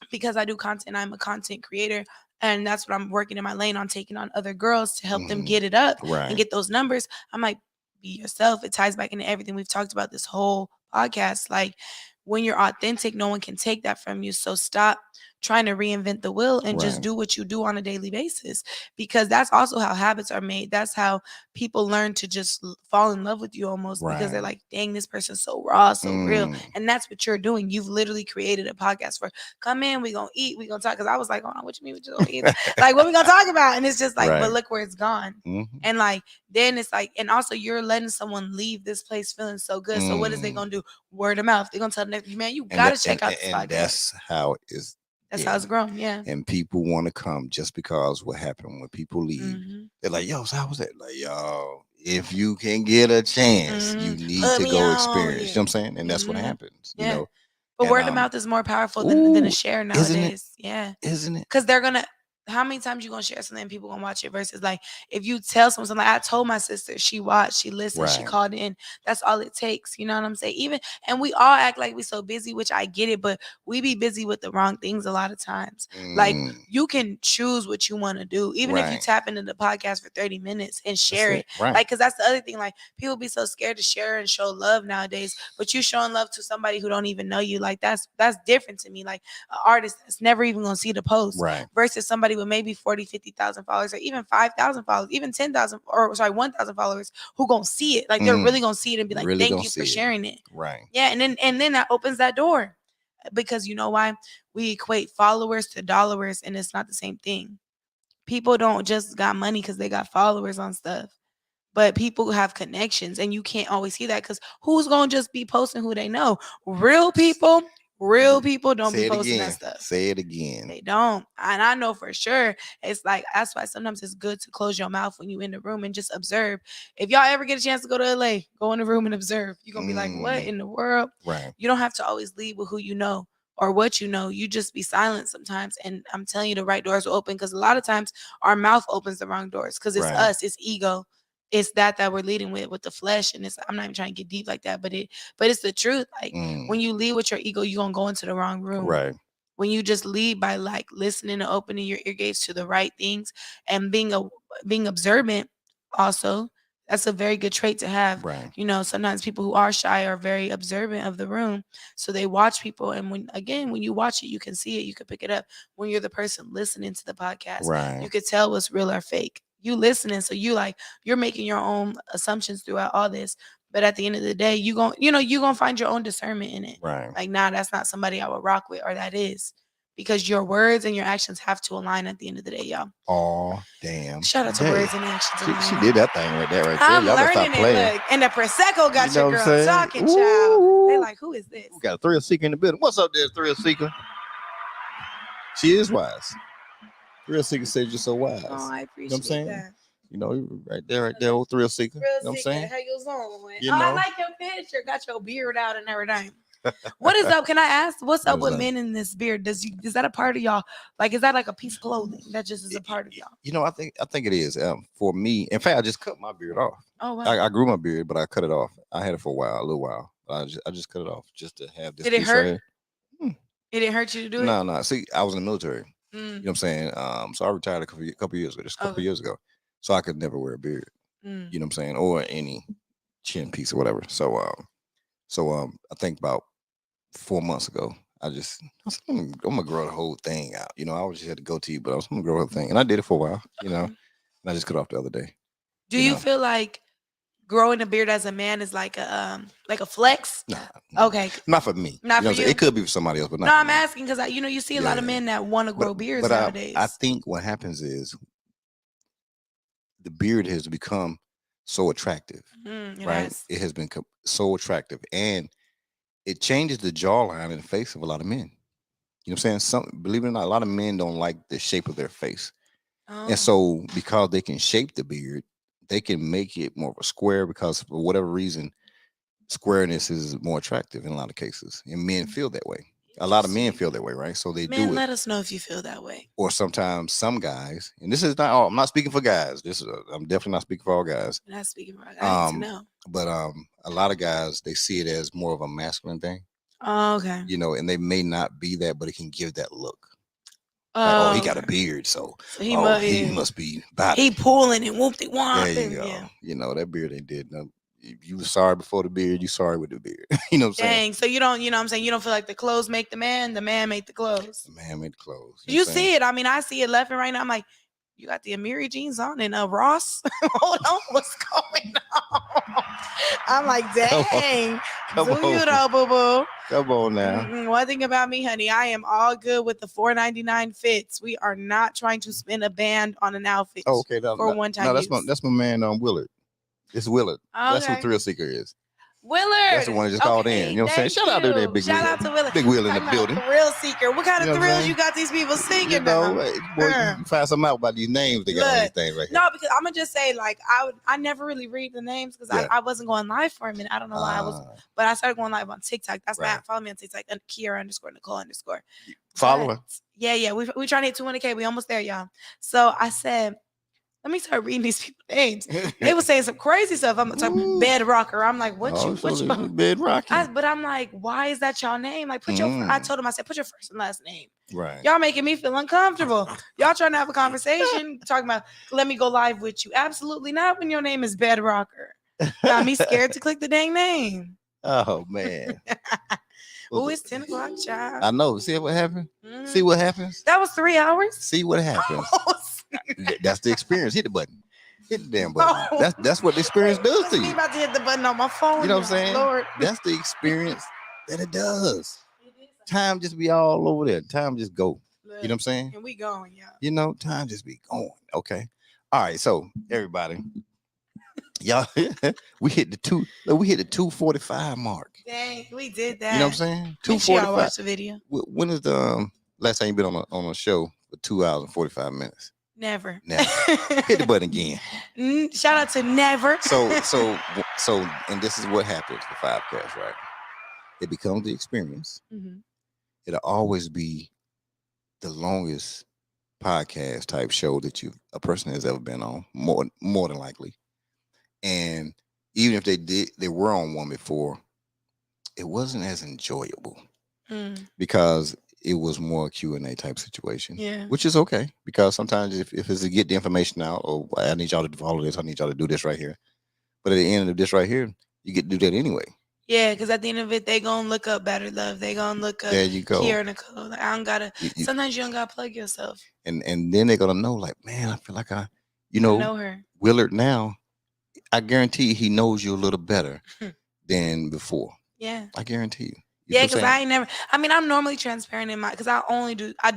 because I do content, I'm a content creator. And that's what I'm working in my lane on, taking on other girls to help them get it up and get those numbers. I'm like, be yourself. It ties back into everything we've talked about this whole podcast. Like, when you're authentic, no one can take that from you. So stop trying to reinvent the wheel and just do what you do on a daily basis, because that's also how habits are made. That's how people learn to just fall in love with you almost, because they're like, dang, this person's so raw, so real. And that's what you're doing. You've literally created a podcast for, come in, we gonna eat, we gonna talk. Because I was like, hold on, what you mean we just gonna eat? Like, what we gonna talk about? And it's just like, but look where it's gone. And like, then it's like, and also you're letting someone leave this place feeling so good. So what is they gonna do? Word of mouth. They're gonna tell the next man, you gotta check out this podcast.
That's how it is.
That's how it's grown, yeah.
And people want to come just because what happened when people leave. They're like, yo, so how was that? Like, yo, if you can get a chance, you need to go experience. You know what I'm saying? And that's what happens. You know.
But word of mouth is more powerful than a share nowadays.
Isn't it?
Because they're gonna, how many times you gonna share something and people gonna watch it, versus like if you tell someone, like I told my sister, she watched, she listened, she called in. That's all it takes. You know what I'm saying? Even, and we all act like we so busy, which I get it, but we be busy with the wrong things a lot of times. Like, you can choose what you want to do, even if you tap into the podcast for 30 minutes and share it. Like, because that's the other thing. Like, people be so scared to share and show love nowadays, but you showing love to somebody who don't even know you, like that's different to me. Like, an artist that's never even gonna see the post, versus somebody with maybe 40, 50,000 followers, or even 5,000 followers, even 10,000, or sorry, 1,000 followers, who gonna see it. Like, they're really gonna see it and be like, really, thank you for sharing it. Yeah. And then that opens that door, because you know why? We equate followers to dollars, and it's not the same thing. People don't just got money because they got followers on stuff, but people have connections, and you can't always see that, because who's gonna just be posting who they know? Real people don't be posting that stuff.
Say it again.
They don't. And I know for sure. It's like, that's why sometimes it's good to close your mouth when you're in the room and just observe. If y'all ever get a chance to go to LA, go in the room and observe. You're going to be like, what in the world? You don't have to always lead with who you know or what you know. You just be silent sometimes. And I'm telling you, the right doors will open, because a lot of times our mouth opens the wrong doors, because it's us, it's ego. It's that we're leading with the flesh. And it's, I'm not even trying to get deep like that, but it's the truth. Like, when you lead with your ego, you're gonna go into the wrong room. When you just lead by like listening and opening your ear gates to the right things, and being observant also, that's a very good trait to have. You know, sometimes people who are shy are very observant of the room, so they watch people, and when you watch it, you can see it, you can pick it up. When you're the person listening to the podcast, you could tell what's real or fake. You listening, so you're making your own assumptions throughout all this. But at the end of the day, you're gonna find your own discernment in it. Like, nah, that's not somebody I would rock with, or that is. Because your words and your actions have to align at the end of the day, y'all.
Oh, damn.
Shout out to words and actions.
She did that thing right there.
I'm learning it. Look. And the Prosecco got your girl talking, child. They like, who is this?
We got a thrill seeker in the building. What's up there, thrill seeker? She is wise. Thrill seeker says you're so wise.
Oh, I appreciate
you know what I'm saying?
that.
You know, right there, old thrill seeker.
Thrill
you know what I'm saying?
How you doing?
You know?
I like your picture. Got your beard out and everything. What is up? Can I ask? What's up with men in this beard? Is that a part of y'all? Like, is that like a piece of clothing that just is a part of y'all?
You know, I think it is. For me, in fact, I just cut my beard off.
Oh wow!
I grew my beard, but I cut it off. I had it for a little while. I just cut it off just to have this.
Did it hurt? It didn't hurt you to do it?
No. See, I was in the military. You know what I'm saying? So I retired a couple years ago, just a couple years ago. So I could never wear a beard. You know what I'm saying? Or any chin piece or whatever. So I think about 4 months ago, I was like, I'm gonna grow the whole thing out. You know, I always just had to go to you, but I was gonna grow the whole thing. And I did it for a while, you know, and I just cut off the other day.
Do you feel like growing a beard as a man is like a flex?
Nah,
Okay,
not for me.
not for you.
It could be for somebody else, but not.
No, I'm
me.
asking because you see a lot of men that want to grow beards nowadays.
I think what happens is the beard has become so attractive, right? It has been so attractive, and it changes the jawline and the face of a lot of men. You know what I'm saying? Believe it or not, a lot of men don't like the shape of their face. And so because they can shape the beard, they can make it more of a square because for whatever reason, squareness is more attractive in a lot of cases. And men feel that way. A lot of men feel that way, right? So they do it.
Let us know if you feel that way.
Or sometimes some guys, and this is not all, I'm not speaking for guys. I'm definitely not speaking for all guys.
I'm not speaking for guys. I need to know.
But a lot of guys, they see it as more of a masculine thing.
Oh, okay.
You know, and they may not be that, but it can give that look. Like, he got a beard, so he must be bad.
He pulling and whoop the one.
There you go. Yeah. You know, that beard ain't did nothing. You were sorry before the beard, you sorry with the beard. You know what I'm saying?
Dang, so you don't, you know what I'm saying? You don't feel like the clothes make the man make the clothes.
The man made the clothes.
You see it. I mean, I see it left and right now. I'm like, you got the Amiri jeans on and Ross. Hold on, what's going on? I'm like, dang.
Come on.
You know, boo-boo.
Come on now.
One thing about me, honey, I am all good with the $4.99 fits. We are not trying to spend a band on an outfit.
Oh, okay.
For one time.
No, that's my man Willard. It's Willard.
Okay.
That's who Thrill Seeker is.
Willard.
That's the one that just called in. You know what I'm saying? Shout out to that big
Shout out to Willard.
Big Will in the building.
Thrill Seeker. What kind of thrills you got these people singing?
You know, boy, you find something out about these names. They got all these things right here.
No, because I'm gonna just say, like, I never really read the names because I wasn't going live for a minute. I don't know why I was, but I started going live on TikTok. That's why follow me on TikTok, Kiera _Nicole_.
Follow her.
Yeah. We trying to hit 200K. We almost there, y'all. So I said, let me start reading these people's names. They were saying some crazy stuff. I'm talking bedrocker. I'm like, what you
bedrocker?
But I'm like, why is that y'all name? Like, I told him, I said, put your first and last name.
Right.
Y'all making me feel uncomfortable. Y'all trying to have a conversation, talking about, let me go live with you. Absolutely not when your name is bedrocker. Got me scared to click the dang name.
Oh, man.
Oh, it's 10 o'clock, child.
I know. See what happened? See what happens?
That was 3 hours.
See what happens? That's the experience. Hit the button. Hit the damn button. That's what the experience does to you.
I'm about to hit the button on my phone.
You know what I'm saying?
Lord.
That's the experience that it does. Time just be all over there. Time just go. You know what I'm saying?
And we going, yeah.
You know, time just be going. Okay. All right. So everybody, y'all, we hit the 245 mark.
Dang, we did that.
You know what I'm saying?
245. Watch the video.
When is the last time you been on a show for 2 hours and 45 minutes?
Never.
Hit the button again.
Shout out to never.
So, and this is what happens for Fivecast, right? It becomes the experience. Mm-hmm. It'll always be the longest podcast type show that a person has ever been on, more than likely. And even if they were on one before, it wasn't as enjoyable because it was more Q&A type situation, which is okay because sometimes if it's to get the information out, or I need y'all to follow this, I need y'all to do this right here. But at the end of this right here, you get to do that anyway. Yeah,
because at the end of it, they gonna look up Battered Love. They gonna look up Kiera, Nicole. Like, I don't gotta. Sometimes you don't gotta plug yourself.
And then they're gonna know, like, man, I feel like I know her. Willard now. I guarantee he knows you a little better than before.
Yeah,
I guarantee you.
Yeah, because I'm normally transparent in because I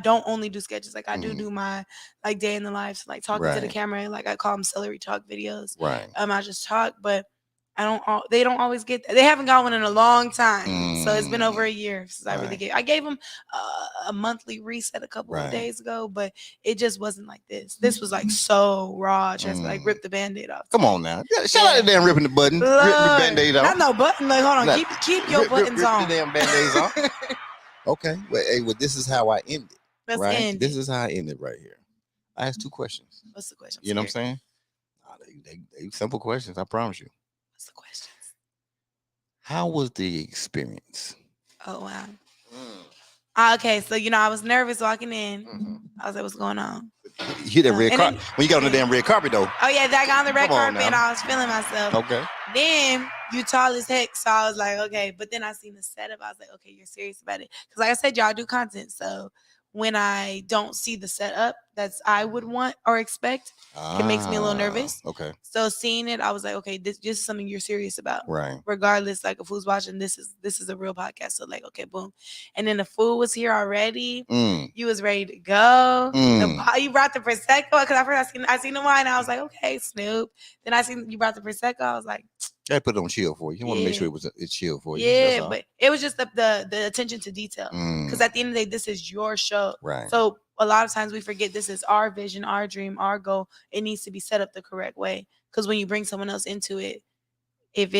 don't only do sketches. Like I do my like day in the life, so, like talking to the camera, like I call them celery talk videos.
Right.
I just talk, but they don't always get that. They haven't got one in a long time. So it's been over a year since I really I gave them a monthly reset a couple of days ago, but it just wasn't like this. This was like so raw, just like rip the Band-Aid off.
Come on now. Shout out to damn ripping the button. Rip the Band-Aid off.
Not no button. Like, hold on. Keep your buttons on.
Rip the damn Band-Aids off. Okay. Well, this is how I end it.
Let's
end. This is how I end it right here. I asked 2 questions.
What's the question?
You know what I'm saying? They simple questions, I promise you.
What's the questions?
How was the experience?
Oh, wow. Okay, so, I was nervous walking in. I was like, what's going on?
You hit that red carpet. When you got on the damn red carpet, though.
Oh, yeah, I got on the red carpet and I was feeling myself.
Okay.
Then you tall as heck, so I was like, okay. But then I seen the setup. I was like, okay, you're serious about it. Because like I said, y'all do content. So when I don't see the setup, that's I would want or expect, it makes me a little nervous.
Okay.
So seeing it, I was like, okay, this is something you're serious about.
Right.
Regardless, like of who's watching, this is a real podcast. So like, okay, boom. And then the food was here already. You was ready to go. You brought the prosecco because at first I seen the wine. I was like, okay, Snoop. Then I seen you brought the prosecco. I was like,
I put it on chill for you. You want to make sure it's chill for you.
Yeah, but it was just the attention to detail. Because at the end of the day, this is your show.
Right.
So a lot of times we forget this is our vision, our dream, our goal. It needs to be set up the correct way. Because when you bring someone else into it, if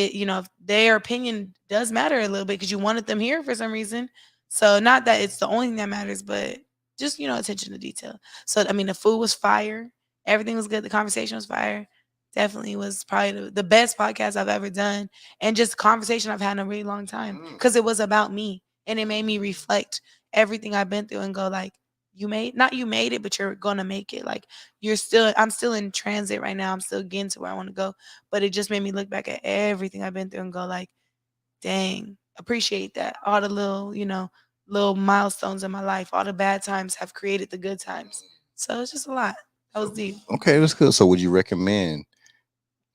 their opinion does matter a little bit because you wanted them here for some reason. So not that it's the only thing that matters, but just, attention to detail. So, I mean, the food was fire. Everything was good. The conversation was fire. Definitely was probably the best podcast I've ever done. And just conversation I've had in a really long time because it was about me. And it made me reflect everything I've been through and go like, you made it, but you're going to make it. Like I'm still in transit right now. I'm still getting to where I want to go. But it just made me look back at everything I've been through and go like, dang, appreciate that. All the little milestones in my life, all the bad times have created the good times. So it's just a lot. That was deep.
Okay, that's good. So would you recommend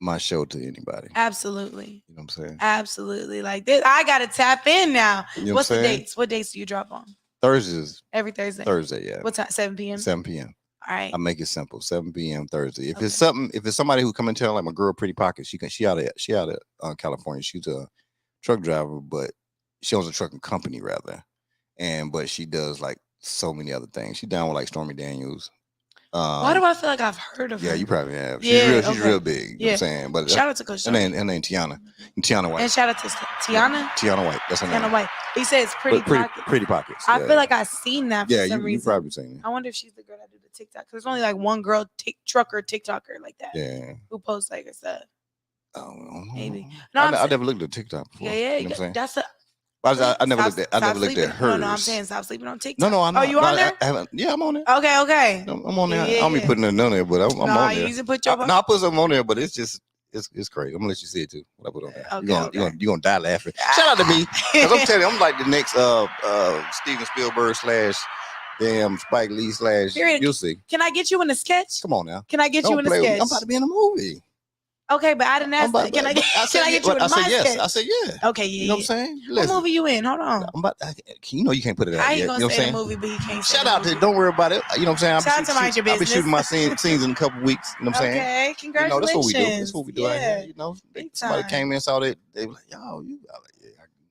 my show to anybody?
Absolutely.
You know what I'm saying?
Absolutely. Like this, I got to tap in now.
You know
What's the dates? What dates do you drop on?
Thursdays.
Every Thursday?
Thursday, yeah.
What time? 7 p.m.?
7 p.m.
All right.
I make it simple. 7 p.m. Thursday. If it's somebody who come in town like my girl Pretty Pocket, she out of California. She's a truck driver, but she owns a trucking company rather. But she does like so many other things. She's down with like Stormy Daniels.
Why do I feel like I've heard of her?
Yeah, you probably have. She's real big. You know what I'm saying? But
shout out to Coach.
Her name Tiana. Tiana White.
And shout out to Tiana.
Tiana White. That's her name.
Tiana White. But you said it's Pretty Pockets. I feel like I've seen that for some reason.
You probably seen it.
I wonder if she's the girl that do the TikTok. Because there's only like one girl TikToker like that.
Yeah.
Who posts like her stuff.
Oh,
maybe.
No, I never looked at TikTok before.
Yeah.
You know what I'm saying?
That's a.
I never looked at hers.
No, I'm saying stop sleeping on TikTok.
No, I'm not.
Oh, you on there?
I haven't. Yeah, I'm on there.
Okay.
I'm on there. I don't be putting nothing on there, but I'm on there.
You usually put your.
No, I put something on there, but it's just it's crazy. I'm gonna let you see it too. What I put on there.
Okay,
you're gonna die laughing. Shout out to me, because I'm telling you, I'm like the next Steven Spielberg / damn Spike Lee / you'll see.
Can I get you in a sketch?
Come on now.
Can I get you in a sketch?
I'm about to be in a movie.
Okay, but I didn't ask. Can I get you in my sketch?
I said yeah.
Okay, yeah.
You know what I'm saying?
What movie you in? Hold on.
You can't put it out
I
yet.
ain't gonna
you know what I'm
say
saying?
the movie, but you can't.
Shout out to. Don't worry about it. You know what I'm saying?
Shout out to mind your business.
I'll be shooting my scenes in a couple weeks. You know what I'm saying?
Okay, congratulations.
That's what we do. That's what we do out here. You know, somebody
time.
came in, saw that, they were like, "Yo, you got like, yeah,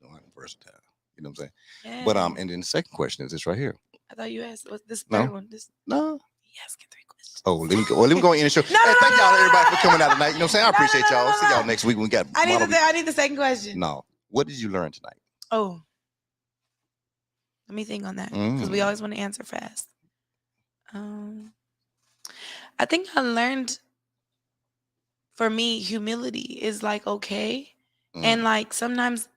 I'm versatile." You know what I'm saying?
Yeah.
But and then the second question is this right here.
I thought you asked. What's this third one?
No.
He asking 3 questions.
Oh, let me go in the show. Thank y'all everybody for coming out tonight. You know what I'm saying? I appreciate y'all. See y'all next week when we got.
I need the second question.
No. What did you learn tonight?
Oh. Let me think on that because we always want to answer fast. I think I learned. For me, humility is like okay, and like sometimes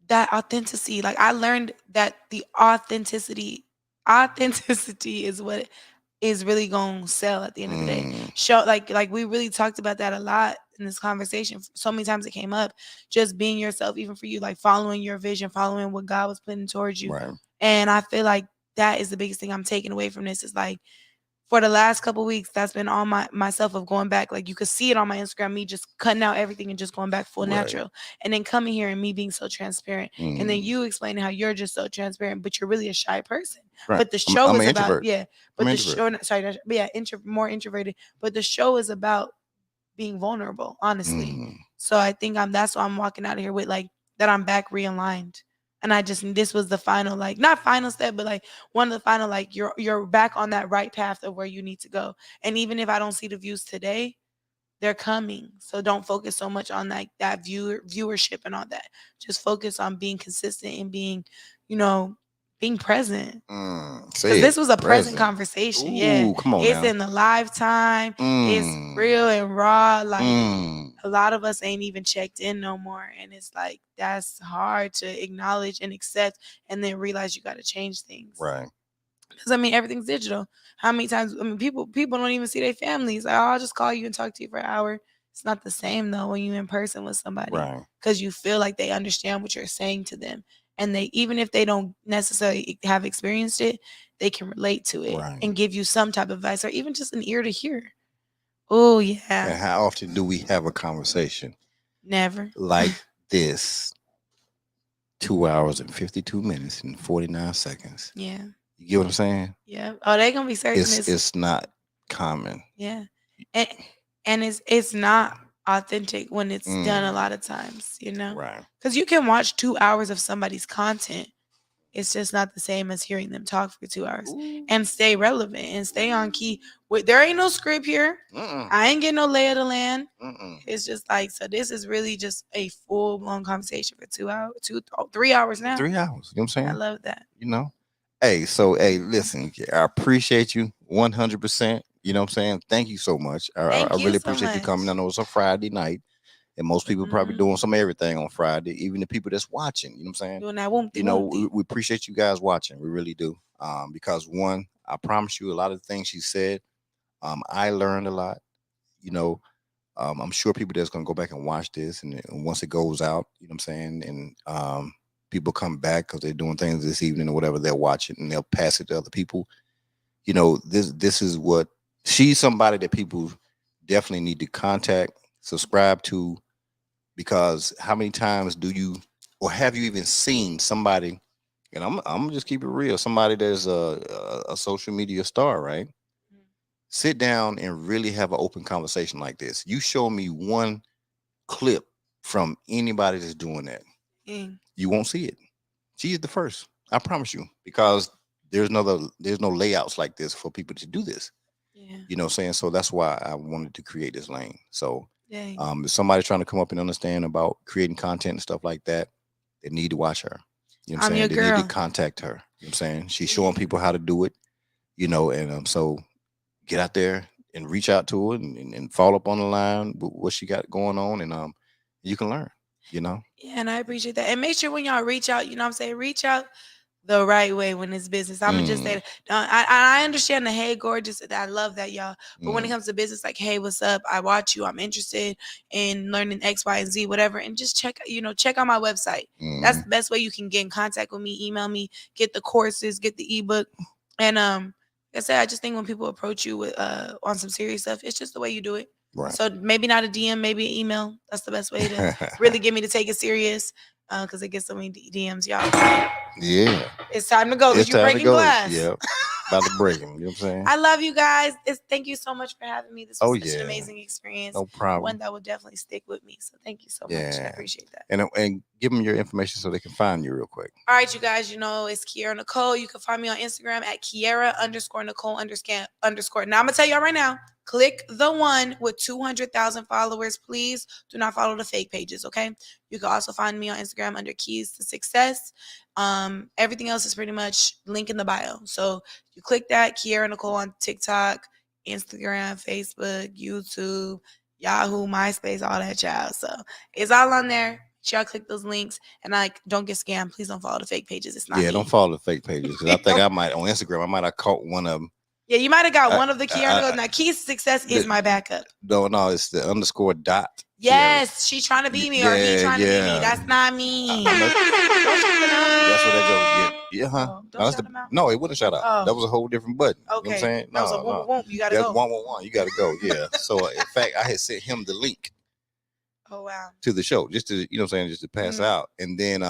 that authenticity. Like I learned that the authenticity is what is really gonna sell at the end of the day. Show like we really talked about that a lot in this conversation. So many times it came up, just being yourself, even for you, like following your vision, following what God was putting towards you.
Right.
And I feel like that is the biggest thing I'm taking away from this is like for the last couple of weeks, that's been all myself of going back. Like you could see it on my Instagram, me just cutting out everything and just going back full natural. And then coming here and me being so transparent. And then you explaining how you're just so transparent, but you're really a shy person.
Right.
But the show
I'm
is
an
about
introvert.
more introverted. But the show is about being vulnerable, honestly. So I think that's why I'm walking out of here with like that I'm back realigned. And this was the final, like not final step, but like one of the final, like you're back on that right path of where you need to go. And even if I don't see the views today, they're coming. So don't focus so much on like that viewership and all that. Just focus on being consistent and being, being present. This was a present conversation.
Ooh, come on
it's
now.
in the lifetime. It's real and raw. Like a lot of us ain't even checked in no more. And it's like, that's hard to acknowledge and accept and then realize you got to change things.
Right.
Because everything's digital. How many times, people don't even see their families. Like, I'll just call you and talk to you for an hour. It's not the same though when you're in person with somebody.
Right.
Because you feel like they understand what you're saying to them. And even if they don't necessarily have experienced it, they can relate to it
Right.
and give you some type of advice or even just an ear to hear. Oh yeah.
And how often do we have a conversation
Never.
like this? 2 hours and 52 minutes and 49 seconds.
Yeah.
You get what I'm saying?
Yeah. Oh, they gonna be searching this.
It's not common.
Yeah. And it's not authentic when it's done a lot of times, you know?
Right.
Because you can watch 2 hours of somebody's content. It's just not the same as hearing them talk for 2 hours.
Ooh.
And stay relevant and stay on key. There ain't no script here. I ain't getting no lay of the land. It's just like, so this is really just a full blown conversation for 2 hours, 3 hours now.
3 hours. You know what I'm saying?
I love that.
You know? Hey, listen, I appreciate you 100%. You know what I'm saying? Thank you so much. I really appreciate you coming. I know it's a Friday night. And most people probably doing some everything on Friday, even the people that's watching. You know what I'm saying?
Doing that
you know, we appreciate you guys watching. We really do. Because one, I promise you, a lot of the things she said, I learned a lot. You know, I'm sure people that's gonna go back and watch this, and once it goes out, you know what I'm saying, and people come back because they're doing things this evening or whatever, they'll watch it and they'll pass it to other people. You know, this is what she's somebody that people definitely need to contact, subscribe to. Because how many times do you, or have you even seen somebody, and I'm gonna just keep it real, somebody that's a social media star, right? Sit down and really have an open conversation like this. You show me one clip from anybody that's doing that, you won't see it. She is the first, I promise you, because there's no layouts like this for people to do this. You know what I'm saying? So that's why I wanted to create this lane. So if somebody's trying to come up and understand about creating content and stuff like that, they need to watch her. You know what I'm saying? They need to contact her. You know what I'm saying? She's showing people how to do it, you know, and so get out there and reach out to her and follow up on the line with what she got going on, and you can learn, you know?
Yeah, and I appreciate that. And make sure when y'all reach out, you know what I'm saying, reach out the right way when it's business. I'm gonna just say I understand the hey gorgeous, I love that, y'all. But when it comes to business, like, hey, what's up? I watch you. I'm interested in learning X, Y, and Z, whatever. And just check out my website. That's the best way you can get in contact with me. Email me, get the courses, get the ebook. And like I said, I just think when people approach you with on some serious stuff, it's just the way you do it. Right. So maybe not a DM, maybe an email. That's the best way to really get me to take it serious. Because it gets so many DMs, y'all.
Yeah.
It's time to go because you're breaking glass.
Yeah. About to break them. You know what I'm saying?
I love you guys. Thank you so much for having me. This was such an amazing experience.
No problem.
One that will definitely stick with me. So thank you so much. I appreciate that.
And give them your information so they can find you real quick.
All right, you guys, it's Kiera Nicole. You can find me on Instagram at Kiera_Nicole_. Now I'm gonna tell y'all right now, click the one with 200,000 followers. Please do not follow the fake pages, okay? You can also find me on Instagram under Keys to Success. Everything else is pretty much link in the bio. So you click that, Kiera Nicole on TikTok, Instagram, Facebook, YouTube, Yahoo, MySpace, all that, child. So it's all on there. Y'all click those links and don't get scammed. Please don't follow the fake pages. It's not me.
Don't follow the fake pages. Because I think I might on Instagram. I might have caught one of them.
Yeah, you might have got one of the Kiera. Now, Keys to Success is my backup.
No, it's the _.
Yes, she's trying to be me, or he trying to be me. That's not me. That's
what that joke get. Yeah, huh? No, it wouldn't shout out.
Oh.
That was a whole different button.
Okay.
You know what I'm saying?
No, you gotta go.
111. You gotta go. Yeah. So in fact, I had sent him the link.
Oh wow.
To the show, just to just to pass out. And then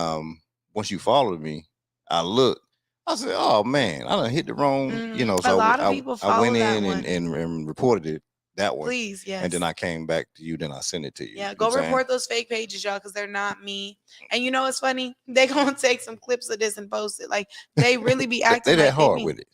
once you followed me, I looked. I said, "Oh man, I done hit the wrong." So
a lot of people
I went in
that
and reported it. That one.
Please, yes.
And then I came back to you. Then I sent it to you.
Yeah, go report those fake pages, y'all, because they're not me. And you know what's funny? They gonna take some clips of this and post it. Like they really be acting.
They that hard with it.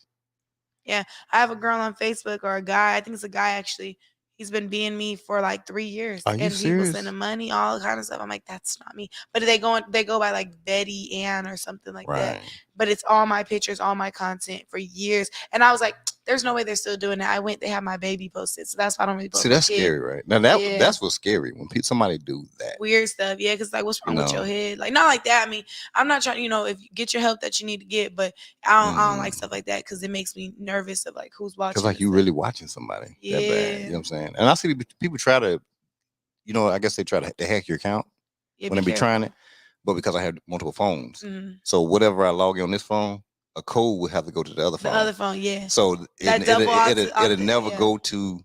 Yeah, I have a girl on Facebook or a guy. I think it's a guy actually. He's been being me for like 3 years.
Are you
and
serious?
People sending money, all kind of stuff. I'm like, that's not me. But they go by like Betty Ann or something like that. But it's all my pictures, all my content for years. And I was like, there's no way they're still doing that. They have my baby posted. So that's why I don't really post.
See, that's scary, right? Now that's what's scary when somebody do that.
Weird stuff. Yeah, because like what's wrong with your head? Like not like that. I mean, I'm not trying, if you get your help that you need to get, but I don't like stuff like that because it makes me nervous of like who's watching.
Because like you really watching somebody that bad. You know what I'm saying? And I see people try to, I guess they try to hack your account when they be trying it. But because I have multiple phones, so whatever I log in on this phone, a code would have to go to the other phone.
The other phone, yeah.
So it'll never go to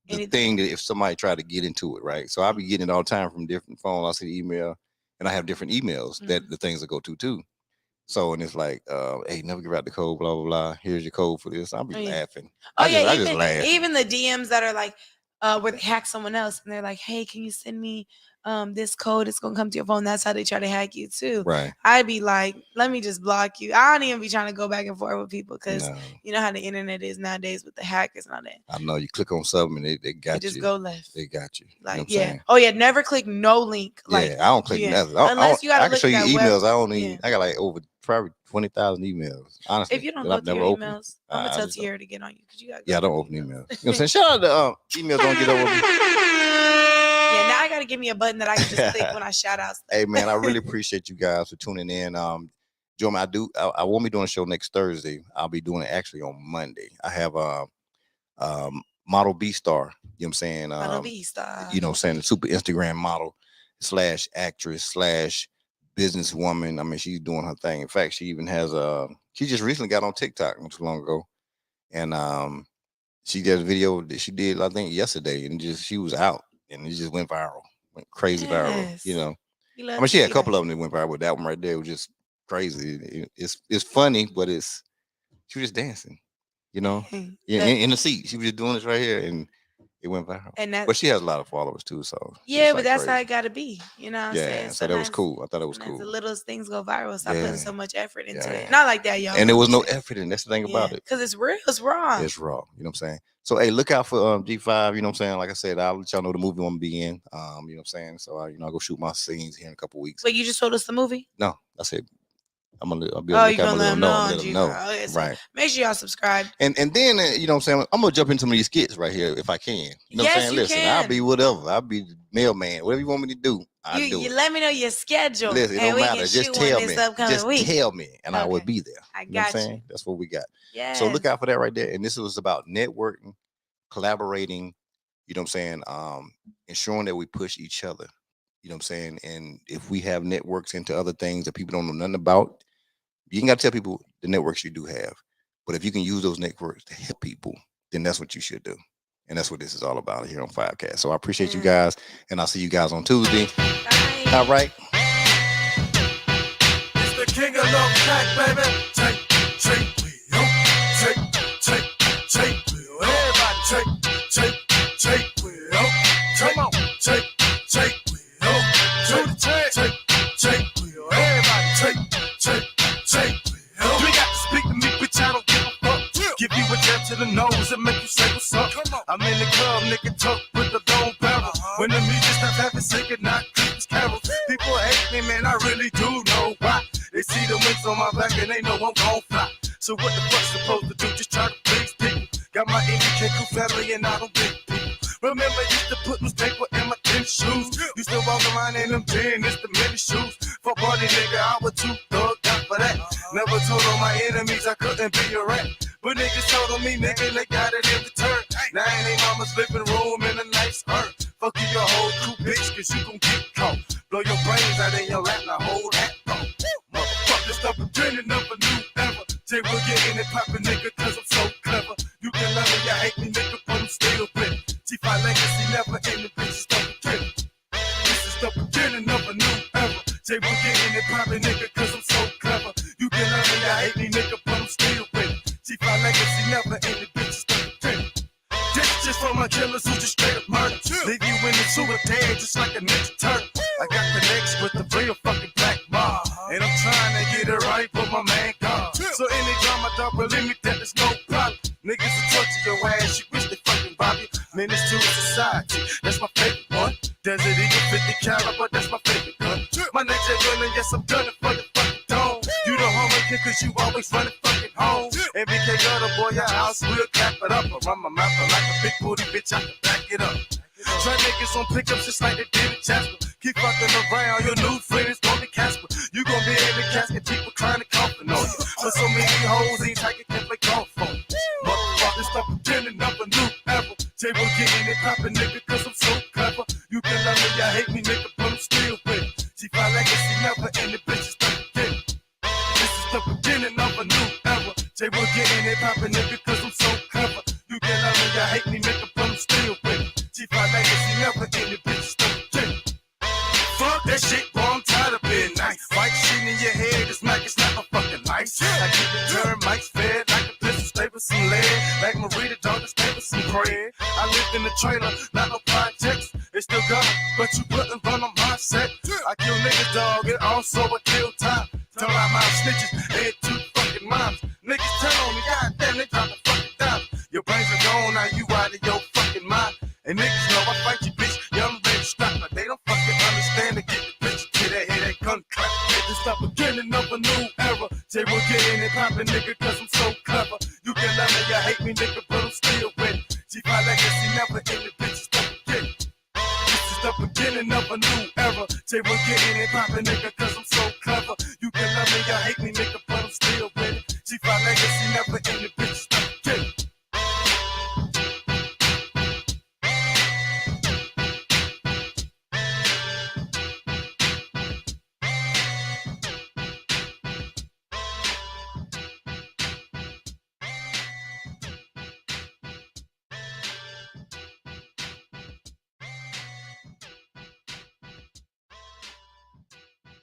the thing that if somebody tried to get into it, right? So I'll be getting it all the time from different phones. I see the email, and I have different emails that the things will go to too. So and it's like, hey, never give out the code, blah blah blah. Here's your code for this. I'll be laughing. I just laugh.
Even the DMs that are like, where they hack someone else and they're like, hey, can you send me this code? It's gonna come to your phone. That's how they try to hack you too.
Right.
I'd be like, let me just block you. I don't even be trying to go back and forth with people because you know how the internet is nowadays with the hackers and all that.
I know you click on something and they got you.
Just go left.
They got you.
Like
you know
Oh yeah, never click no link. Like
I don't click nothing.
Unless you gotta
I can show you emails. I don't
need.
I got like over probably 20,000 emails. Honestly,
if you don't go through your emails, I'm gonna tell Kiera to get on you because you got.
I don't open emails. You know what I'm saying? Shout out to emails. Don't get over me.
Yeah, now I gotta give me a button that I can just click when I shout out stuff.
Hey man, I really appreciate you guys for tuning in. Joe, I won't be doing a show next Thursday. I'll be doing it actually on Monday. I have Model B Star. You know what I'm saying?
Model B Star.
You know what I'm saying? Super Instagram model / actress / businesswoman. I mean, she's doing her thing. In fact, she even has she just recently got on TikTok not too long ago. And she did a video that she did, I think, yesterday, and she was out and it just went viral. Went crazy viral. You know. I mean, she had a couple of them that went viral, but that one right there was just crazy. It's funny, but she was just dancing, you know, in the seat. She was just doing this right here, and it went viral. But she has a lot of followers too, so
but that's how it gotta be. You know what I'm saying?
So that was cool. I thought it was cool.
The littlest things go viral. Stop putting so much effort into it. Not like that, y'all.
And there was no effort in. That's the thing about it.
Because it's real. It's raw.
It's raw. You know what I'm saying? So hey, look out for G5. You know what I'm saying? Like I said, I'll let y'all know the movie I'm gonna be in. You know what I'm saying? So I'll go shoot my scenes here in a couple weeks.
Wait, you just told us the movie?
No, I said I'll be able
to let them know.
Right.
Make sure y'all subscribe.
And then you know what I'm saying, I'm gonna jump into some of these skits right here if I can. You know what I'm saying? Listen, I'll be whatever. I'll be the mailman. Whatever you want me to do, I'll do
you
it.
let me know your schedule.
Listen, it don't matter. Just tell me. Tell me, and I will be there.
I got
you. Know what I'm saying? That's what we got.
Yeah.
So look out for that right there. And this was about networking, collaborating, you know what I'm saying? Ensuring that we push each other. You know what I'm saying? And if we have networks into other things that people don't know nothing about, you ain't got to tell people the networks you do have. But if you can use those networks to help people, then that's what you should do. And that's what this is all about here on Firecast. So I appreciate you guys, and I'll see you guys on Tuesday.
Bye.
All right.
It's the king of love track, baby. Take wheel. Take wheel. Everybody take wheel. Come on. Take wheel. To the take wheel. Everybody take wheel. You got to speak to me, bitch. I don't give a fuck. Give you a jab to the nose and make you say what's up. I'm in the club, nigga, talk with the long barrel. When the music stops having singing, not Christmas carols. People hate me, man, I really do know why. They see the wings on my back and they know I'm gon' fly. So what the fuck's supposed to do? Just try to please people. Got my Indian crew family and I don't big people. Remember, used to put newspaper in my tennis shoes. Used to walk around in them jeans, the mini shoes. For party nigga, I was too thugged out for that. Never told all my enemies I couldn't be a rat. But niggas told on me, nigga, they got it in return. Now in they mama's living room in a nice urn. Fuck you, your whole crew, bitch, cause you gon' get caught. Blow your brains out in your lap, now hold that thought. Motherfuckers, the beginning of a new era. Say we're getting it poppin', nigga, cause I'm so clever. You can love me, you hate me, nigga, but I'm still with it. G5 legacy never ending, bitch, it's the beginning. This is the beginning of a new era. Say we're getting it poppin', nigga, cause I'm so clever. You can love me, you hate me, nigga, but I'm still with it. G5 legacy never ending, bitch, it's the beginning. This just for my killers who just straight up murder. Leave you in the sewer dead just like a ninja turtle. I got connects with the real fucking black mob. And I'm trying to get it right for my man gone. So any drama, dog, believe me that there's no problem. Niggas will torture your ass, you wish they fucking rob you. Menace to society, that's my favorite one. Desert Eagle 50 caliber, that's my favorite gun. My nature gunning, yes, I'm gunning for your fucking dome. You the homie kid cause you always running fucking home. MBK got a boy, your house, we'll clap it up. I run my mouth like a big booty bitch, I can back it up. Try niggas on pickups just like they did in Jasper. Keep fucking around, your new friend is gonna be Casper. You gon' be in the casket, people trying to coffin on you. But so many hoes ain't like it can play golf on you. Motherfuckers, the beginning of a new era. Say we're getting it poppin', nigga, cause I'm so clever. You can love me, you hate me, nigga, but I'm still with it. G5 legacy never ended, bitches, the beginning. This is the beginning of a new era. it poppin', nigga, cause I'm so clever. You can love me, I hate me, nigga, but I'm still with it. G5 legacy never in the bitch, stop. Fuck that shit, bro, I'm tired of being nice. White shit in your head, this mic is not a fucking nice. I keep the termites fed like a pistol, stay with some lead. Like Marita, dog, stay with some bread. I lived in the trailer, not no projects. It's still got it, but you couldn't run on my set. I kill niggas, dog, and also I kill time. Tell out my snitches, they had 2 fucking moms. Niggas tell on me, goddamn, they drop the fucking dime. Your brains are gone, now you out of your fucking mind. And niggas know I fight you, bitch, young ready strap, but they don't fucking understand to get the bitch to that head, that gun clap. It's the beginning of a new era. Say we're getting it poppin', nigga, cause I'm so clever. You can love me, you hate me, nigga, but I'm still with it. G5 legacy never in the bitch, it's the beginning. This is the beginning of a new era. Say we're getting it poppin', nigga, cause I'm so clever. You can love me, you hate me, nigga, but I'm still with it. G5 legacy never in the bitch,